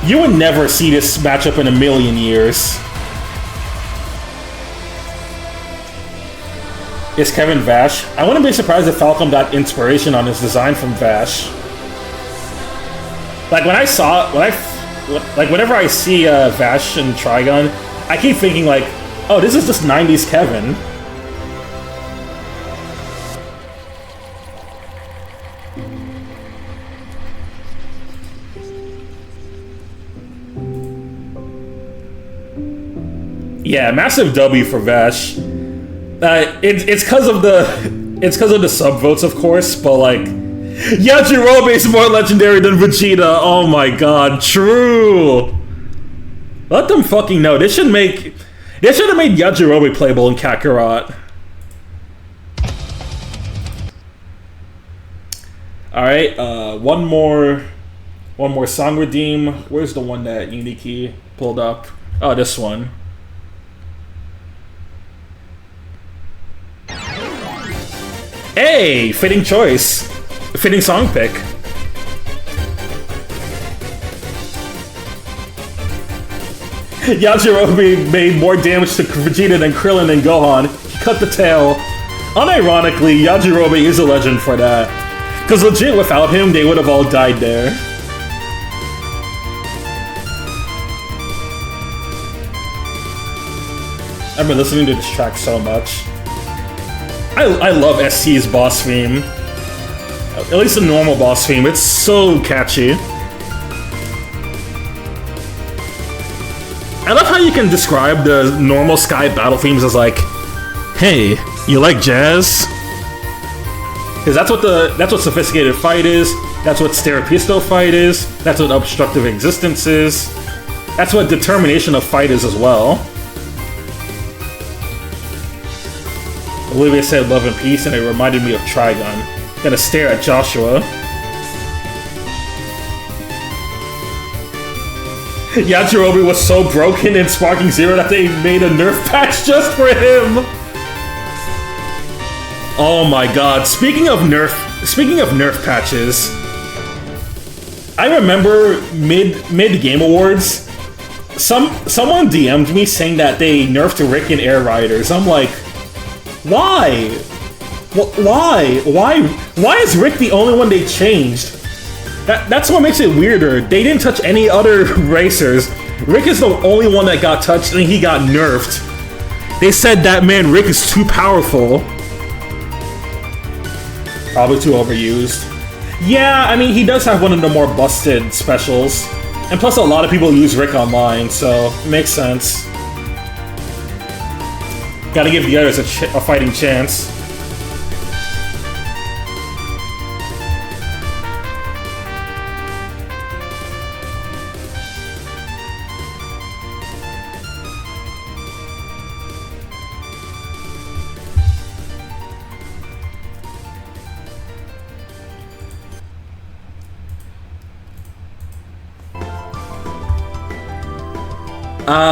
You would never see this matchup in a million years. Is Kevin Vash? I wouldn't be surprised if Falcom got inspiration on his design from Vash. Like whenever I see Vash and Trigun, I keep thinking like, oh, this is just 90s Kevin. Yeah, massive W for Vash. It's because of the subvotes, of course, but like, Yajirobe is more legendary than Vegeta. Oh my god, true. Let them fucking know. They should have made Yajirobe playable in Kakarot. All right, one more song redeem. Where's the one that Uniki pulled up? Oh, this one. Hey, fitting choice. Fitting song pick. Yajirobe made more damage to Vegeta than Krillin and Gohan. He cut the tail. Unironically, Yajirobe is a legend for that. Because legit, without him, they would have all died there. I've been listening to this track so much. I love SC's boss theme. At least the normal boss theme. It's so catchy. I love how you can describe the normal Sky battle themes as like, hey, you like jazz? Because that's what sophisticated fight is. That's what Sterapisto fight is. That's what obstructive existence is. That's what determination of fight is as well. Olivia said love and peace, and it reminded me of Trigun. Gonna stare at Joshua. Yajirobe was so broken in Sparking Zero that they made a nerf patch just for him! Oh my god, speaking of nerf patches, I remember mid Game Awards, someone DM'd me saying that they nerfed Rick in Air Riders. I'm like, why? Why is Rick the only one they changed? That's what makes it weirder. They didn't touch any other racers. Rick is the only one that got touched and he got nerfed. They said that man Rick is too powerful. Probably too overused. Yeah, I mean, he does have one of the more busted specials. And plus a lot of people use Rick online, so it makes sense. Gotta give the others a fighting chance.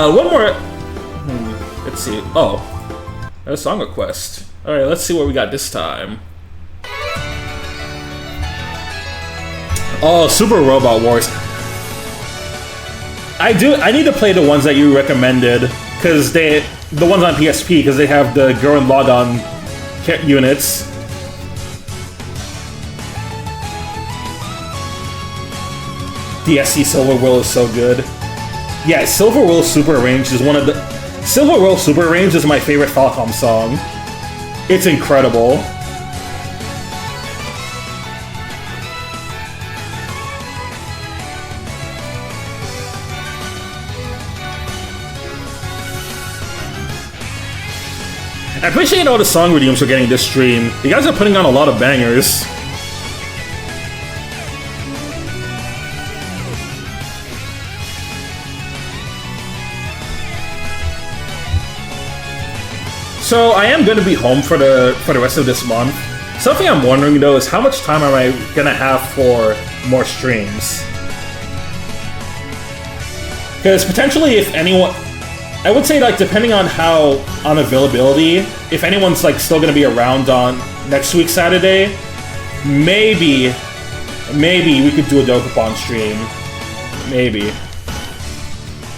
One more. Let's see. Oh, a song request. All right, let's see what we got this time. Oh, Super Robot Wars. I need to play the ones that you recommended because the ones on PSP because they have the Gurren Lagann units. DSC Silver Will is so good. Yeah, Silver Will Super Range is one of the... Silver Will Super Range is my favorite Falcom song. It's incredible. I appreciate all the song redeems we're getting this stream. You guys are putting on a lot of bangers. So I am going to be home for the rest of this month. Something I'm wondering though is how much time am I going to have for more streams? Because potentially if anyone... I would say like depending on availability, if anyone's like still going to be around on next week Saturday, maybe we could do a Dokapon stream. Maybe.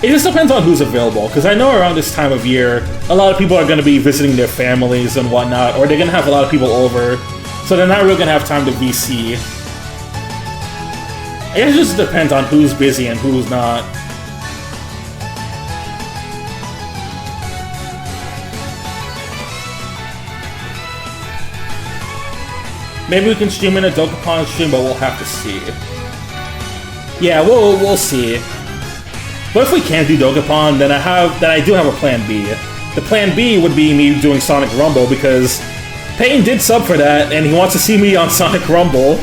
It just depends on who's available, because I know around this time of year, a lot of people are going to be visiting their families and whatnot, or they're going to have a lot of people over, so they're not really going to have time to VC. It just depends on who's busy and who's not. Maybe we can stream in a Dokapon stream, but we'll have to see. Yeah, we'll see. But if we can't do Dokapon, then I do have a plan B. The plan B would be me doing Sonic Rumble, because Payne did sub for that, and he wants to see me on Sonic Rumble.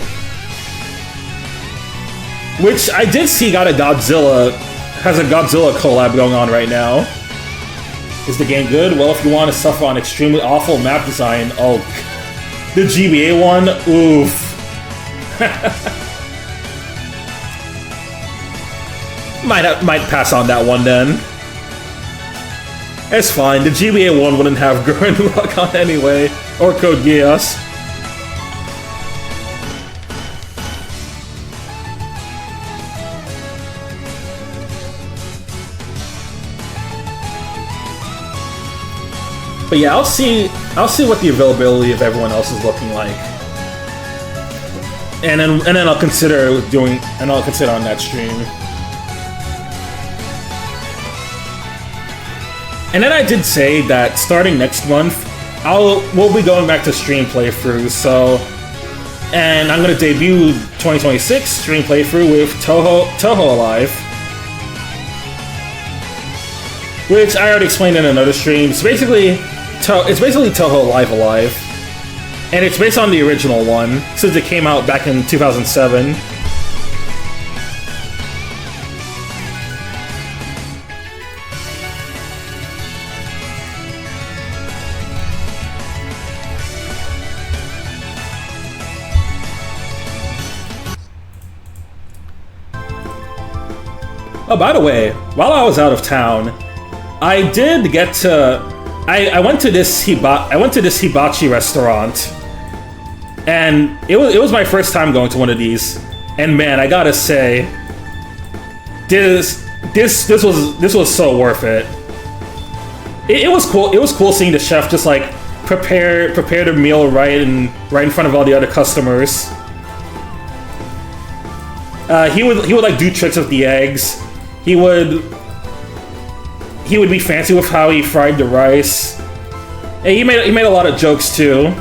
Which I did see has a Godzilla collab going on right now. Is the game good? Well, if you want to suffer on extremely awful map design, oh, the GBA one, oof. Might pass on that one then. It's fine, the GBA one wouldn't have Gurren Lagann anyway, or Code Geass. But yeah, I'll see what the availability of everyone else is looking like. And then I'll consider on that stream. And then I did say that starting next month, we'll be going back to stream playthroughs, so... And I'm gonna debut 2026 stream playthrough with Toho Alive. Which I already explained in another stream. It's basically Toho Alive. And it's based on the original one, since it came out back in 2007. Oh, by the way, while I was out of town, I did get to... I went to this hibachi restaurant, and it was my first time going to one of these, and man, I gotta say, this was so worth it. It was cool. It was cool seeing the chef just like prepare the meal right in front of all the other customers. He would like do tricks with the eggs. He would be fancy with how he fried the rice. And he made a lot of jokes too.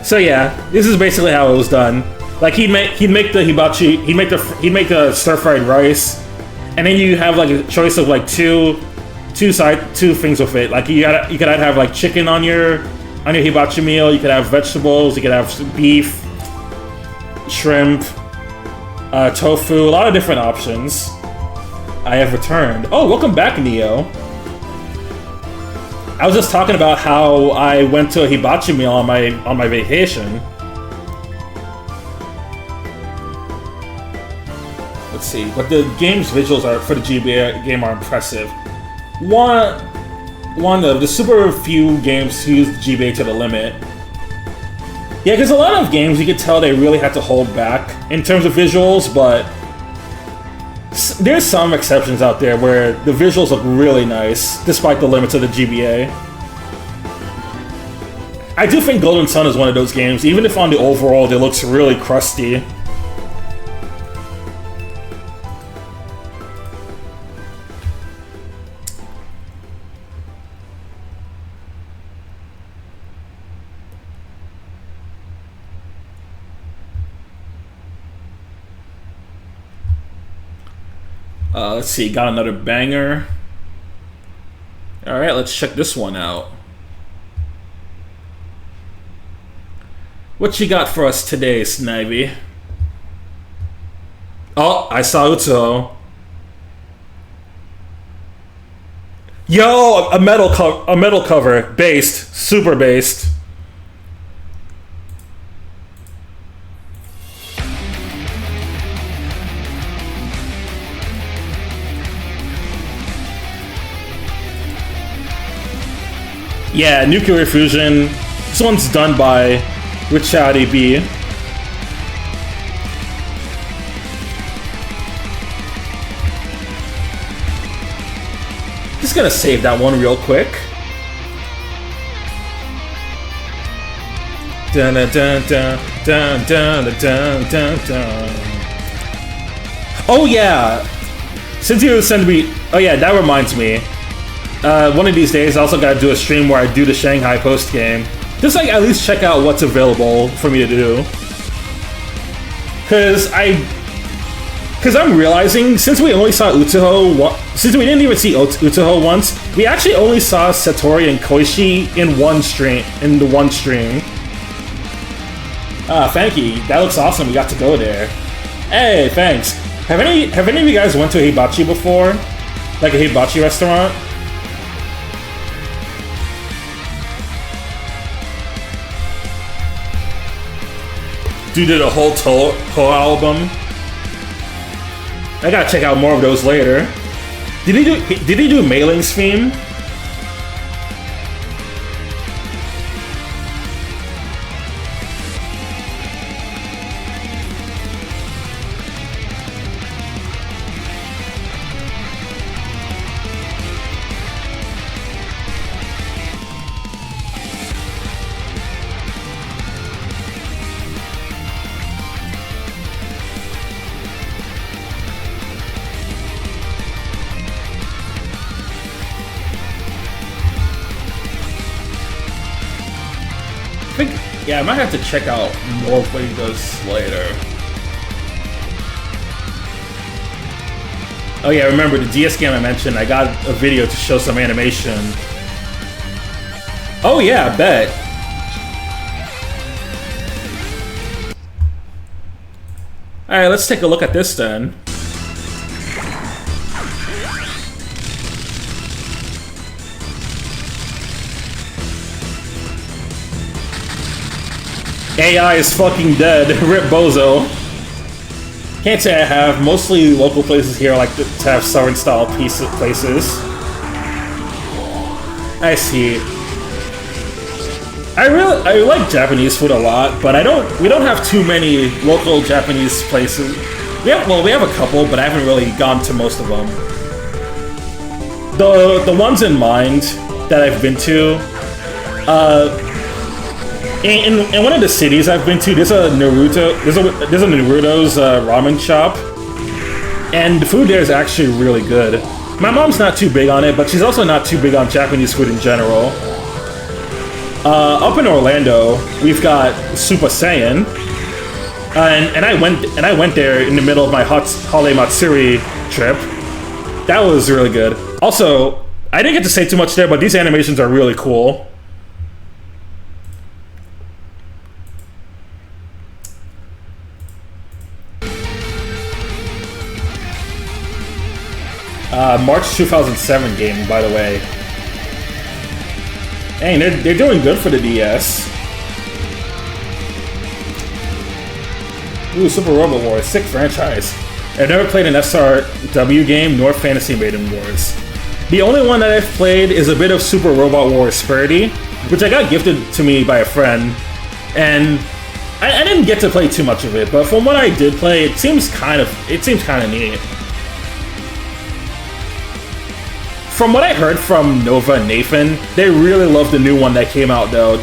So yeah, this is basically how it was done. Like he'd make the hibachi, he'd make the stir-fried rice, and then you have like a choice of like two things with it. Like you could either have like chicken on your hibachi meal, you could have vegetables, you could have beef, shrimp, tofu, a lot of different options. I have returned. Oh, welcome back, Neo. I was just talking about how I went to a hibachi meal on my vacation. Let's see, but the game's visuals for the GBA game are impressive. One of the super few games to use the GBA to the limit. Yeah, because a lot of games you could tell they really had to hold back in terms of visuals, but there's some exceptions out there where the visuals look really nice, despite the limits of the GBA. I do think Golden Sun is one of those games, even if on the overall it looks really crusty. Let's see, got another banger. Alright, let's check this one out. What you got for us today, Snivy? Oh, I saw Utsuho. Yo, a metal cover, based, super based. Yeah, nuclear fusion. This one's done by Richardy B. Just gonna save that one real quick. Dun dun dun dun dun dun dun dun dun. Oh yeah! Since you sent me, oh yeah, that reminds me. One of these days, I also gotta do a stream where I do the Shanghai post game. Just like at least check out what's available for me to do. Cause I'm realizing since we only saw Utsuho, since we didn't even see Utsuho once, we actually only saw Satori and Koishi in one stream. Thank you. That looks awesome. We got to go there. Hey, thanks. Have any of you guys went to a hibachi before? Like a hibachi restaurant? Dude did a whole Toho album. I gotta check out more of those later. Did he do Mailing's theme? Yeah, I might have to check out more of what he does later. Oh yeah, remember the DS game I mentioned, I got a video to show some animation. Oh yeah, I bet. Alright, let's take a look at this then. AI is fucking dead. Rip Bozo. Can't say I have. Mostly local places here like to have Southern style places. I see. I like Japanese food a lot, but we don't have too many local Japanese places. We have a couple, but I haven't really gone to most of them. The ones in mind that I've been to, in one of the cities I've been to, there's a Naruto's ramen shop, and the food there is actually really good. My mom's not too big on it, but she's also not too big on Japanese food in general. Up in Orlando, we've got Super Saiyan, and I went there in the middle of my Hale Matsuri trip. That was really good. Also, I didn't get to say too much there, but these animations are really cool. March 2007 game, by the way. Dang, they're doing good for the DS. Ooh, Super Robot Wars, sick franchise. I've never played an SRW game nor Fantasy Maiden Wars. The only one that I've played is a bit of Super Robot Wars Furdy, which I got gifted to me by a friend, and I didn't get to play too much of it, but from what I did play, it seems kind of neat. From what I heard from Nova and Nathan, they really love the new one that came out though,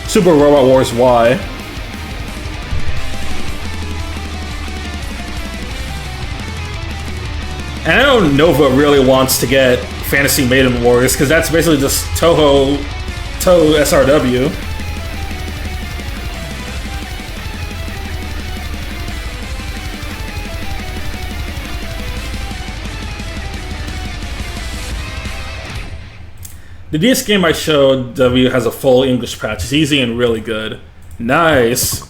Super Robot Wars Y. And I know Nova really wants to get Fantasy Maiden Wars, because that's basically just Toho SRW. The DS game I showed W has a full English patch. It's easy and really good. Nice.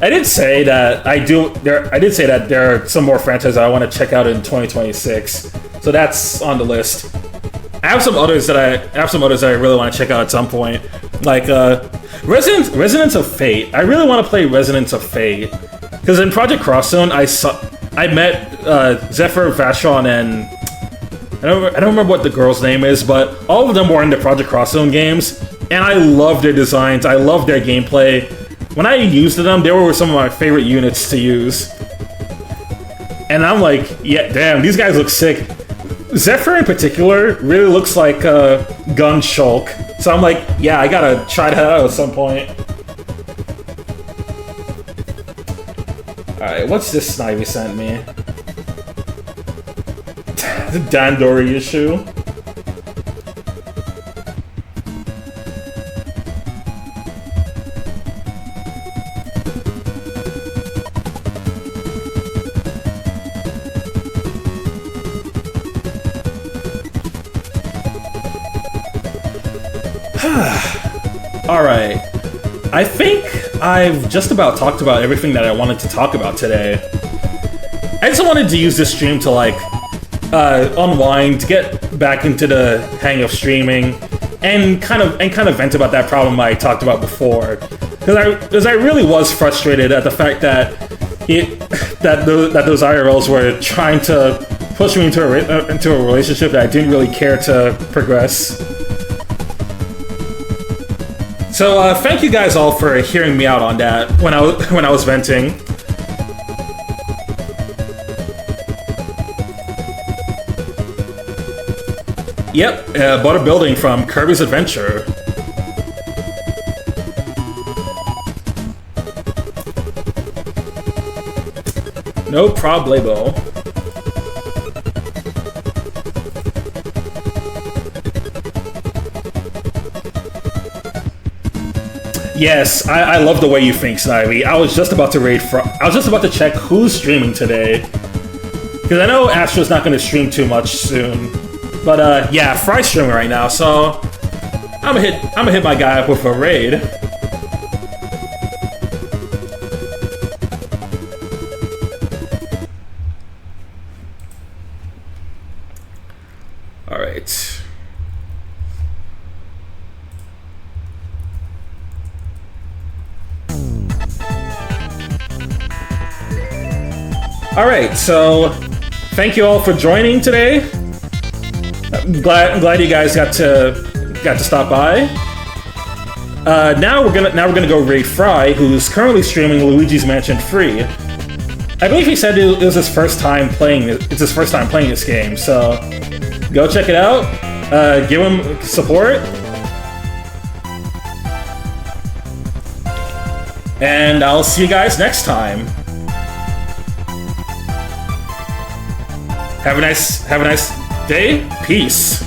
I did say that I did say that there are some more franchises I want to check out in 2026. So that's on the list. I have some others that I really want to check out at some point, like Resonance of Fate. I really want to play Resonance of Fate because in Project Cross Zone I met Zephyr, Vashon, and I don't remember what the girl's name is, but all of them were in the Project Cross Zone games, and I love their designs. I love their gameplay. When I used them, they were some of my favorite units to use. And I'm like, yeah, damn, these guys look sick. Zephyr in particular really looks like Gun Shulk. So I'm like, yeah, I gotta try that out at some point. Alright, what's this Snivy sent me? The Dandori issue. Alright, I think I've just about talked about everything that I wanted to talk about today. I just wanted to use this stream to like unwind, get back into the hang of streaming, and kind of vent about that problem I talked about before. Because I really was frustrated at the fact that those IRLs were trying to push me into a relationship that I didn't really care to progress. So thank you guys all for hearing me out on that when I was venting. Yep, bought a building from Kirby's Adventure. No problemo. Yes, I love the way you think, Snivy. I was just about to check who's streaming today, because I know Astro's not going to stream too much soon. But yeah, Fry's streaming right now, so I'm gonna hit my guy up with a raid. All right. Alright, so thank you all for joining today. I'm glad you guys got to stop by. Now we're gonna go raid Fry, who's currently streaming Luigi's Mansion Free. I believe he said it was his first time playing it. It's his first time playing this game, so go check it out. Give him support. And I'll see you guys next time. Have a nice day. Peace.